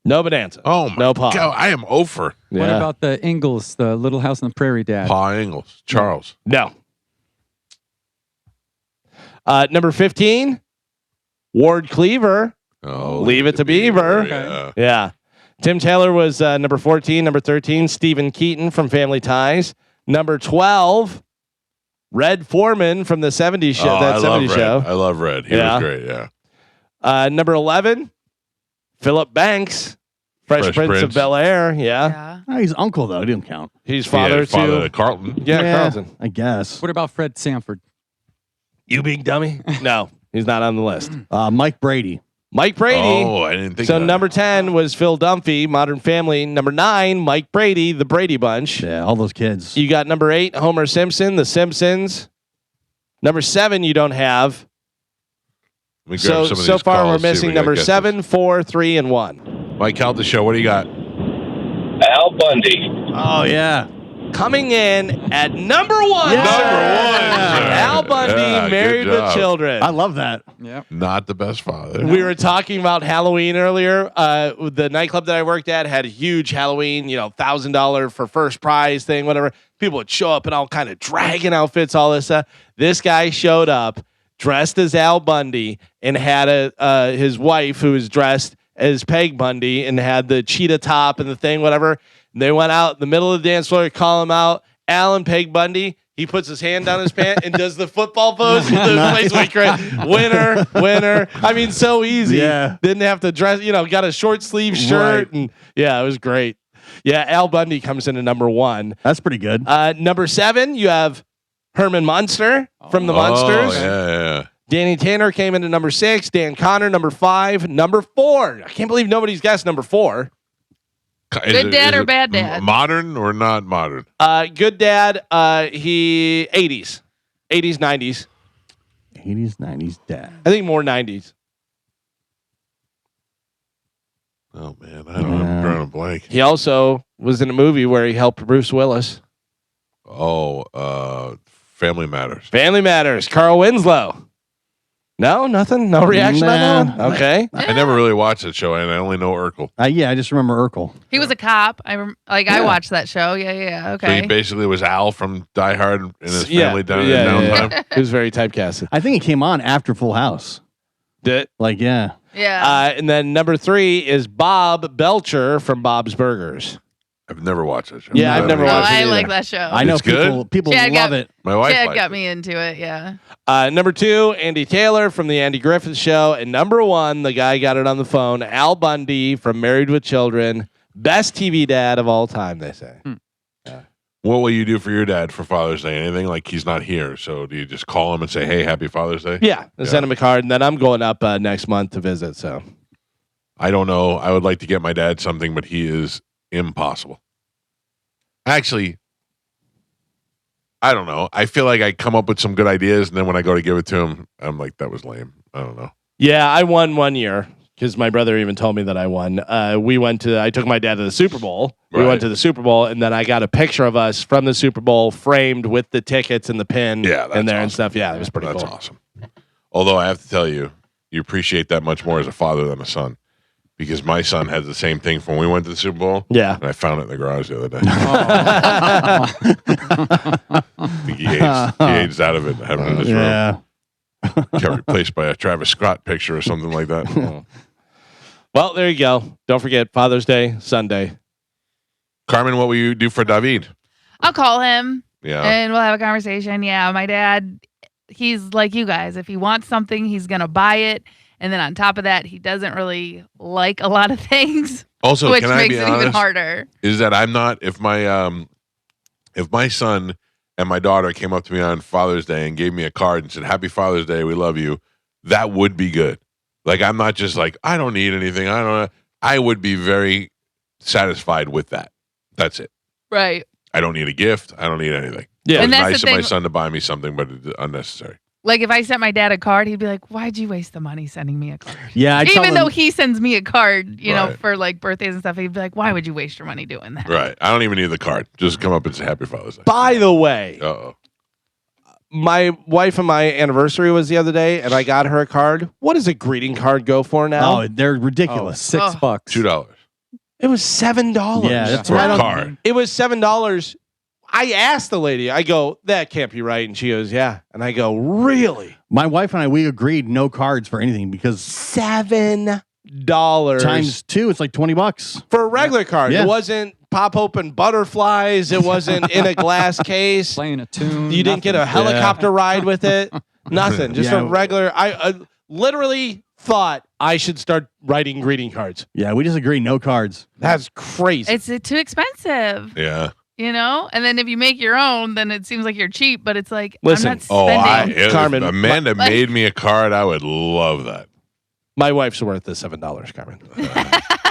No Bonanza. Oh, my No Pa. God. I am over. What about the Ingalls, the Little House on the Prairie dad? Pa Ingalls. Charles. No. Number 15, Ward Cleaver. Oh, Leave It to Beaver. Yeah. Yeah. Tim Taylor was number 14. Number 13, Stephen Keaton from Family Ties. Number 12, Red Foreman from the 70s show. I love Red. Show. I love Red. He was great. Yeah. Number 11, Philip Banks, Fresh Prince of Bel Air. Yeah. Oh, he's uncle though. He didn't count. He's father to to Carlton. Yeah, Carlton. I guess. What about Fred Sanford? You big dummy. No, he's not on the list. Mike Brady. Mike Brady. Oh, I didn't think So of that. number 10 was Phil Dunphy, Modern Family. Number 9, Mike Brady, The Brady Bunch. Yeah, all those kids. You got number 8, Homer Simpson, The Simpsons. Number 7, you don't have. Let me grab some of So these far, calls, we're see if missing we number got 7, guesses. 4, 3, and 1. Mike Calta show. What do you got? Al Bundy. Oh yeah. Coming in at number 1. Yeah. Number 1. Al Bundy, Yeah, Married good with job. Children. I love that. Yep. Not the best father. We were talking about Halloween earlier. The nightclub that I worked at had a huge Halloween, $1,000 for first prize thing, whatever. People would show up in all kind of dragon outfits, all this stuff. This guy showed up dressed as Al Bundy and had his wife who was dressed as Peg Bundy and had the cheetah top and the thing, whatever. And they went out in the middle of the dance floor to call him out. Al and Peg Bundy. He puts his hand down his pant and does the football pose. The place went crazy. Winner. I mean, so easy. Yeah. Didn't have to dress, got a short sleeve shirt. Right. And yeah, it was great. Yeah, Al Bundy comes in at number 1. That's pretty good. Number 7, you have Herman Munster from the Munsters. Yeah. Danny Tanner came in at number 6. Dan Connor, number 5. Number 4. I can't believe nobody's guessed number 4. Good dad or bad dad? Modern or not modern? Good dad. He 80s, 90s. 80s, 90s dad. I think more 90s. Oh man, I don't know. I'm drawing a blank. He also was in a movie where he helped Bruce Willis. Oh, Family Matters. Family Matters. Carl Winslow. No, nothing. No reaction on that one? Okay. I never really watched that show, and I only know Urkel. Yeah, I just remember Urkel. He was a cop. I watched that show. Yeah. So he Okay. basically was Al from Die Hard and his Yeah, family down in yeah. downtime. He was very typecasted. I think it came on after Full House. Did Yeah. Yeah. and then number 3 is Bob Belcher from Bob's Burgers. I've never watched that show. Yeah, I've never No, watched it I either. like that show. I know It's good? people Chad love got- it. My wife Chad liked got it. me into it. Yeah. Number 2, Andy Taylor from the Andy Griffith Show. And number 1, the guy got it on the phone, Al Bundy from Married with Children. Best TV dad of all time, they say. What will you do for your dad for Father's Day? Anything? Like he's not here, so do you just call him and say, "Hey, Happy Father's Day"? Yeah, send him a card. And then I'm going up next month to visit. So I don't know. I would like to get my dad something, but he is impossible. Actually, I don't know. I feel like I come up with some good ideas, and then when I go to give it to him, I'm like, that was lame. I don't know. yeah, I won one year because my brother even told me that I won. I took my dad to the Super Bowl. We Right. went to the Super Bowl, and then I got a picture of us from the Super Bowl framed with the tickets and the pin Yeah, that's in there and awesome. stuff. Yeah, it was pretty That's cool. awesome. Although I have to tell you, you appreciate that much more as a father than a son. Because my son had the same thing from when we went to the Super Bowl. Yeah. And I found it in the garage the other day. Oh. I think he aged out of it and had it in his room. Yeah. Got replaced by a Travis Scott picture or something like that. Well, there you go. Don't forget Father's Day, Sunday. Carmen, what will you do for David? I'll call him Yeah. and we'll have a conversation. Yeah, my dad, he's like you guys. If he wants something, he's gonna buy it. And then on top of that, he doesn't really like a lot of things, Also, which can I makes be it honest? even harder. Is that I'm not if my son and my daughter came up to me on Father's Day and gave me a card and said, "Happy Father's Day, we love you," that would be good. Like I'm not just like I don't need anything. I would be very satisfied with that. That's it. Right. I don't need a gift. I don't need anything. Yeah. It was And that's nice the of my thing- son to buy me something, but it's unnecessary. Like if I sent my dad a card, he'd be like, "Why'd you waste the money sending me a card?" Yeah, I tell Even though him, he sends me a card, know, Right. for like birthdays and stuff, he'd be like, "Why would you waste your money doing that?" Right. I don't even need the card. Just come up and say Happy Father's Day. By the way, Uh-oh. my wife and my anniversary was the other day, and I got her a card. What does a greeting card go for now? oh, they're Oh, ridiculous. $6. $2. It was $7. Yeah, that's For right a on. card. It was $7. I asked the lady, I go, that can't be right. And she goes, yeah. And I go, really? My wife and I, we agreed no cards for anything because $7 times 2, it's like $20 for a regular card. Yeah. It wasn't pop open butterflies. It wasn't in a glass case. Playing a tune. You didn't get a helicopter ride with it. Nothing. Just Yeah. a regular. I literally thought I should start writing greeting cards. Yeah, we just agreed no cards. That's crazy. It's too expensive. Yeah. You know, and then if you make your own, then it seems like you're cheap. But it's like Listen, I'm not Oh, spending. Carmen, Amanda made me a card. I would love that. My wife's worth the $7, Carmen. If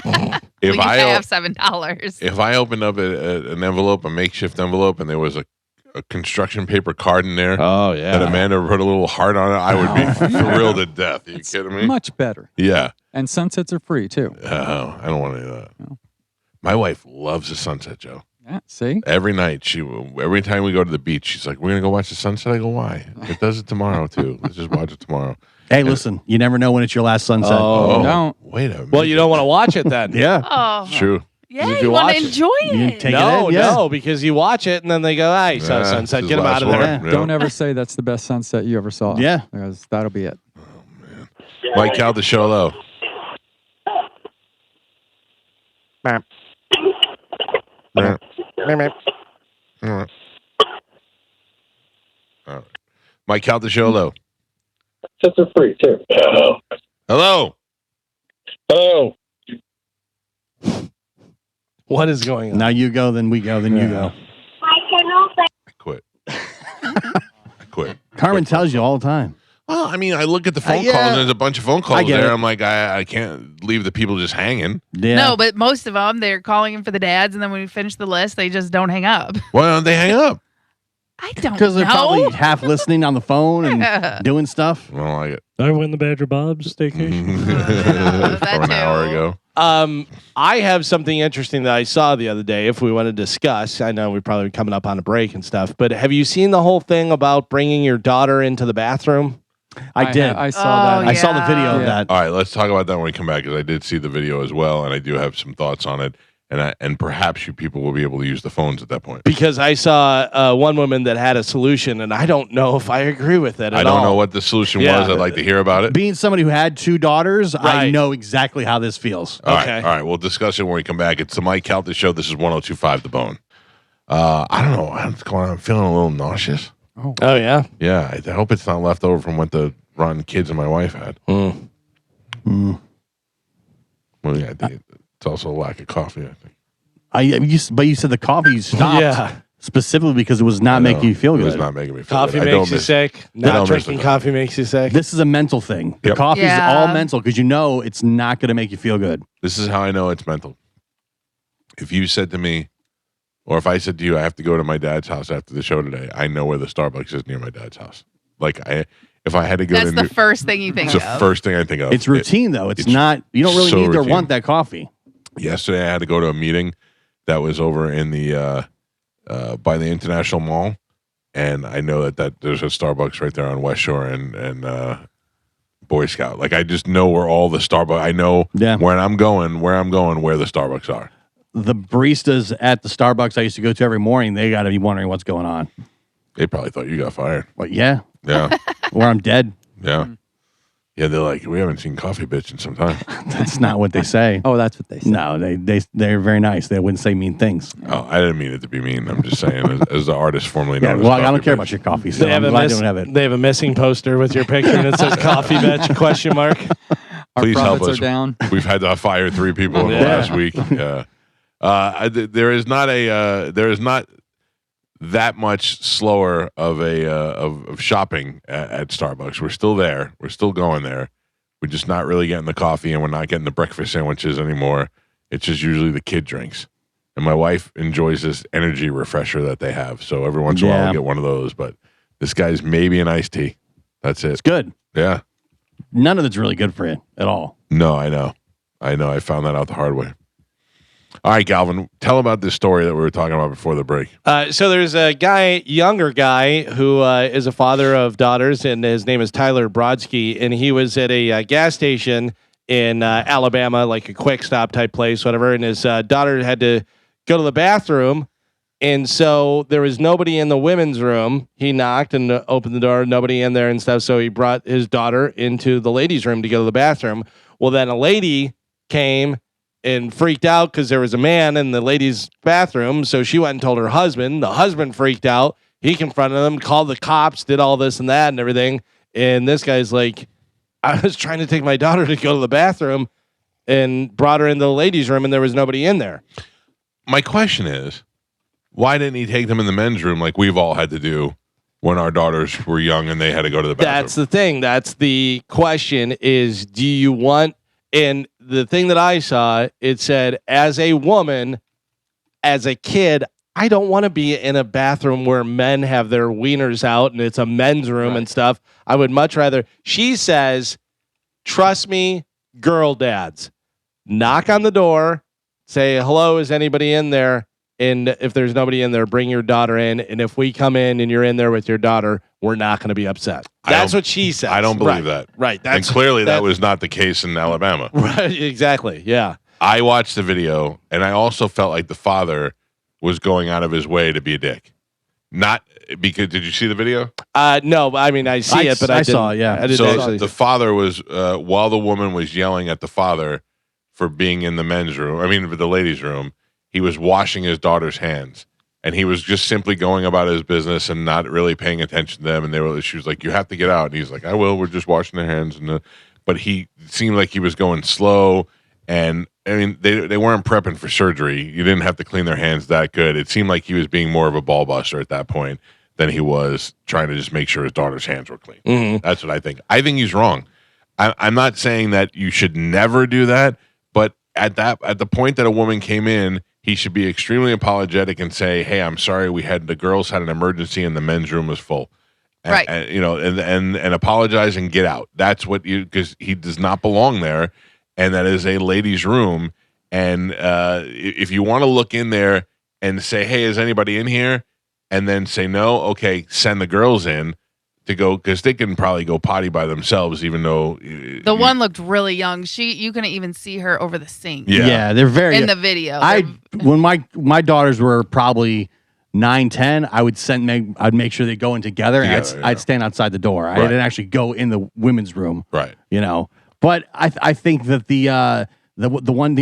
well, you I can't have $7. if I opened up an envelope, a makeshift envelope, and there was a construction paper card in there Oh yeah. that Amanda put a little heart on it, I would be thrilled to death. Are you kidding me? Much better. Yeah. And sunsets are free too. Oh, I don't want to do that. No. My wife loves the sunset, Joe. Yeah, see? Every night, every time we go to the beach, she's like, "We're gonna go watch the sunset." I go, "Why? It does it tomorrow too. Let's just watch it tomorrow." Hey, listen, you never know when it's your last sunset. Oh. No. Wait a minute. Well, you don't want to watch it then. Yeah. Oh, True. yeah. Did You you want watch to it? enjoy You it. take No, it in, yeah. no, because you watch it and then they go, "I saw Yeah, sunset. this Get is them out last of there." one. Yeah. Don't ever say that's the best sunset you ever saw. Yeah. Because that'll be it. Mike Calta, show low. Meow. Yeah. Meow. All right. All right. Mike Calta, show low. Sets are free too. Hello. Hello. What is going on? Now you go, then we go, then you go. I quit. I quit. Carmen tells you all the time. Well, I mean, I look at the phone yeah. calls, and there's a bunch of phone calls get there. it. I'm like, I can't leave the people just hanging. Yeah. No, but most of them, they're calling in for the dads, and then when we finish the list, they just don't hang up. Why don't they hang up? I don't know. Because they're probably half listening on the phone and doing stuff. I don't like it. I win the Badger Bob's staycation. that From an hour too. ago. I have something interesting that I saw the other day. If we want to discuss, I know we're probably coming up on a break and stuff, but have you seen the whole thing about bringing your daughter into the bathroom? I did. I saw Oh, that. I saw the video of Yeah. that. All right, let's talk about that when we come back because I did see the video as well, and I do have some thoughts on it. And perhaps you people will be able to use the phones at that point. Because I saw one woman that had a solution, and I don't know if I agree with it at I don't all. know what the solution Yeah. was. I'd like to hear about it. Being somebody who had 2 daughters, I Right. know exactly how this feels. All right, Okay. all right. We'll discuss it when we come back. It's the Mike Calta Show. This is 102.5 The Bone. I don't know what's going on. I'm feeling a little nauseous. Oh, yeah? Yeah, I hope it's not left over from what the rotten kids and my wife had. Mm. Well, yeah, I think it's also a lack of coffee, I think. But you said the coffee stopped Yeah. specifically because it was not I making know. you feel It was good. not making me feel Coffee good. I don't makes you miss- sick. I don't Not miss drinking the coffee makes you sick. This is a mental thing. The Yep. coffee is Yeah. all mental because you know it's not going to make you feel good. This is how I know it's mental. If you said to me, or if I said to you, I have to go to my dad's house after the show today, I know where the Starbucks is near my dad's house. Like, if I had to go That's to the New, first thing you think it's the of. first thing I think of. It's routine though. It's not. You don't really so need or routine. want that coffee. Yesterday, I had to go to a meeting that was over in the by the International Mall, and I know that there's a Starbucks right there on West Shore and Boy Scout. Like, I just know where all the Starbucks. I know Yeah. where I'm going, where the Starbucks are. The baristas at the Starbucks I used to go to every morning, they got to be wondering what's going on. They probably thought you got fired. But yeah, Yeah, or I'm dead. yeah, yeah. They're like, we haven't seen Coffee Bitch in some time. That's not what they say. Oh, that's what they say. No, they're very nice. They wouldn't say mean things. Oh, I didn't mean it to be mean. I'm just saying, as the artist formerly known Yeah, as well, I don't Coffee care Bitch. about your coffee. So They have, I'm a glad miss- they don't have it. they have a missing poster with your picture and it says coffee bitch question mark. Our Please help profits us. are down. We've had to fire 3 people in the Yeah. last week. Yeah. There is not that much slower of a of shopping at Starbucks. We're still there. We're still going there. We're just not really getting the coffee, and we're not getting the breakfast sandwiches anymore. It's just usually the kid drinks. And my wife enjoys this energy refresher that they have. So every once in a while, Yeah. I'll get one of those. But this guy's maybe an iced tea. That's it. It's good. Yeah. None of it's really good for you at all. No, I know. I found that out the hard way. All right, Galvin, tell about this story that we were talking about before the break. So there's a younger guy, who is a father of daughters, and his name is Tyler Brodsky, and he was at a gas station in Alabama, like a quick stop type place, whatever, and his daughter had to go to the bathroom, And so there was nobody in the women's room. He knocked and opened the door, nobody in there and stuff. So he brought his daughter into the ladies' room to go to the bathroom. Well, then a lady came and freaked out because there was a man in the ladies' bathroom. So she went and told her husband. The husband freaked out. He confronted them, called the cops, did all this and that and everything. And this guy's like, I was trying to take my daughter to go to the bathroom and brought her into the ladies' room and there was nobody in there. My question is, why didn't he take them in the men's room like we've all had to do when our daughters were young and they had to go to the bathroom? That's the thing. That's the question is, do you want, and the thing that I saw, it said, as a woman, as a kid, I don't want to be in a bathroom where men have their wieners out and it's a men's room and stuff. I would much rather, she says, trust me, girl dads, knock on the door, say, hello, is anybody in there? And if there's nobody in there, bring your daughter in. And if we come in and you're in there with your daughter, we're not going to be upset. That's what she says. I don't believe that. Right. And clearly that was not the case in Alabama. Right. Exactly. Yeah. I watched the video and I also felt like the father was going out of his way to be a dick. Not because, did you see the video? No, I mean, I see it, but I saw it, yeah. I didn't So actually. the father was, while the woman was yelling at the father for being in the men's room, the ladies' room, he was washing his daughter's hands. And he was just simply going about his business and not really paying attention to them. And she was like, you have to get out. And he's like, I will. We're just washing their hands. But he seemed like he was going slow. And they weren't prepping for surgery. You didn't have to clean their hands that good. It seemed like he was being more of a ball buster at that point than he was trying to just make sure his daughter's hands were clean. Mm-hmm. That's what I think. I think he's wrong. I'm not saying that you should never do that, but at the point that a woman came in, he should be extremely apologetic and say, "Hey, I'm sorry. The girls had an emergency and the men's room was full." And, Right. And apologize and get out. That's what because he does not belong there, and that is a ladies' room. And if you want to look in there and say, "Hey, is anybody in here?" and then say no, okay, send the girls in to go because they can probably go potty by themselves, even though The one looked really young. You couldn't even see her over the sink. Yeah. They're very In the video. when my daughters were probably 9, 10, I'd make sure they go in together and I'd stand outside the door. I didn't actually go in the women's room. Right. But I think that the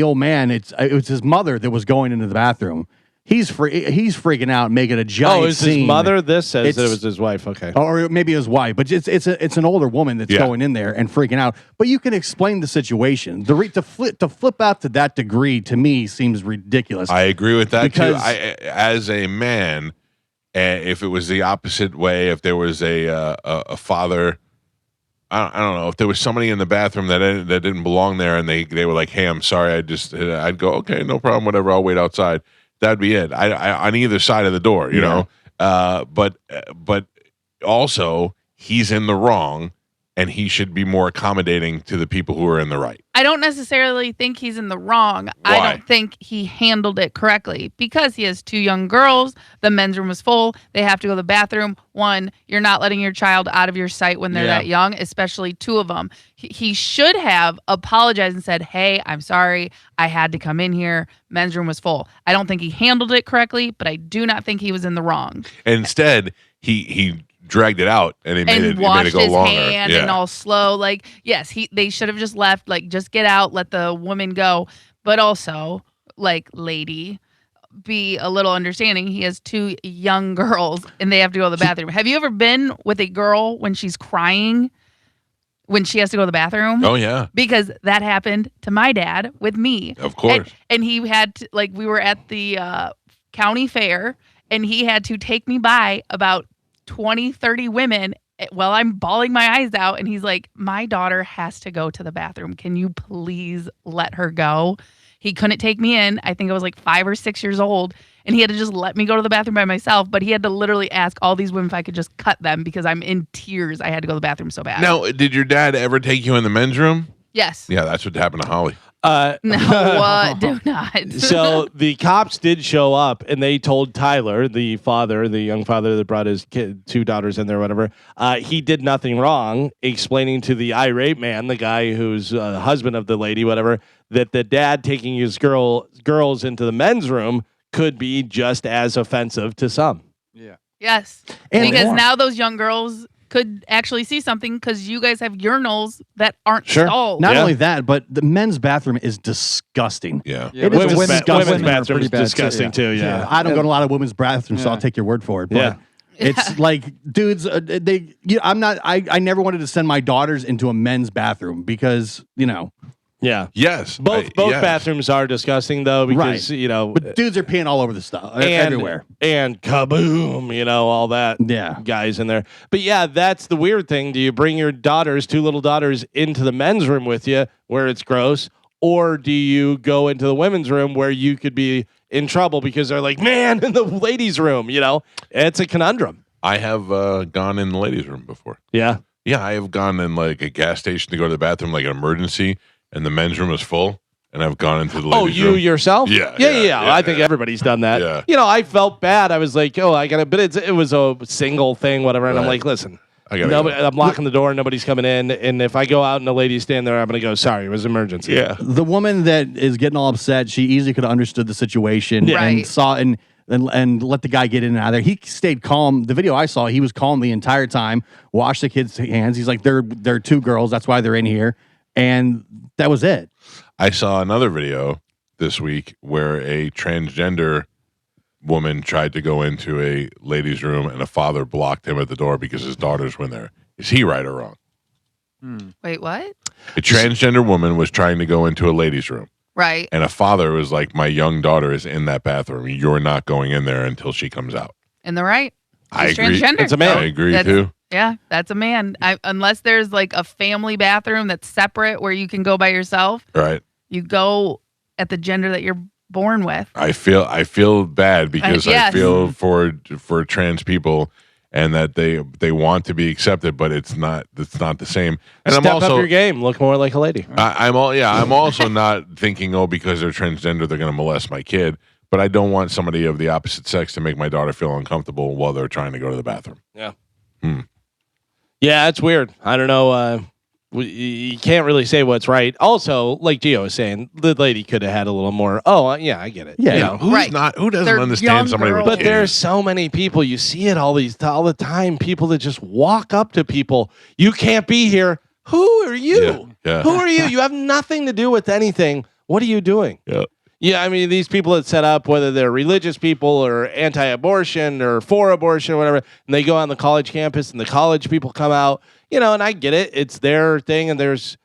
old man, it was his mother that was going into the bathroom. He's freaking out, making a giant Oh, it's scene. his mother? This says that it It's- was his wife. Okay. Or maybe his wife, but it's an older woman that's going in there and freaking out. But you can explain the situation. To flip out to that degree to me seems ridiculous. I agree with that too. Because- As a man, if it was the opposite way, if there was a father, I don't know, if there was somebody in the bathroom that didn't belong there, and they were like, "Hey, I'm sorry," I'd go, "Okay, no problem, whatever. I'll wait outside." That'd be it. I on either side of the door, you know. But also he's in the wrong, and he should be more accommodating to the people who are in the right. I don't necessarily think he's in the wrong. Why? I don't think he handled it correctly because he has 2 young girls. The men's room was full. They have to go to the bathroom. One, you're not letting your child out of your sight when they're that young, especially 2 of them. He should have apologized and said, "Hey, I'm sorry. I had to come in here. Men's room was full." I don't think he handled it correctly, but I do not think he was in the wrong. Instead, he dragged it out and he made it washed go his longer. hand and all slow. Like, yes, they should have just left. Like, just get out, let the woman go. But also, like, lady, be a little understanding. He has 2 young girls and they have to go to the bathroom. Have you ever been with a girl when she's crying when she has to go to the bathroom? Oh yeah, Because that happened to my dad with me. of course. And he had to, like, we were at the county fair and he had to take me by about 20, 30 women while I'm bawling my eyes out. And he's like, "My daughter has to go to the bathroom. Can you please let her go?" He couldn't take me in. I think I was like 5 or 6 years old. And he had to just let me go to the bathroom by myself. But he had to literally ask all these women if I could just cut them because I'm in tears. I had to go to the bathroom so bad. Now, did your dad ever take you in the men's room? Yes. Yeah, that's what happened to Holly. No, do not. So the cops did show up and they told Tyler, the father, the young father that brought his 2 daughters in there, whatever, he did nothing wrong, explaining to the irate man, the guy who's husband of the lady, whatever, that the dad taking his girls into the men's room could be just as offensive to some. Yeah. Yes. And Because more. now those young girls could actually see something because you guys have urinals that aren't Sure. stalled. Not Yeah. only that, but the men's bathroom is disgusting. Yeah. It is women's disgusting. women's women are bathroom pretty is bad, too, disgusting yeah. too. Yeah. I don't go to a lot of women's bathrooms, so Yeah. I'll take your word for it. But Yeah. it's like, dudes, I'm not. I never wanted to send my daughters into a men's bathroom because Yeah. Yes. Both yes. bathrooms are disgusting though because Right. But dudes are peeing all over the stuff everywhere. and kaboom, all that. Yeah. Guys in there. But yeah, that's the weird thing. Do you bring your daughters, 2 little daughters, into the men's room with you where it's gross, or do you go into the women's room where you could be in trouble because they're like, man, in the ladies' room? It's a conundrum. I have gone in the ladies' room before. Yeah. Yeah, I have gone in like a gas station to go to the bathroom, like an emergency, and the men's room is full, and I've gone into the ladies' room. Yourself? Yeah, Yeah. yeah, I think everybody's done that. Yeah. I felt bad. I was like, I got it, but it was a single thing, whatever. And I'm Right. like, listen, I gotta nobody, go. I'm locking the door, nobody's coming in, and if I go out and the ladies stand there, I'm gonna go, sorry, it was an emergency. Yeah. The woman that is getting all upset, she easily could have understood the situation Yeah. and Right. saw and let the guy get in and out of there. He stayed calm. The video I saw, he was calm the entire time. Washed the kids' hands. He's like, they're 2 girls. That's why they're in here, and that was it. I saw another video this week where a transgender woman tried to go into a ladies' room and a father blocked him at the door because his daughters were in there. Is he right or wrong? Wait, what? A transgender woman was trying to go into a ladies' room, Right. and a father was like, my young daughter is in that bathroom. You're not going in there until she comes out. And they're right. I He's agree. transgender. That's a man. I agree That's- too. Yeah, that's a man. Unless there's like a family bathroom that's separate where you can go by yourself, Right. you go at the gender that you're born with. I feel bad because I yes. feel for trans people and that they want to be accepted, but it's not the same. And Step I'm also up your game. Look more like a lady. I'm also not thinking, because they're transgender they're going to molest my kid, but I don't want somebody of the opposite sex to make my daughter feel uncomfortable while they're trying to go to the bathroom. Yeah. Hmm. Yeah, it's weird. I don't know. You can't really say what's right. Also, like Gio was saying, the lady could have had a little more. Oh, yeah, I get it. Yeah. You know. Who doesn't They're understand young somebody with girls. kids? But there's so many people. You see it all the time. People that just walk up to people. You can't be here. Who are you? Yeah. Who are you? You have nothing to do with anything. What are you doing? Yeah. Yeah, I mean, these people that set up, whether they're religious people or anti-abortion or for abortion or whatever, and they go on the college campus and the college people come out, and I get it. It's their thing and there's,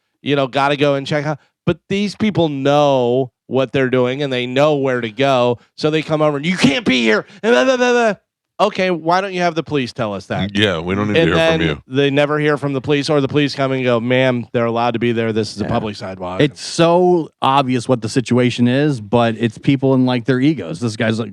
got to go and check out. But these people know what they're doing and they know where to go. So they come over and you can't be here. And blah, blah, blah, blah. Okay, why don't you have the police tell us that? Yeah, we don't need to And hear then from you. they never hear from the police, or the police come and go, ma'am, they're allowed to be there. This is a public sidewalk. It's so obvious what the situation is, but it's people in like their egos. This guy's like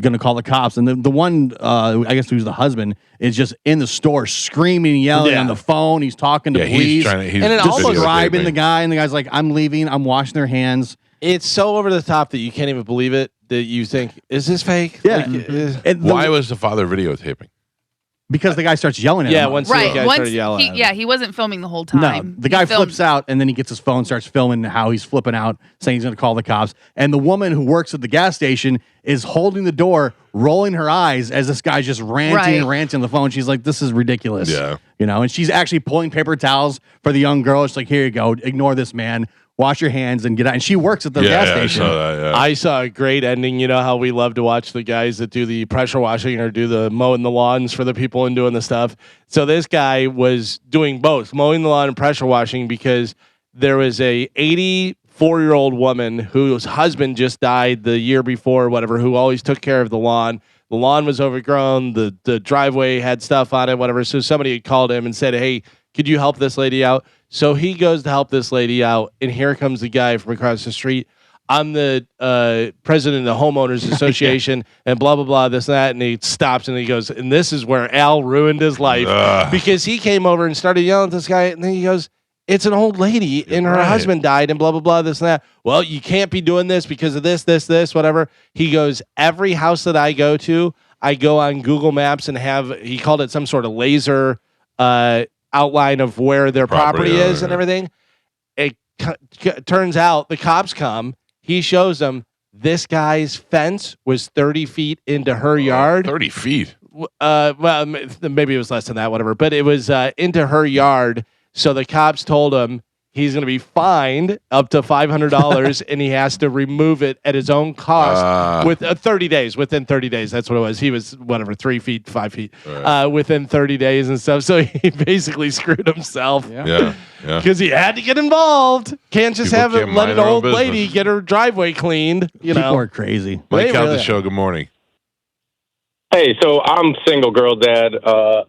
going to call the cops, and the one I guess who's the husband is just in the store screaming, yelling on the phone. He's talking to Yeah, police, he's trying to. He's And it almost- describing videotaping. the guy, and the guy's like, "I'm leaving. I'm washing their hands." It's so over the top that you can't even believe it. That you think, is this fake? Yeah. Like, And the- Why was the father videotaping? because the guy starts yelling at Yeah, him. once the Right. guy Once started yelling at him. he wasn't filming the whole No, time. the guy He filmed- flips out, and then he gets his phone, starts filming how he's flipping out, saying he's going to call the cops. And the woman who works at the gas station is holding the door, rolling her eyes as this guy's just ranting and Right. ranting on the phone. She's like, "This is ridiculous." Yeah. And she's actually pulling paper towels for the young girl. She's like, "Here you go. Ignore this man. Wash your hands and get out." And she works at the gas I station. saw that, yeah. I saw a great ending. You know how we love to watch the guys that do the pressure washing or do the mowing the lawns for the people and doing the stuff. So this guy was doing both, mowing the lawn and pressure washing, because there was a 84-year-old woman whose husband just died the year before, whatever, who always took care of the lawn. The lawn was overgrown. The driveway had stuff on it, whatever. So somebody had called him and said, "Hey, could you help this lady out?" So he goes to help this lady out, and here comes the guy from across the street. I'm the president of the homeowners association, and blah blah blah, this and that. And he stops and he goes, and this is where Al ruined his life because he came over and started yelling at this guy, and then he goes, "It's an old lady, and her Right. husband died, and blah blah blah, this and that. Well, you can't be doing this because of this, whatever." He goes, "Every house that I go to, I go on Google Maps and have," he called it some sort of laser outline of where their property is and everything. It turns out the cops come. He shows them. This guy's fence was 30 feet into her yard. 30 feet. Well, maybe it was less than that, whatever. But it was into her yard. So the cops told him he's going to be fined up to $500 and he has to remove it at his own cost with 30 days. Within 30 days, that's what it was. He was 3 feet, 5 feet within 30 days and stuff. So he basically screwed himself. Yeah. Because he had to get involved. Can't just People can't let mind an their own old lady business. get her driveway cleaned. People are crazy. Mike They Calta really Show, good morning. Hey, so I'm single girl dad,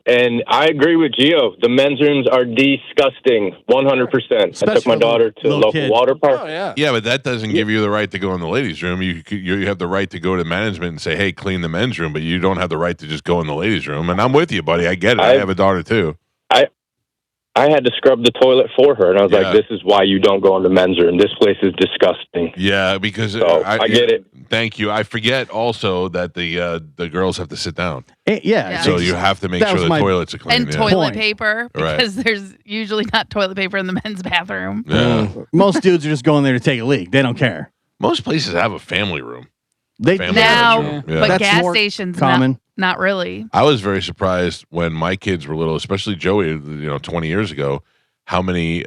and I agree with Gio. The men's rooms are disgusting, 100%. I Especially took my for daughter to the little local kid. water park. Oh, yeah. Yeah, but that doesn't give you the right to go in the ladies' room. You have the right to go to management and say, hey, clean the men's room, but you don't have the right to just go in the ladies' room. And I'm with you, buddy. I get it. I have a daughter, too. I had to scrub the toilet for her, and I was Yeah. like, this is why you don't go in the men's room. This place is disgusting. Yeah, because So, I get it. Thank you. I forget also that the girls have to sit down. Yeah. So you have to make That sure was the my- toilets are clean. And yeah. toilet Point. paper, Right. because there's usually not toilet paper in the men's bathroom. Yeah. Most dudes are just going there to take a leak. They don't care. Most places have a family room. They Family Now, room. Yeah. but That's gas more stations, common. not really. I was very surprised when my kids were little, especially Joey, 20 years ago, how many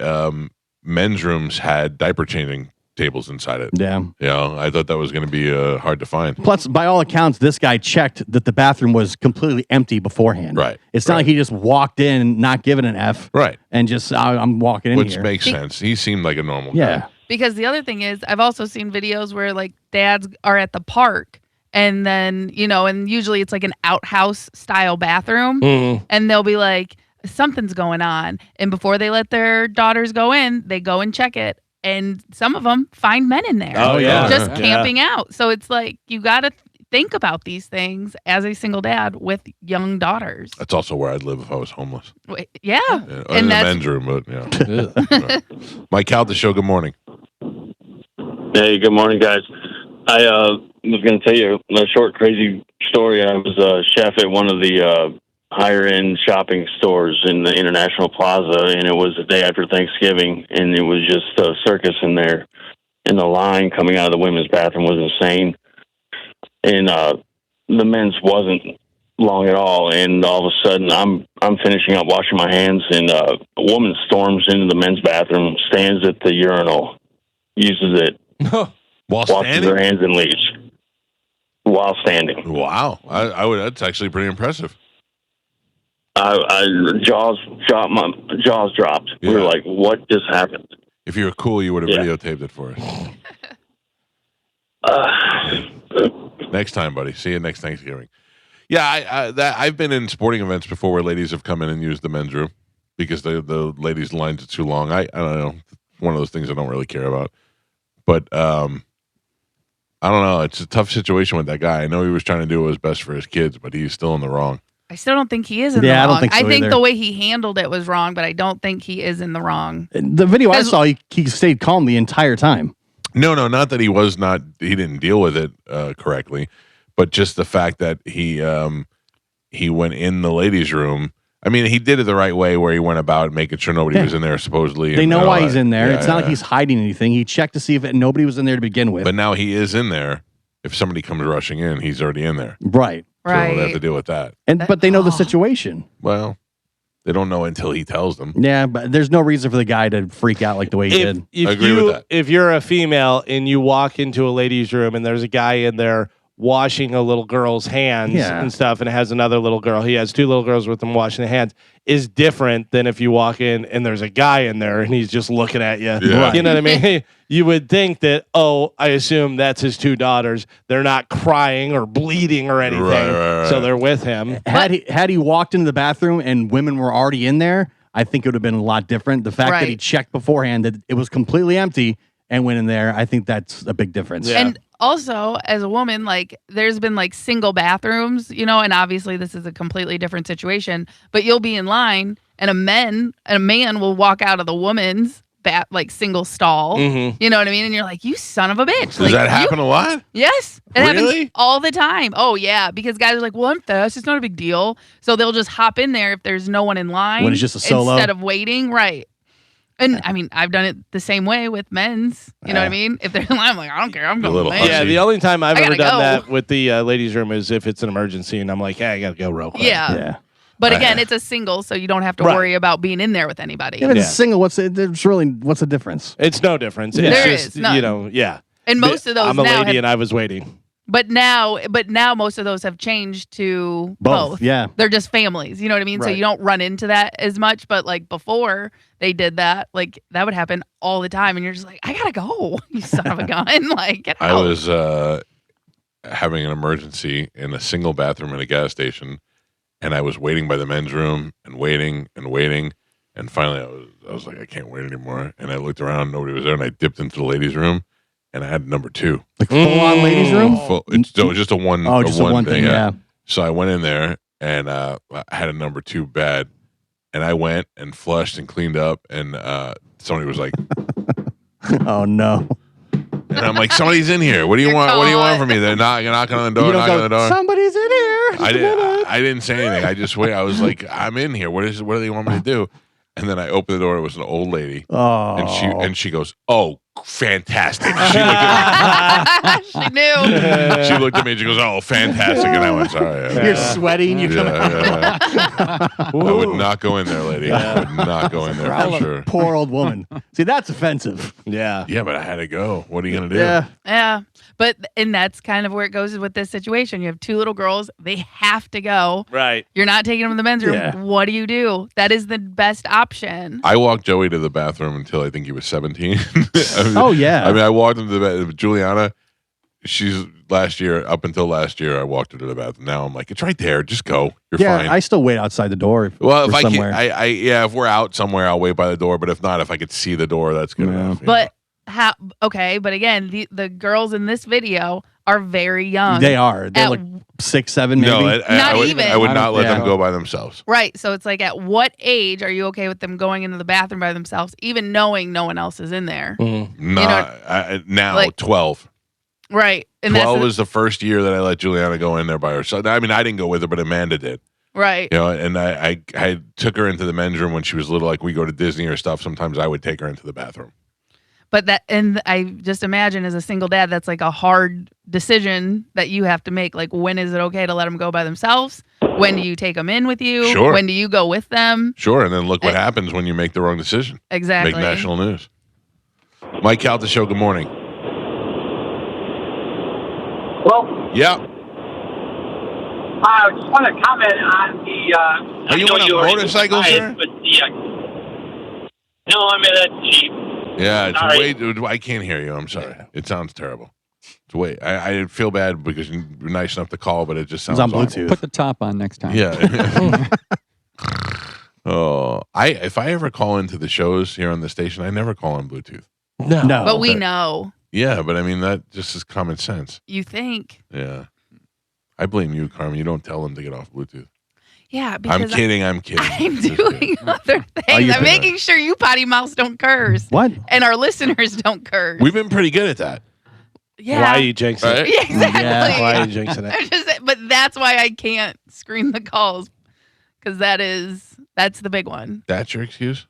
men's rooms had diaper changing tables inside it. Yeah. I thought that was going to be hard to find. Plus, by all accounts, this guy checked that the bathroom was completely empty beforehand. Right, It's not like he just walked in, not giving an F, Right. and just I'm walking in Which here. makes sense. He seemed like a normal Yeah. guy. Because the other thing is, I've also seen videos where like dads are at the park and then, and usually it's like an outhouse style bathroom and they'll be like, something's going on. And before they let their daughters go in, they go and check it. And some of them find men in there. Oh, yeah. Just Yeah. camping out. So it's like, you got to think about these things as a single dad with young daughters. That's also where I'd live if I was homeless. Yeah. Yeah, And in the that's- men's room, but yeah. Mike Calta Show, good morning. Hey, good morning, guys. I was going to tell you a short, crazy story. I was a chef at one of the higher-end shopping stores in the International Plaza, and it was the day after Thanksgiving, and it was just a circus in there. And the line coming out of the women's bathroom was insane. And the men's wasn't long at all. And all of a sudden, I'm finishing up washing my hands, and a woman storms into the men's bathroom, stands at the urinal, uses it, While washes her standing? hands, and leaves while standing. Wow. I would. That's actually pretty impressive. My jaws dropped. We were Yeah. like, "What just happened?" If you were cool, you would have Yeah. videotaped it for us. Next time, buddy. See you next Thanksgiving. Yeah, I've been in sporting events before where ladies have come in and used the men's room because the ladies' lines are too long. I don't know. One of those things I don't really care about. But I don't know. It's a tough situation with that guy. I know he was trying to do what was best for his kids, but he's still in the wrong. I still don't think he is in Yeah, the I wrong. don't think so either. the way he handled it was wrong, but I don't think he is in the wrong. The video I As- saw, he stayed calm the entire time. No, not that he didn't deal with it correctly, but just the fact that he went in the ladies' room. I mean, he did it the right way where he went about making sure nobody Yeah. was in there supposedly. They and know all why that. he's in there. Yeah, It's not like yeah. he's hiding anything. He checked to see if nobody was in there to begin with. But now he is in there. If somebody comes rushing in, he's already in there. Right. So they have to Right. deal with that. But they know the Oh. situation. Well, they don't know until he tells them. Yeah, but there's no reason for the guy to freak out like the way he did. I agree with that. If you're a female and you walk into a ladies' room and there's a guy in there washing a little girl's hands Yeah. and stuff, and it has another little girl, he has two little girls with him washing their hands, is different than if you walk in and there's a guy in there and he's just looking at you. Yeah. You know what I mean? You would think that, I assume that's his two daughters. They're not crying or bleeding or anything, Right. so they're with him. Had he walked into the bathroom and women were already in there, I think it would have been a lot different. The fact that he Right. checked beforehand that it was completely empty and went in there, I think that's a big difference. Yeah. And also, as a woman, like there's been like single bathrooms, and obviously this is a completely different situation. But you'll be in line, and a man will walk out of the woman's like single stall. Mhm. You know what I mean? And you're like, you son of a bitch! Does Like, that you- happen a lot? Yes, it Really? happens all the time. Oh yeah, because guys are like, well, I'm fast. It's not a big deal. So they'll just hop in there if there's no one in line When it's just a solo? instead of waiting. Right. And I mean, I've done it the same way with men's. You know what I mean? If they're in line, I'm like, I don't care. I'm going little with men's. Yeah, hussy. the only time I've I ever gotta done go. that with the ladies' room is if it's an emergency and I'm like, hey, I got to go real quick. Yeah. Yeah. But again, it's a single, so you don't have to Right. worry about being in there with anybody. If it's Yeah. single, what's the difference? It's no difference. Yeah. It's There just, is none. you know, yeah. And most of those I'm a now lady have, and I was waiting. but now most of those have changed to both. Yeah. They're just families. You know what I mean? So Right. you don't run into that as much. But like before they did that, like that would happen all the time. And you're just like, I gotta go, you son of a gun. Like, get I out. was having an emergency in a single bathroom in a gas station, and I was waiting by the men's room and waiting and waiting, and finally I was like, I can't wait anymore. And I looked around, nobody was there, and I dipped into the ladies' room, and I had number 2. Like full on ladies' room? It's just a one. Oh, just a one thing. Yeah. So I went in there and I had a number 2 bad, and I went and flushed and cleaned up, and somebody was like, Oh no. and I'm like, somebody's in here. What do you You're want? What do you want caught. from me? They're knocking on the door, You don't knocking on the door. Somebody's in here. I didn't say anything. I just wait. I was like, I'm in here. What do they want me to do? And then I opened the door. It was an old lady, Oh. and she goes, "Oh, fantastic." She looked at She knew. me. She looked at me and she goes, "Oh, fantastic." And I went, "Sorry." You're sweating. You come out. Yeah. I would not go in there, lady. I would not go in there for sure. Poor old woman. See, that's offensive. Yeah. Yeah, but I had to go. What are you gonna do? Yeah. Yeah. And that's kind of where it goes with this situation. You have 2 little girls. They have to go. Right. You're not taking them to the men's room. Yeah. What do? That is the best option. I walked Joey to the bathroom until I think he was 17. Oh, yeah. I mean, I walked him to the bathroom. Juliana, she's up until last year, I walked her to the bathroom. Now I'm like, it's right there. Just go. You're Yeah, fine. I still wait outside the door. Well, if or I somewhere. can, if we're out somewhere, I'll wait by the door. But if not, if I could see the door, that's good Yeah. enough. you But how? Okay, but again, the girls in this video are very young. They are. They're At- like 6, 7, maybe. know? No, Not I would, even. I would not let Yeah. them go by themselves. Right. So it's like, at what age are you okay with them going into the bathroom by themselves, even knowing no one else is in there? Now like- 12. Right. And 12 that's is the first year that I let Juliana go in there by herself. I mean, I didn't go with her, but Amanda did. right. You know, and I took her into the men's room when she was little. Like we go to Disney or stuff. Sometimes I would take her into the bathroom. But and I just imagine as a single dad, that's like a hard decision that you have to make. Like, when is it okay to let them go by themselves? When do you take them in with you? Sure. When do you go with them? Sure, and then look what happens when you make the wrong decision. Exactly. Make national news. Mike Calta Show, good morning. Well, Yeah. I just want to comment on the. Are you I know on a already motorcycle, decided, sir? But no, I'm in a Jeep. Yeah, it's Sorry. way. I can't hear you. I'm sorry. It sounds terrible. It's way. I feel bad because you're nice enough to call, but it just sounds It's on awful. Bluetooth. Put the top on next time. Yeah. Oh, if I ever call into the shows here on the station, I never call on Bluetooth. No. But we know. Yeah, but I mean that just is common sense. You think. Yeah. I blame you, Carmen. You don't tell them to get off Bluetooth. Yeah, because I'm kidding. I'm Just doing kidding. other you things. I'm kidding? making sure you potty mouths don't curse. What? And our listeners don't curse. We've been pretty good at that. Yeah. Why are you jinxing it? Right? Yeah, exactly. Yeah, Why are you jinxing it? I'm just, but that's why I can't screen the calls, because that's the big one. That's your excuse?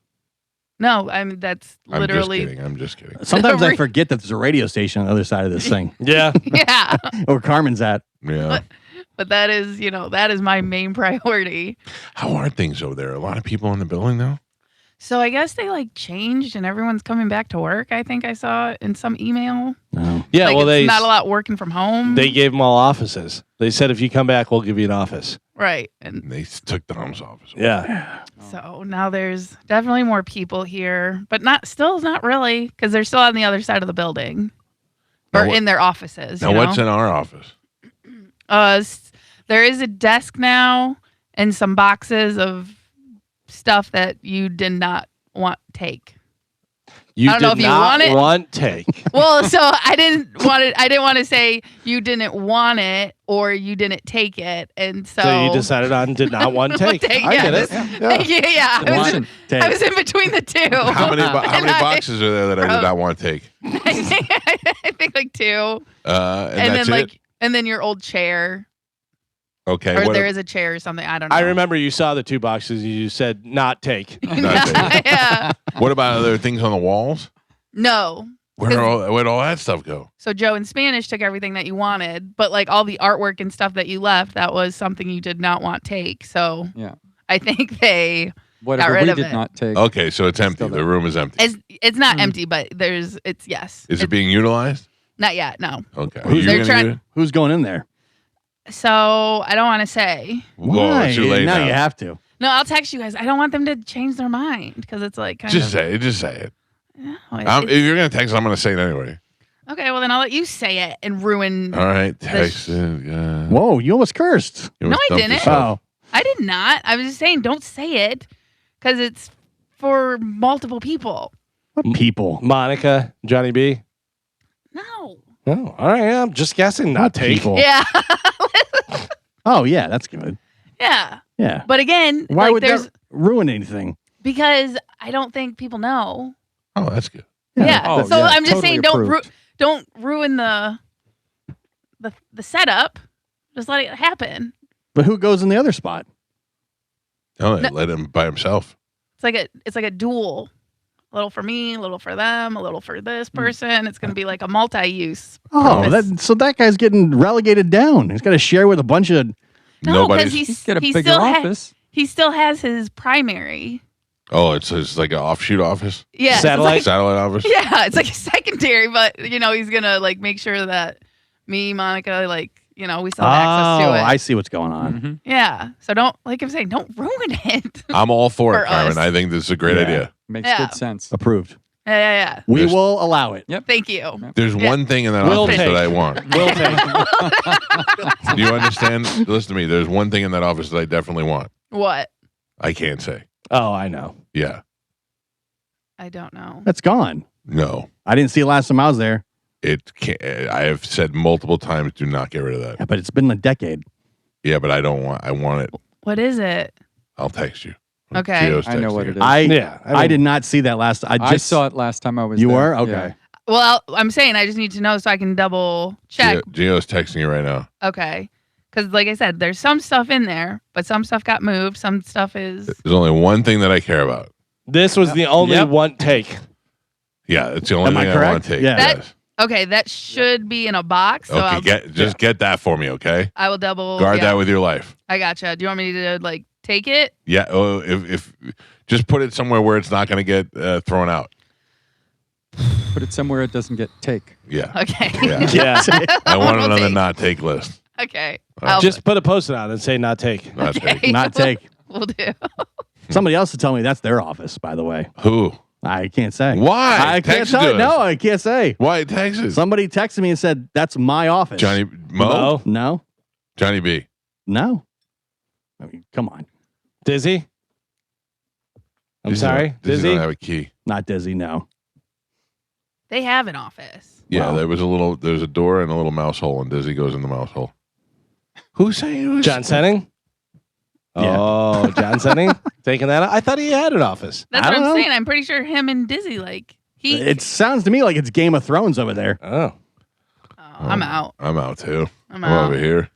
No, I mean that's literally. I'm just kidding. Sometimes I forget that there's a radio station on the other side of this thing, Yeah. Yeah, where Carmen's at. Yeah. but that is that is my main priority. How are things over there? A lot of people in the building now? So I guess they like changed and everyone's coming back to work. I think I saw in some email. No. Yeah. Like Well, it's they not a lot working from home. they gave them all offices. They said if you come back, we'll give you an office. right, and They took Dom's office. Yeah. so now there's definitely more people here, but not really, because they're still on the other side of the building Now or what- in their offices. Now, what's in our office? There is a desk now and some boxes of stuff that you did not want take. You I don't know did if you not want it. want take. Well, so I didn't want to say you didn't want it or you didn't take it, and so, So you decided on did not want take. I yeah. get it. yeah. I was, Listen, I was in between the two. How many And boxes are there that I did not want to take? I think like two, And that's then it? and then your old chair. Okay. or what there ab- is a chair or something. I don't know. I remember you saw the 2 boxes. You said not take. not take. Yeah. What about other things on the walls? No. Where'd all that stuff go? So Joe in Spanish took everything that you wanted, but like all the artwork and stuff that you left, that was something you did not want take. So Yeah. I think they Whatever rid we of did it. not take. Okay, so it's empty. Still The there. room is empty. it's not empty, but it's yes. Is it being utilized? Not yet, no. Okay. Who's- You They're gonna trying- get it? Who's going in there? So I don't want to say. Well, it's too late now now. you have to. No, I'll text you guys. I don't want them to change their mind because it's like kind Just of. say it. Just say it. No, If you're gonna text, I'm gonna say it anyway. okay, well then I'll let you say it and ruin. All right. Text it. Whoa, you almost cursed. You No, almost I dumped didn't. yourself. Oh, I did not. I was just saying, don't say it because it's for multiple people. what people? Monica, Johnny B. No. Oh, all right. I'm just guessing. Not What take. people? Yeah. Oh, yeah, that's good. Yeah. Yeah. But again, Why like would there's that ruin anything? because I don't think people know. Oh, that's good. Yeah. Oh, So yeah, I'm just totally saying, approved. don't ruin the setup. Just let it happen. But who goes in the other spot? Oh, No. let him by himself. It's like a duel. A little for me, a little for them, a little for this Hmm. person. It's going to be like a multi-use. Oh, purpose. so that guy's getting relegated down. He's got to share with a bunch of. No, because Nobody's. He's got a he bigger still office. he still has his primary. Oh, it's like an offshoot office, Yeah. so it's Satellite? like- satellite office. yeah, it's like a secondary, but he's gonna like make sure that me, Monica, we still have access to it. I see what's going on. Mhm. Yeah. So don't I'm saying, don't ruin it. I'm all for it, For Carmen. us. I think this is a great Yeah. idea. Makes Yeah. good sense. Approved. yeah. We There's- will allow it. Thank you. There's Yeah. one thing in that Will office take. that I want. Will take. Do you understand? Listen to me. There's one thing in that office that I definitely want. What? I can't say. Oh, I know. Yeah. I don't know. That's gone. No. I didn't see it last time I was there. It can't. I have said multiple times, do not get rid of that. Yeah, but it's been a decade. Yeah, but I don't want. I want it. What is it? I'll text you. Okay. Gio's I know texting what you. it is. Yeah. I did not see that last. I just saw it last time I was You there. were? Okay. Yeah. Well, I'm saying I just need to know so I can double check. Gio's texting you right now. Okay. Because, like I said, there's some stuff in there, but some stuff got moved. Some stuff is. There's only one thing that I care about. This was the only Yep. one take. Yeah, it's the only Am I thing I want correct? to take. Yeah. That- Yes. Okay, that should be in a box. So Okay, just get that for me, okay? I will double. Guard yeah, that with your life. I gotcha. Do you want me to take it? Yeah. Oh, if just put it somewhere where it's not going to get thrown out. Put it somewhere it doesn't get take. Yeah. Okay. Yeah. Yeah. I want it We'll on the take. not take list. Okay. All right. I'll- Just put a post-it on and say not take. Not okay. take. Not take. We'll do. Somebody else to tell me that's their office. By the way, Who? I can't say. Why? I can't Text it tell. to us. No, I can't say. Why Texas? Somebody texted me and said that's my office. Johnny Mo? Mo? No, Johnny B. no. I mean, come on. Dizzy? I'm Dizzy sorry? don't- Dizzy Dizzy? don't have a key. Not Dizzy. No. They have an office. Yeah, Wow. there's a door and a little mouse hole, and Dizzy goes in the mouse hole. Who's saying who's John Senning? Yeah. Oh, John Senning? Taking that out? I thought he had an office. That's I what I'm don't know. saying. I'm pretty sure him and Dizzy he. It sounds to me like it's Game of Thrones over there. Oh. I'm out. I'm out too. I'm I'm out. over here.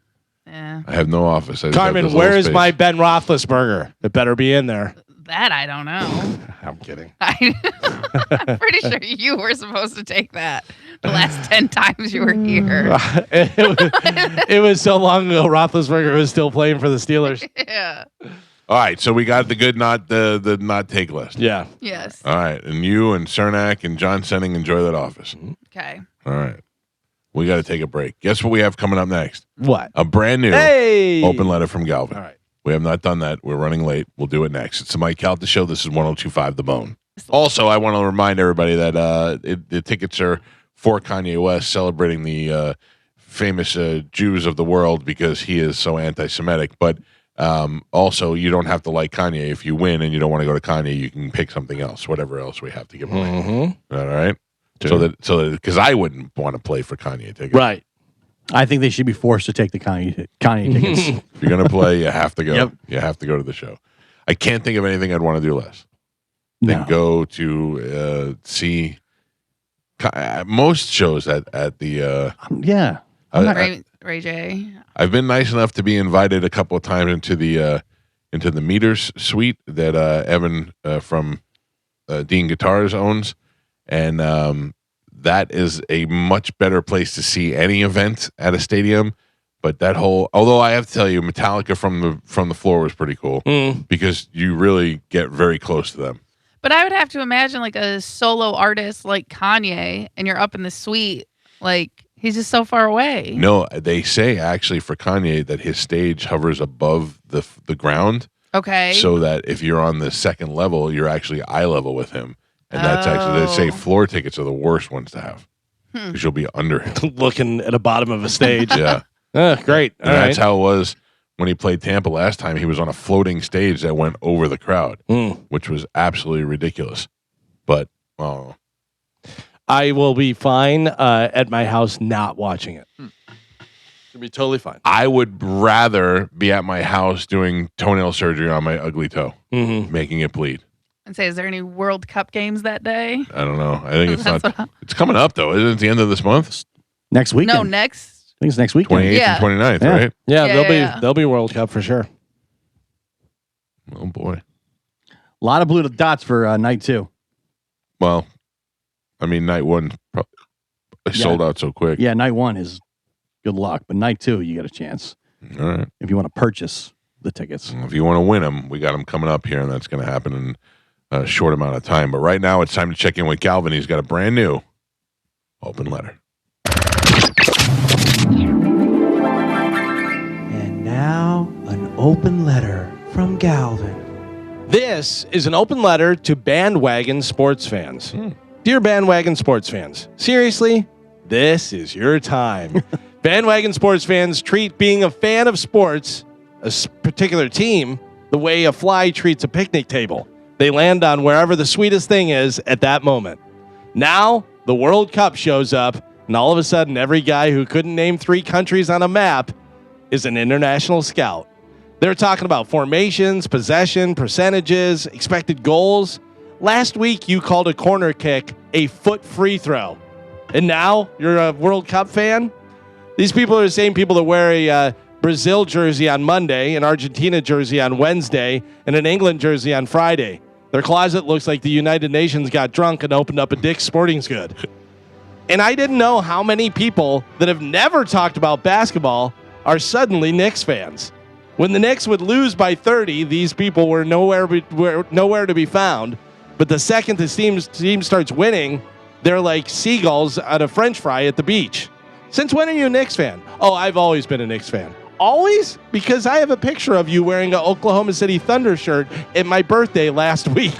Yeah. I have no office. I just have Carmen, this where little is space. my Ben Roethlisberger? It better be in there. That I don't know. I'm kidding. I'm pretty sure you were supposed to take that the last 10 times you were here. it was so long ago, Roethlisberger was still playing for the Steelers. Yeah. All right, so we got the good not the not take list. Yeah. Yes. All right, and you and Cernak and John Senning enjoy that office. Okay. All right, we got to take a break. Guess what we have coming up next? What? A brand new Hey! open letter from Galvin. All right. We have not done that. We're running late. We'll do it next. It's the Mike Calta Show. This is 1025 The Bone. Also, I want to remind everybody that the tickets are for Kanye West celebrating the famous Jews of the world because he is so anti-Semitic. But also, you don't have to like Kanye. If you win and you don't want to go to Kanye, you can pick something else, whatever else we have to give away. Mm-hmm. All right? So that because I wouldn't want to play for Kanye tickets. Right. I think they should be forced to take the Kanye tickets. If you're going to play, you have to go. Yep. You have to go to the show. I can't think of anything I'd want to do less than No. go to see most shows at the Yeah. Ray J. I've been nice enough to be invited a couple of times into the Meters suite that Evan from Dean Guitars owns, and that is a much better place to see any event at a stadium. But although I have to tell you, Metallica from the floor was pretty cool because you really get very close to them. But I would have to imagine like a solo artist like Kanye, and you're up in the suite, like he's just so far away. No, they say actually for Kanye that his stage hovers above the ground. Okay. So that if you're on the second level, you're actually eye level with him. And that's actually, they say floor tickets are the worst ones to have because you'll be under him. Looking at the bottom of a stage. Yeah. Great. And that's how it was when he played Tampa last time. He was on a floating stage that went over the crowd, which was absolutely ridiculous. But, well, I will be fine at my house not watching it. Should be totally fine. I would rather be at my house doing toenail surgery on my ugly toe, making it bleed. And say, is there any World Cup games that day? I don't know. I think it's not. It's coming up though. Isn't it the end of this month? Next weekend. No, next. I think it's next weekend. 28th and 29th, right? Yeah, there'll be World Cup for sure. Oh boy, A lot of blue dots for night 2. well, I mean, night 1 sold out so quick. Yeah, night 1 is good luck, but night 2 you got a chance All right. if you want to purchase the tickets. If you want to win them, we got them coming up here, and that's going to happen in a short amount of time. But right now, it's time to check in with Galvin. He's got a brand new open letter. And now, an open letter from Galvin. This is an open letter to bandwagon sports fans. Dear bandwagon sports fans, seriously, this is your time. Bandwagon sports fans treat being a fan of sports, particular team, the way a fly treats a picnic table. They land on wherever the sweetest thing is at that moment. Now, the World Cup shows up, and all of a sudden, every guy who couldn't name 3 countries on a map is an international scout. They're talking about formations, possession, percentages, expected goals. Last week, you called a corner kick a foot free throw. And now you're a World Cup fan? These people are the same people that wear a Brazil jersey on Monday, an Argentina jersey on Wednesday, and an England jersey on Friday. Their closet looks like the United Nations got drunk and opened up a Dick's Sporting Goods. And I didn't know how many people that have never talked about basketball are suddenly Knicks fans. When the Knicks would lose by 30, these people were nowhere to be found. But the second the team starts winning, they're like seagulls at a French fry at the beach. Since when are you a Knicks fan? Oh, I've always been a Knicks fan. Always? Because I have a picture of you wearing an Oklahoma City Thunder shirt at my birthday last week.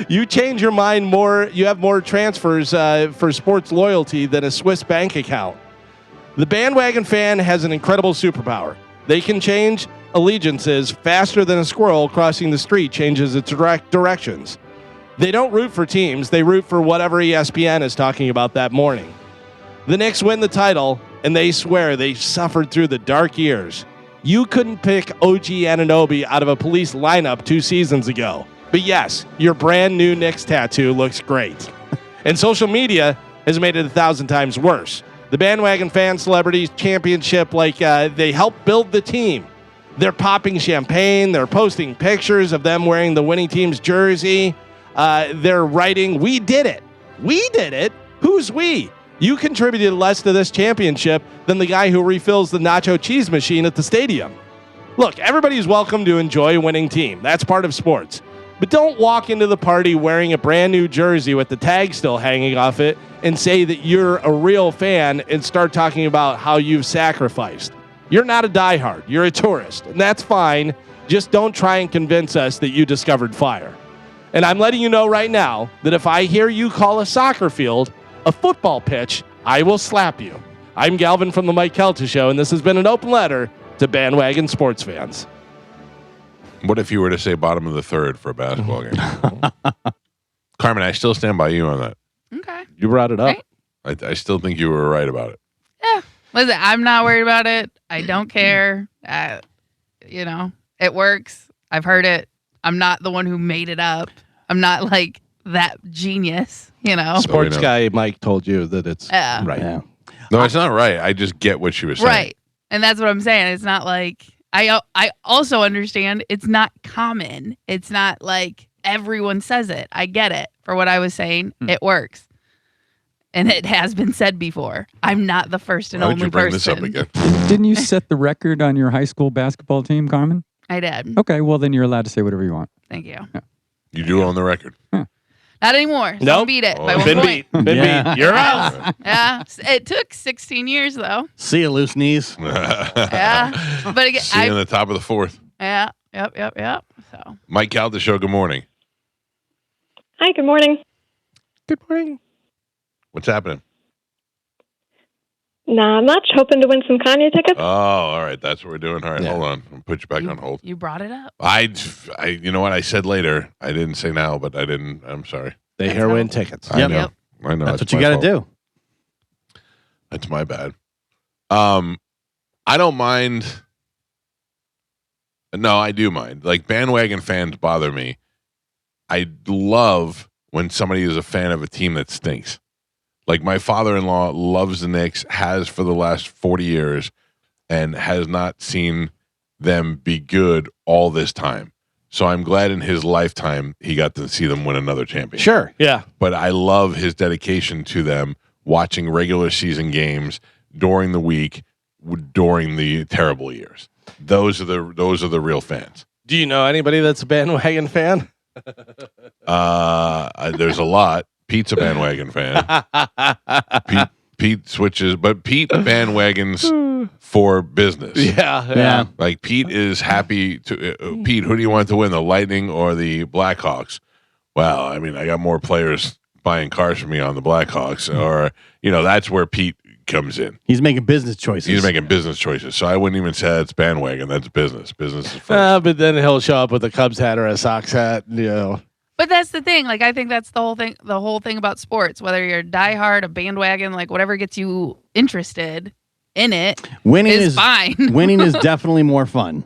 You change your mind more. You have more transfers for sports loyalty than a Swiss bank account. The bandwagon fan has an incredible superpower. They can change allegiances faster than a squirrel crossing the street changes its directions. They don't root for teams. They root for whatever ESPN is talking about that morning. The Knicks win the title, and they swear they suffered through the dark years. You couldn't pick OG Anunoby out of a Police lineup 2 seasons ago. But yes, your brand new Knicks tattoo looks great. And social media has made it 1,000 times worse. The bandwagon fan celebrities championship they helped build the team. They're popping champagne. They're posting pictures of them wearing the winning team's jersey. They're writing, "We did it. We did it. Who's we? You contributed less to this championship than the guy who refills the nacho cheese machine at the stadium." Look, everybody's welcome to enjoy a winning team. That's part of sports. But don't walk into the party wearing a brand new jersey with the tag still hanging off it and say that you're a real fan and start talking about how you've sacrificed. You're not a diehard. You're a tourist, and that's fine. Just don't try and convince us that you discovered fire. And I'm letting you know right now that if I hear you call a soccer field a football pitch, I will slap you. I'm Galvin from the Mike Calta Show, and this has been an open letter to bandwagon sports fans. What if you were to say bottom of the third for a basketball game? Carmen, I still stand by you on that. Okay. You brought it up. Right. I still think you were right about it. Yeah. Listen, I'm not worried about it. I don't care. It works. I've heard it. I'm not the one who made it up. I'm not like that genius, Sports guy Mike told you that it's right. Yeah. No, it's not right. I just get what she was saying. Right. And that's what I'm saying. It's not like I also understand it's not common. It's not like everyone says it. I get it. For what I was saying, it works. And it has been said before. I'm not the first and Why would only you bring person. this up again? Didn't you set the record on your high school basketball team, Carmen? I did. Okay, well then you're allowed to say whatever you want. Thank you. You do own the record. Not anymore. Someone Nope. beat it by Oh. 1 Been point. beat. Been Yeah. beat. You're out. Yeah. It took 16 years though. See you, loose knees. Yeah. But again, See you in the top of the fourth. yeah. Yep. So Mike Calta Show, good morning. Hi, good morning. Good morning. What's happening? Not much. Hoping to win some Kanye tickets. Oh, all right. That's what we're doing. All right, Yeah. hold on. I'll put you back on hold. you brought it up. You know what I said later? I didn't say now, but I didn't. I'm sorry. They That's heroin how- tickets. I Yep. know. Yep. I know. That's it's what you my got to fault. do. That's my bad. I don't mind. No, I do mind. Like bandwagon fans bother me. I love when somebody is a fan of a team that stinks. Like my father-in-law loves the Knicks, has for the last 40 years, and has not seen them be good all this time. So I'm glad in his lifetime he got to see them win another championship. Sure. Yeah. But I love his dedication to them, watching regular season games during the week, during the terrible years. Those are the real fans. Do you know anybody that's a bandwagon fan? There's a lot. Pete's a bandwagon fan. Pete switches, but Pete bandwagons for business. Yeah. Like Pete is happy to. Pete, who do you want to win, the Lightning or the Blackhawks? Well, I mean, I got more players buying cars for me on the Blackhawks, or that's where Pete comes in. He's making business choices. He's making business choices. So I wouldn't even say that's bandwagon. That's business. Business is first. But then he'll show up with a Cubs hat or a Sox hat. But that's the thing. Like I think that's the whole thing about sports. Whether you're a diehard, a bandwagon, like whatever gets you interested in it, Winning is is fine. winning is definitely more fun.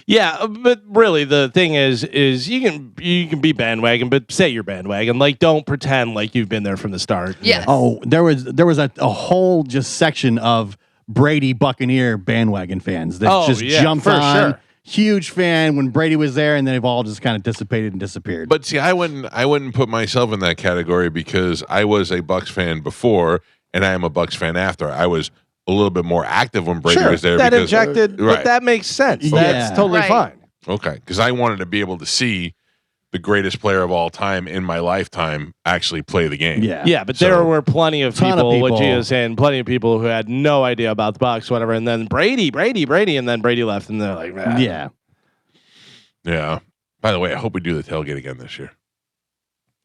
Yeah, but really the thing is you can be bandwagon, but say you're bandwagon. Like don't pretend like you've been there from the start. Yes. Oh, there was a whole just section of Brady Buccaneer bandwagon fans that just jumped for on. sure. Huge fan when Brady was there, and then they've all just kind of dissipated and disappeared. But see, I wouldn't put myself in that category because I was a Bucks fan before, and I am a Bucks fan after. I was a little bit more active when Brady was there. That because, injected, right. but that makes sense. Yeah. That's totally Right. fine. Okay, because I wanted to be able to see the greatest player of all time in my lifetime actually play the game. yeah, Yeah, but So- there were plenty of Ton of people, what people. Gio's saying, plenty of people who had no idea about the Bucks, whatever, and then Brady, and then Brady left, and they're like, yeah. Yeah. By the way, I hope we do the tailgate again this year.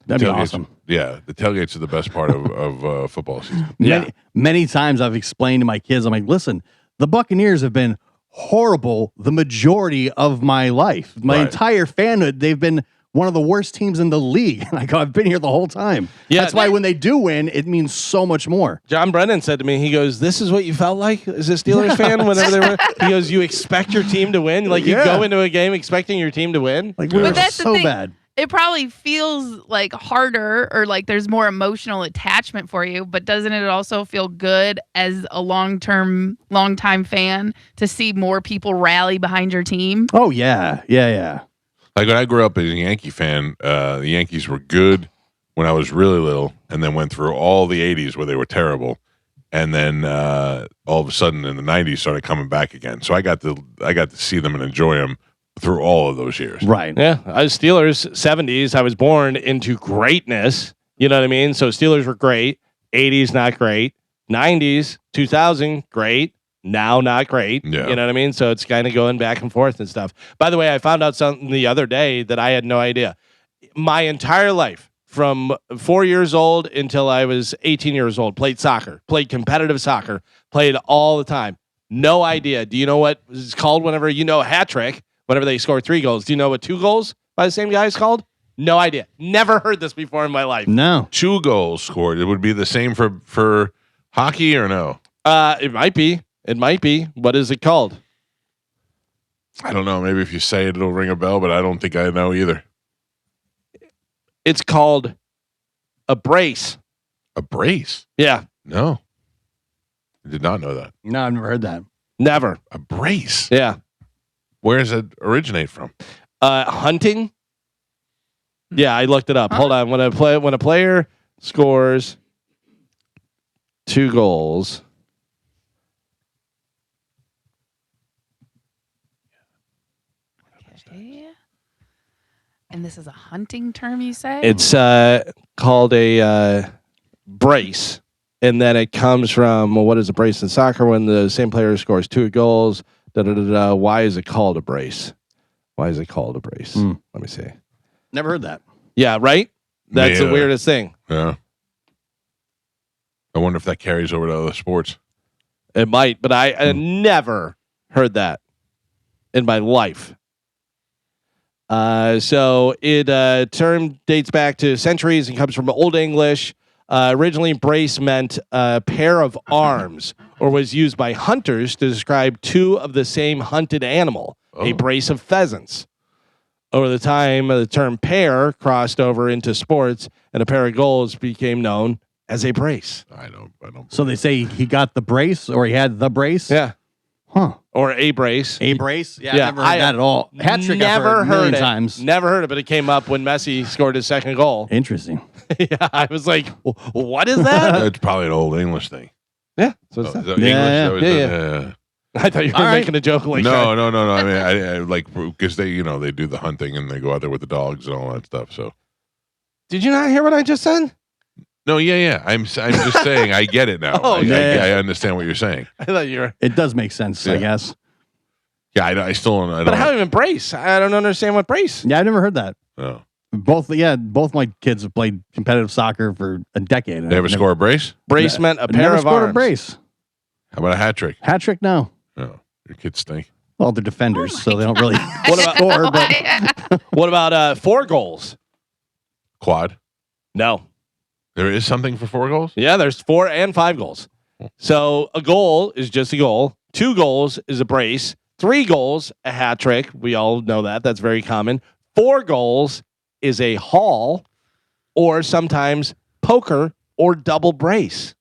That'd be Tailgates- awesome. Yeah, the tailgates are the best part of football season. Yeah. Many times I've explained to my kids, I'm like, listen, the Buccaneers have been horrible the majority of my life. My Right. entire fanhood, they've been one of the worst teams in the league. And I go, I've been here the whole time. Yeah. That's why when they do win, it means so much more. John Brennan said to me, he goes, "This is what you felt like as a Steelers fan whenever they win." He goes, "You expect your team to win, like you Yeah. go into a game expecting your team to win." Like we But were that's the so thing. bad. It probably feels like harder or like there's more emotional attachment for you, but doesn't it also feel good as a long time fan to see more people rally behind your team? Oh yeah. Yeah. Like when I grew up as a Yankee fan, the Yankees were good when I was really little, and then went through all the '80s where they were terrible, and then all of a sudden in the '90s started coming back again. So I got to see them and enjoy them through all of those years. Right. Yeah, I was Steelers 70s. I was born into greatness. You know what I mean? So Steelers were great. 80s not great. 90s, 2000 great. Now not great. Yeah. You know what I mean? So it's kind of going back and forth and stuff. By the way, I found out something the other day that I had no idea. My entire life, from 4 years old until I was 18 years old, played soccer, played competitive soccer, played all the time. No idea. Do you know what it's called whenever a hat trick? Whenever they score 3 goals. Do you know what 2 goals by the same guy is called? No idea. Never heard this before in my life. No. 2 goals scored. It would be the same for hockey, or no? It might be. It might be. What is it called? I don't know. Maybe if you say it, it'll ring a bell, but I don't think I know either. It's called a brace. A brace? Yeah. No. did not know that. No, I've never heard that. Never. A brace. Yeah. Where does it originate from? Hunting. Yeah, I looked it up. Hold on. When a player scores 2 goals. Okay. And this is a hunting term, you say? It's called a brace, and then it comes from what is a brace in soccer when the same player scores 2 goals. Why is it called a brace? Why is it called a brace? Let me see. Never heard that. Yeah, right. That's the weirdest thing. Yeah. I wonder if that carries over to other sports. It might, but I never heard that in my life. So it term dates back to centuries and comes from Old English. Originally, brace meant a pair of arms, or was used by hunters to describe 2 of the same hunted animal. A brace of pheasants. Over the time, the term pair crossed over into sports, and a pair of goals became known as a brace. I don't. So they say he got the brace, or he had the brace. Yeah. Huh. Or a brace. A brace? Yeah, Yeah, I've never heard that at all. Hat trick Never I've heard a million it. times. Never heard it, but it came up when Messi scored his second goal. Interesting. Yeah, I was like, what is that? It's probably an old English thing. Yeah. So Oh, it's is that. that Yeah, English? yeah. I thought you were All right. making a joke like No. I mean, I like because they do the hunting and they go out there with the dogs and all that stuff. So Did you not hear what I just said? no, yeah. I'm just saying I get it now. Oh, I understand what you're saying. I thought you were. It does make sense, I Yeah. guess. Yeah, I still don't. I But don't. how even brace? I don't understand what brace. Yeah, I've never heard that. No. Both my kids have played competitive soccer for a decade. They ever score a brace? Brace meant a pair never of scored arms. a brace. How about a hat trick? Hat trick, no. No, your kids stink. Well, they're defenders, so they don't really What about- score. But What about 4 goals? Quad. No. There is something for 4 goals. Yeah, there's 4 and 5 goals. So a goal is just a goal. 2 goals is a brace. 3 goals, a hat trick. We all know that. That's very common. 4 goals is a haul, or sometimes poker or double brace.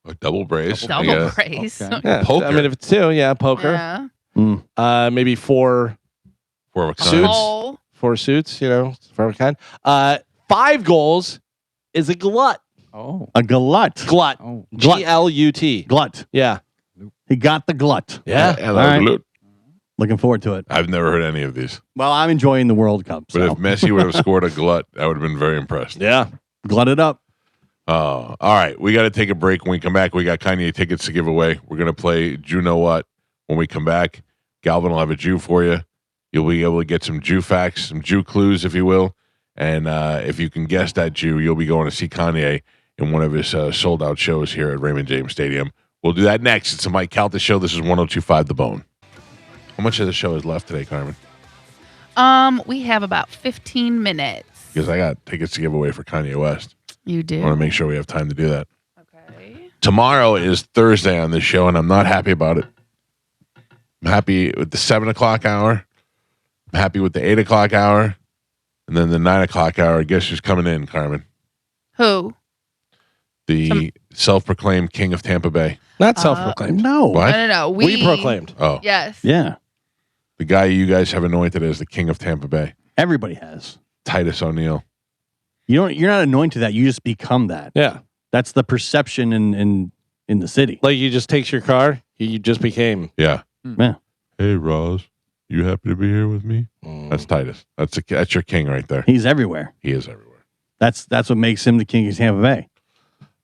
A double brace. Double Yeah. brace. Okay. Yeah, Poker. I mean, if it's 2, yeah, poker. Yeah. Maybe 4 4 of a kind. Suits. Oh. 4 suits. You know, for a kind. 5 goals is a glut. Oh. a glut. Glut. Oh. Glut. GLUT. Glut. Yeah. He got the glut. Yeah. And All right. I- Looking forward to it. I've never heard any of these. Well, I'm enjoying the World Cup. But So if Messi would have scored a glut, I would have been very impressed. Yeah. glut it up. All right. We got to take a break. When we come back, we got Kanye tickets to give away. We're going to play Jew Know What. When we come back, Galvin will have a Jew for you. You'll be able to get some Jew facts, some Jew clues, if you will. And if you can guess that Jew, you'll be going to see Kanye in one of his sold-out shows here at Raymond James Stadium. We'll do that next. It's the Mike Calta Show. This is 102.5 The Bone. How much of the show is left today, Carmen? We have about 15 minutes. Because I got tickets to give away for Kanye West. You I do. want to make sure we have time to do that. Okay. Tomorrow is Thursday on this show, and I'm not happy about it. I'm happy with the 7 o'clock hour. I'm happy with the 8 o'clock hour. And then the 9 o'clock hour. Guess who's coming in, Carmen? Who? The self-proclaimed king of Tampa Bay. Not self-proclaimed. No. What? No. We proclaimed. Oh, Yes. Yeah. the guy you guys have anointed as the king of Tampa Bay, Everybody has. Titus O'Neil. You're not anointed that. You just become that. Yeah. That's the perception in the city. Like you just takes your car, you just became. Yeah. Yeah. Hey, Roz, you happy to be here with me? That's Titus. That's your king right there. He's everywhere. He is everywhere. That's what makes him the king of Tampa Bay.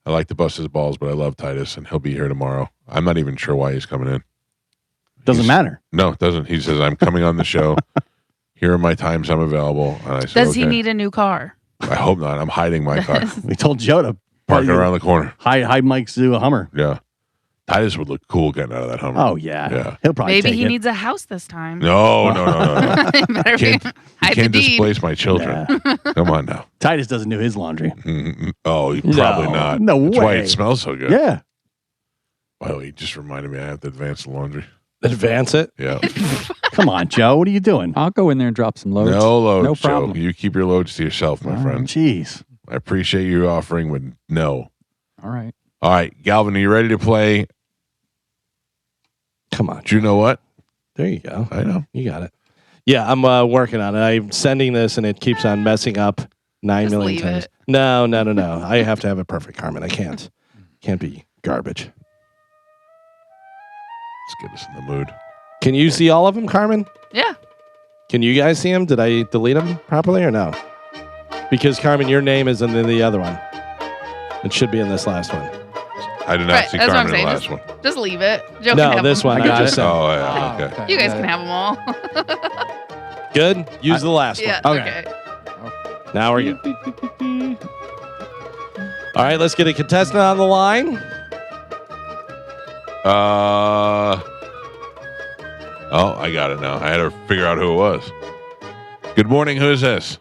I like to bust his balls, but I love Titus, and he'll be here tomorrow. I'm not even sure why he's coming in. Doesn't matter. No, it doesn't. He says, I'm coming on the show. Here are my times I'm available. And I said, Does he okay. need a new car? I hope not. I'm hiding my car. We told Joe to Parking around the corner. hide Mike's to a Hummer. Yeah. Titus would look cool getting out of that Hummer. Oh yeah. Yeah. He'll probably Maybe take he it. needs a house this time. No. Better be- Can't, you hide the can't deed. displace my children. Come on now. Titus doesn't do his laundry. Oh, probably No. not. No That's why way. it smells so good. Yeah. Well, he just reminded me I have to advance the laundry. Advance it. Yeah. Come on, Joe. What are you doing? I'll go in there and drop some loads. No loads, No Joe. problem. You keep your loads to yourself, my friend. Jeez. I appreciate you offering, but no. All right. All right, Galvin, are you ready to play Come on. Do you know what? There you go. I know. You got it. Yeah, I'm working on it. I'm sending this, and it keeps on messing up 9 Just million leave times. it. No. I have to have it perfect, Carmen. I can't. Can't be garbage. Let's get us in the mood. Can you see all of them, Carmen? Yeah. Can you guys see them? Did I delete them properly or no? Because, Carmen, your name is in the other one. It should be in this last one. I did not Right, see that's what I'm Carmen in the saying. last one. Just leave it. Joe can No, have this them. one. I I got just it. said. Oh, yeah. Okay. You guys got can it. have them all. Good? Use the last Yeah. one. Okay. Okay. Now we're good. All right, let's get a contestant on the line. Oh, I got it now. I had to figure out who it was. Good morning. Who is this?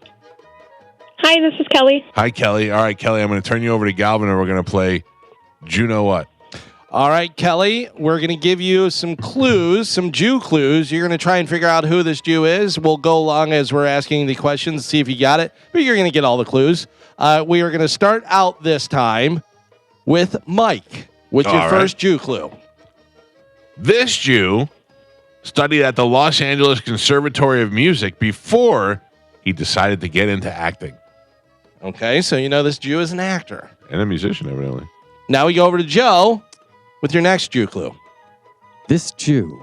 Hi, this is Kelly. Hi, Kelly. All right, Kelly, I'm going to turn you over to Galvin, and we're going to play Do You Know What? All right, Kelly, we're going to give you some clues, some Jew clues. You're going to try and figure out who this Jew is. We'll go along as we're asking the questions, see if you got it, but you're going to get all the clues. We are going to start out this time with Mike with your All right. first Jew clue. This Jew studied at the Los Angeles Conservatory of Music before he decided to get into acting. Okay, so you know this Jew is an actor. And a musician, evidently. Now we go over to Joe with your next Jew clue. This Jew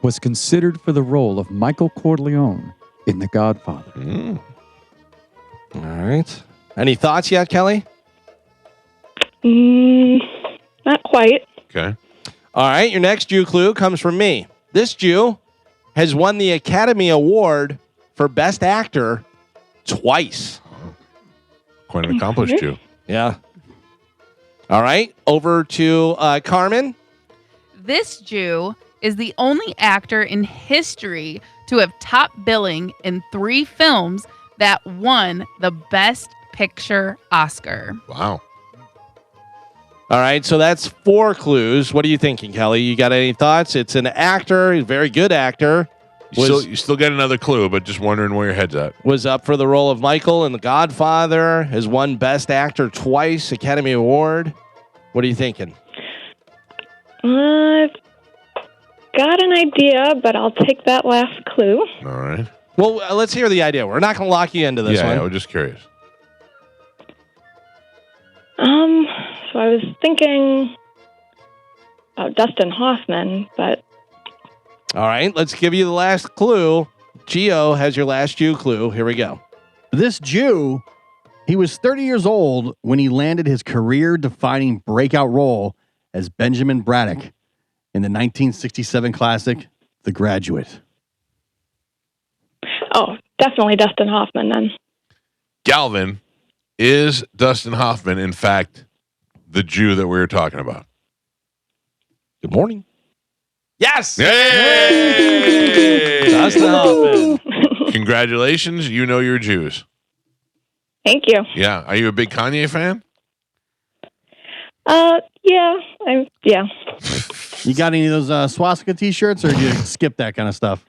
was considered for the role of Michael Corleone in The Godfather. Mm. All right. Any thoughts yet, Kelly? Not quite. Okay. All right, your next Jew clue comes from me. This Jew has won the Academy Award for Best Actor twice. Quite an accomplished Jew. Yeah. All right, over to Carmen. This Jew is the only actor in history to have top billing in 3 films that won the Best Picture Oscar. Wow. All right, so that's 4 clues. What are you thinking, Kelly? You got any thoughts? It's an actor, a very good actor. You still get another clue, but just wondering where your head's at. Was up for the role of Michael in The Godfather, has won Best Actor twice, Academy Award. What are you thinking? I've got an idea, but I'll take that last clue. All right. Well, let's hear the idea. We're not going to lock you into this Yeah, one. I was just curious. So I was thinking about Dustin Hoffman, but All right, let's give you the last clue. Gio has your last Jew clue. Here we go. This Jew, he was 30 years old when he landed his career-defining breakout role as Benjamin Braddock in the 1967 classic, The Graduate. definitely Dustin Hoffman then. Galvin, is Dustin Hoffman, in fact, the Jew that we were talking about? Good morning. Yes! Yay! Dustin Hoffman. Congratulations. You know your Jews. Thank you. Yeah. Are you a big Kanye fan? Yeah. You got any of those swastika t-shirts, or do you skip that kind of stuff?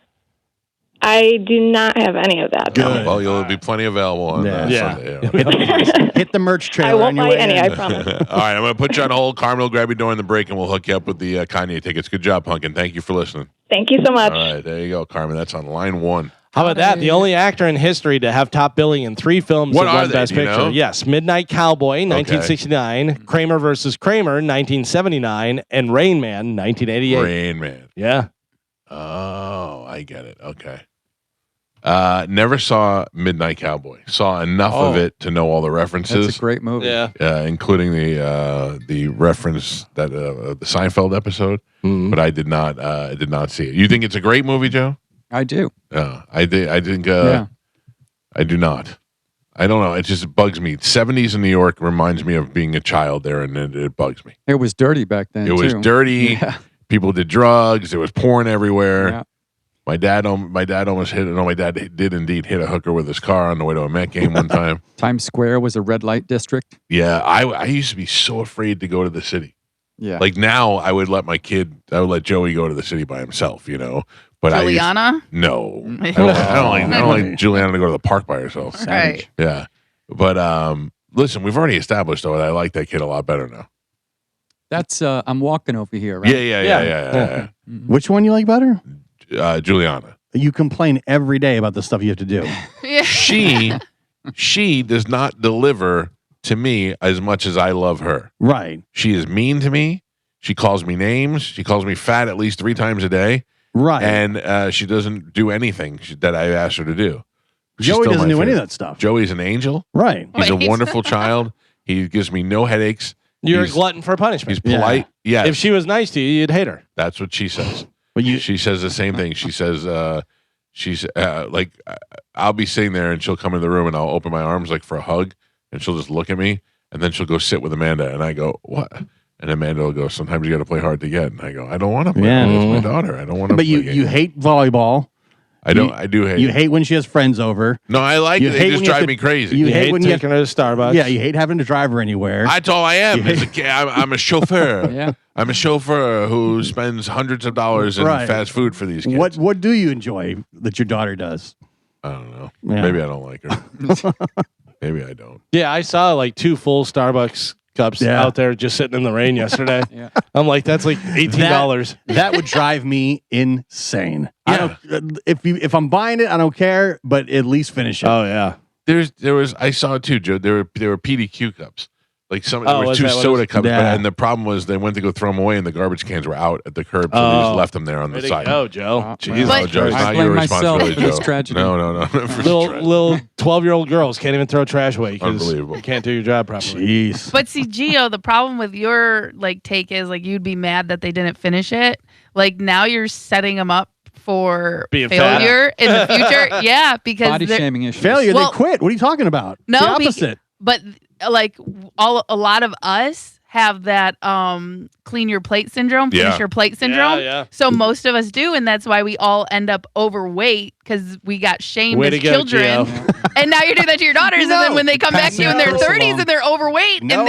I do not have any of that. Good. Well, you'll be plenty available on Sunday. Yeah. Hit the merch trailer. I won't on your buy way any, in. I promise. All right. I'm going to put you on hold. Carmen will grab you during the break, and we'll hook you up with the Kanye tickets. Good job, Punkin. Thank you for listening. Thank you so much. All right. There you go, Carmen. That's on line 1. How about that? The only actor in history to have top billing in 3 films What that are won they? Best Do you Picture. know? Yes, Midnight Cowboy, 1969, Kramer versus Kramer, 1979, and Rain Man, 1988. Rain Man. Yeah. Oh, I get it. Okay. Never saw Midnight Cowboy. Saw enough of it to know all the references. That's a great movie. Yeah. Including the reference that the Seinfeld episode, but I did not see it. You think it's a great movie, Joe? I do. I think Yeah. I do not. I don't know. It just bugs me. 70s in New York reminds me of being a child there, and it bugs me. It was dirty back then. It was too. dirty. Yeah. People did drugs. There was porn everywhere. Yeah. My dad almost hit it. No, my dad did indeed hit a hooker with his car on the way to a Met game one time. Times Square was a red light district. Yeah, I used to be so afraid to go to the city. Yeah. Like now, I would let Joey go to the city by himself, But Juliana? no, I don't like Juliana to go to the park by herself. Right. Yeah, but listen, we've already established though that I like that kid a lot better now. That's I'm walking over here, right? Yeah. Which one you like better? Juliana. You complain every day about the stuff you have to do. Yeah. She does not deliver to me as much as I love her. Right. She is mean to me. She calls me names. She calls me fat at least 3 times a day. Right. And she doesn't do anything that I asked her to do. She's Joey still doesn't my do any of favorite. that stuff. Joey's an angel. Right. He's a Wait. wonderful child. He gives me no headaches. You're a He's- glutton for punishment. He's polite. Yeah. If she was nice to you, you'd hate her. That's what she says. But She says the same thing. She says, like, I'll be sitting there and she'll come in the room and I'll open my arms like for a hug and she'll just look at me and then she'll go sit with Amanda and I go, what? And Amanda will go, sometimes you got to play hard to get. And I go, I don't want to play. Yeah. It's my daughter. I don't want to But play you games. hate volleyball. I do hate You it. hate when she has friends over. No, I like You it. hate They when just you have drive to- me crazy. You You hate hate when you taking her to Starbucks. Yeah, you hate having to drive her anywhere. That's all I am. I'm a chauffeur. Yeah. I'm a chauffeur who spends hundreds of dollars in Right. fast food for these kids. What do you enjoy that your daughter does? I don't know. Yeah. Maybe I don't like her. Maybe I don't. Yeah, I saw like 2 full Starbucks cups Yeah. out there just sitting in the rain yesterday. Yeah. I'm like, that's like $18. That would drive me insane. I Yeah. don't, if I'm buying it, I don't care, but at least finish it. Oh yeah. There was I saw it too, Joe. There were PDQ cups. Like there Oh, were is 2 that what it soda is? cups, Yeah. and the problem was they went to go throw them away, and the garbage cans were out at the curb, so they Oh. just left them there on Way the to side. go, Joe. Wow. Jeez. No, Joe, it's I not blame your myself responsibility, for this Joe. tragedy. No. For Little 12-year-old girls can't even throw trash away because Unbelievable. you can't do your job properly. Jeez. But see, Gio, the problem with your like take is like you'd be mad that they didn't finish it. Like now you're setting them up for Being fat. failure in the future. Yeah, because Body they're- shaming issues. Failure, Well- they quit. What are you talking about? No, it's the opposite. but like a lot of us have that clean your plate syndrome, finish Yeah. your plate syndrome. yeah. So most of us do, and that's why we all end up overweight because we got shamed Way as to go, children. Gio. And now you're doing that to your daughters, and then when they come back to you in their Passing the 30s along. and they're overweight No. and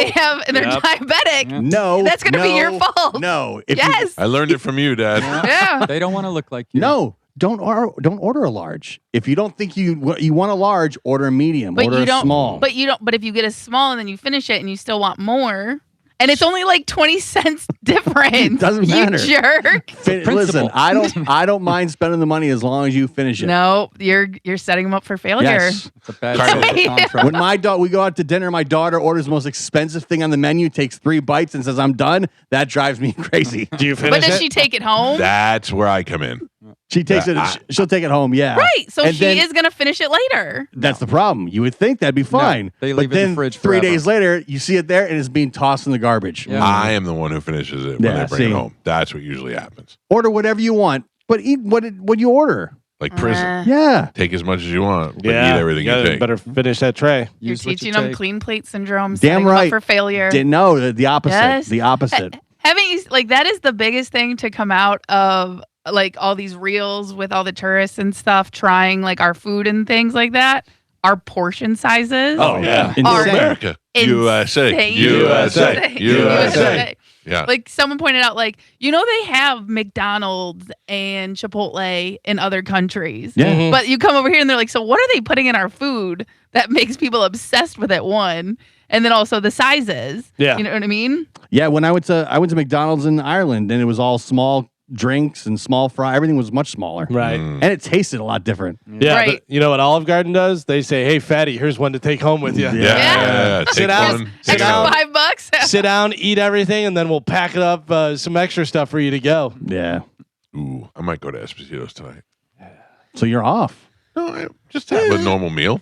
they're Yep. diabetic, Yeah. No. that's gonna be your no, fault. No. If yes. I learned it from you, Dad. Yeah. They don't want to look like you. No. Don't order a large. If you don't think you want a large, order a medium. But order you a don't. small. But you don't. But if you get a small and then you finish it and you still want more, and it's only like 20 cents difference. Doesn't matter. You jerk. Listen, principle. I don't mind spending the money as long as you finish it. No, you're setting them up for failure. Yes. It's a bad Carmen. social contract. When we go out to dinner, my daughter orders the most expensive thing on the menu, takes 3 bites, and says, "I'm done." That drives me crazy. Do you But finish does it? she take it home? That's where I come in. She takes it. She'll take it home. Yeah. Right. So And she then- is gonna finish it later. That's the problem. You would think that'd be fine. they but leave it in the then fridge 3 forever. days later, you see it there and it's being tossed in the garbage. Yeah. I am the one who finishes it when Yeah, they bring see. it home. That's what usually happens. Order whatever you want, but eat what you order. Like prison. Yeah. Take as much as you want, but yeah. eat everything you gotta take. better finish that tray. You're Use what you teaching them take. clean plate syndrome. Damn setting them right. up for failure. No, the opposite. Yes. The opposite. Haven't you like that is the biggest thing to come out of like all these reels with all the tourists and stuff trying like our food and things like that. Our portion sizes. Oh, yeah. Are Insane. America. insane. USA. USA. USA. Yeah. Like someone pointed out, like, you know, they have McDonald's and Chipotle in other countries. Yeah. Mhm. But you come over here and they're like, so what are they putting in our food that makes people obsessed with it? One. And then also the sizes. Yeah. You know what I mean? Yeah, when I went to McDonald's in Ireland, and it was all small drinks and small fry. Everything was much smaller, Right. and it tasted a lot different. Yeah. Right. But you know what Olive Garden does? They say, "Hey, fatty, here's one to take home with you. Yeah. Yeah. Take Sit down. one. Sit Extra down. $5. Sit down, eat everything, and then we'll pack it up some extra stuff for you to go." Yeah, Ooh, I might go to Esposito's tonight. so you're off. No, just have a normal meal.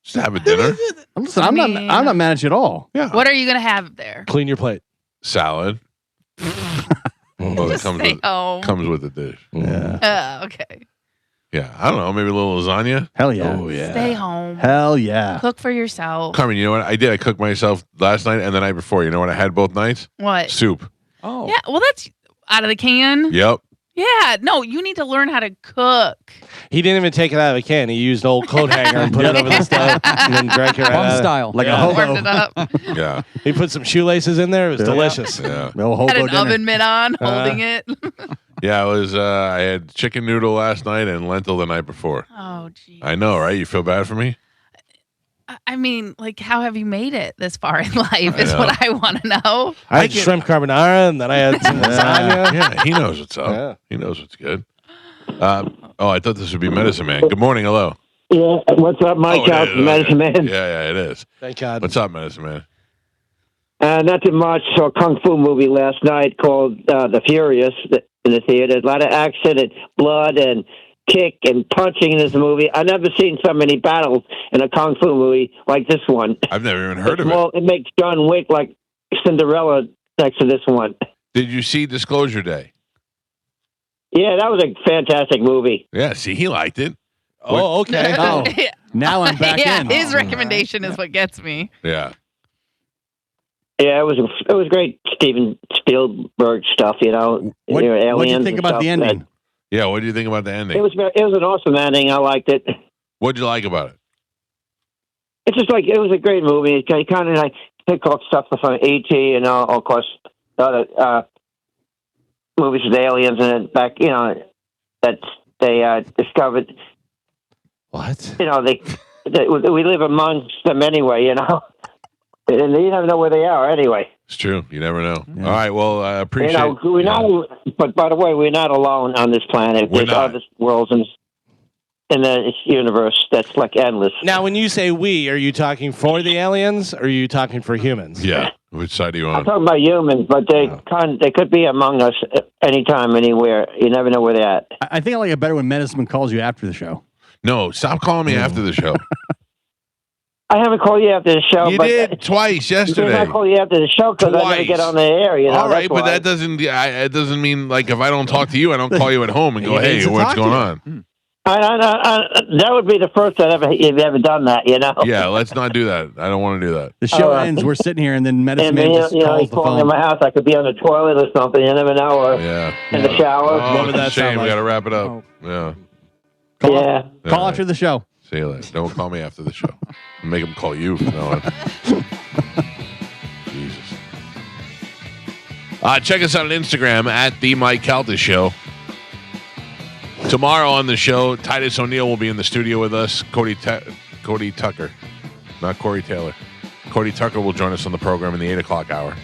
Just have a dinner. Listen, I I'm mean- not mad at you at all. Yeah. What are you going to have there? Clean your plate. Salad. Well, it Just comes stay with, home. comes with the dish. Yeah, Okay. Yeah. I don't know. Maybe a little lasagna. hell yeah, Stay home. hell yeah. Cook for yourself. Carmen, you know what? I did. I cooked myself last night and the night before. You know what I had both nights? What? Soup. Oh, Yeah, well, that's out of the can. Yep. Yeah, no, you need to learn how to cook. He didn't even take it out of a can. He used an old coat hanger and put it over the stove and then drank it right bum out. style. Like Yeah. a Warmed it hobo. up. Yeah. He put some shoelaces in there. It was Yeah. delicious. Yeah. No hobo Had an dinner. oven mitt on, holding it. Yeah. It was, I had chicken noodle last night and lentil the night before. Oh, geez. I know, right? You feel bad for me? I mean, like, how have you made it this far in life? Is what I want to know. I had shrimp carbonara, and then I had some lasagna. Yeah, he knows what's up. Yeah. He knows what's good. I thought this would be Medicine Man. Good morning. Hello. Yeah, what's up, Mike? Oh, it Out is. from Medicine Man. Yeah, it is. Thank God. What's up, Medicine Man? Nothing much. Saw a kung fu movie last night called The Furious in the theater. A lot of action and blood and kick and punching in this movie. I've never seen so many battles in a kung fu movie like this one. I've never even heard of it. Well, it makes John Wick like Cinderella next to this one. Did you see Disclosure Day? Yeah, that was a fantastic movie. Yeah, see, he liked it. Oh, okay. Oh, now I'm back yeah, in. his recommendation is what gets me. Yeah. Yeah, it was great Steven Spielberg stuff, you know. What do aliens you think and about stuff. the ending? Yeah, what do you think about the ending? It was an awesome ending. I liked it. What'd you like about it? It's just like it was a great movie. It kind of like pick off stuff from E.T. and of course the other movies with aliens and back, you know, that they discovered. What? You know, we live amongst them anyway, you know, and you never know where they are anyway. It's true. You never know. All right. Well, I appreciate. You know, we're not. But by the way, we're not alone on this planet. We're There's not. other worlds in the universe that's like endless. Now, when you say we, are you talking for the aliens or are you talking for humans? Yeah. Which side are you I'm on? talking about humans, but they could be among us anytime, anywhere. You never know where they're at. I think I like it better when Medicine calls you after the show. No, stop calling me after the show. I haven't called you after the show. You but did twice yesterday. I call you after the show because I never get on the air. You know, All right, that's but why. that doesn't. It doesn't mean like if I don't talk to you, I don't call you at home and go, He needs "Hey, to what's talk to going you. on?" That would be the first you've ever done that. You know. Yeah, let's not do that. I don't want to do that. The show ends. We're sitting here, and then Medicine And Man then, just you know, calls he's the calling in phone. my house. I could be on the toilet or something. You never know. Or Yeah. in the shower. Oh, What would it's that a shame. sound We like? got to wrap it up. Yeah. Call, Yeah. call All after right. the show. See you later. Don't call me after the show. Make them call you from now on. Jesus. Check us out on Instagram at The Mike Calta Show. Tomorrow on the show, Titus O'Neil will be in the studio with us. Cody Tucker. Not Corey Taylor. Cody Tucker will join us on the program in the 8 o'clock hour.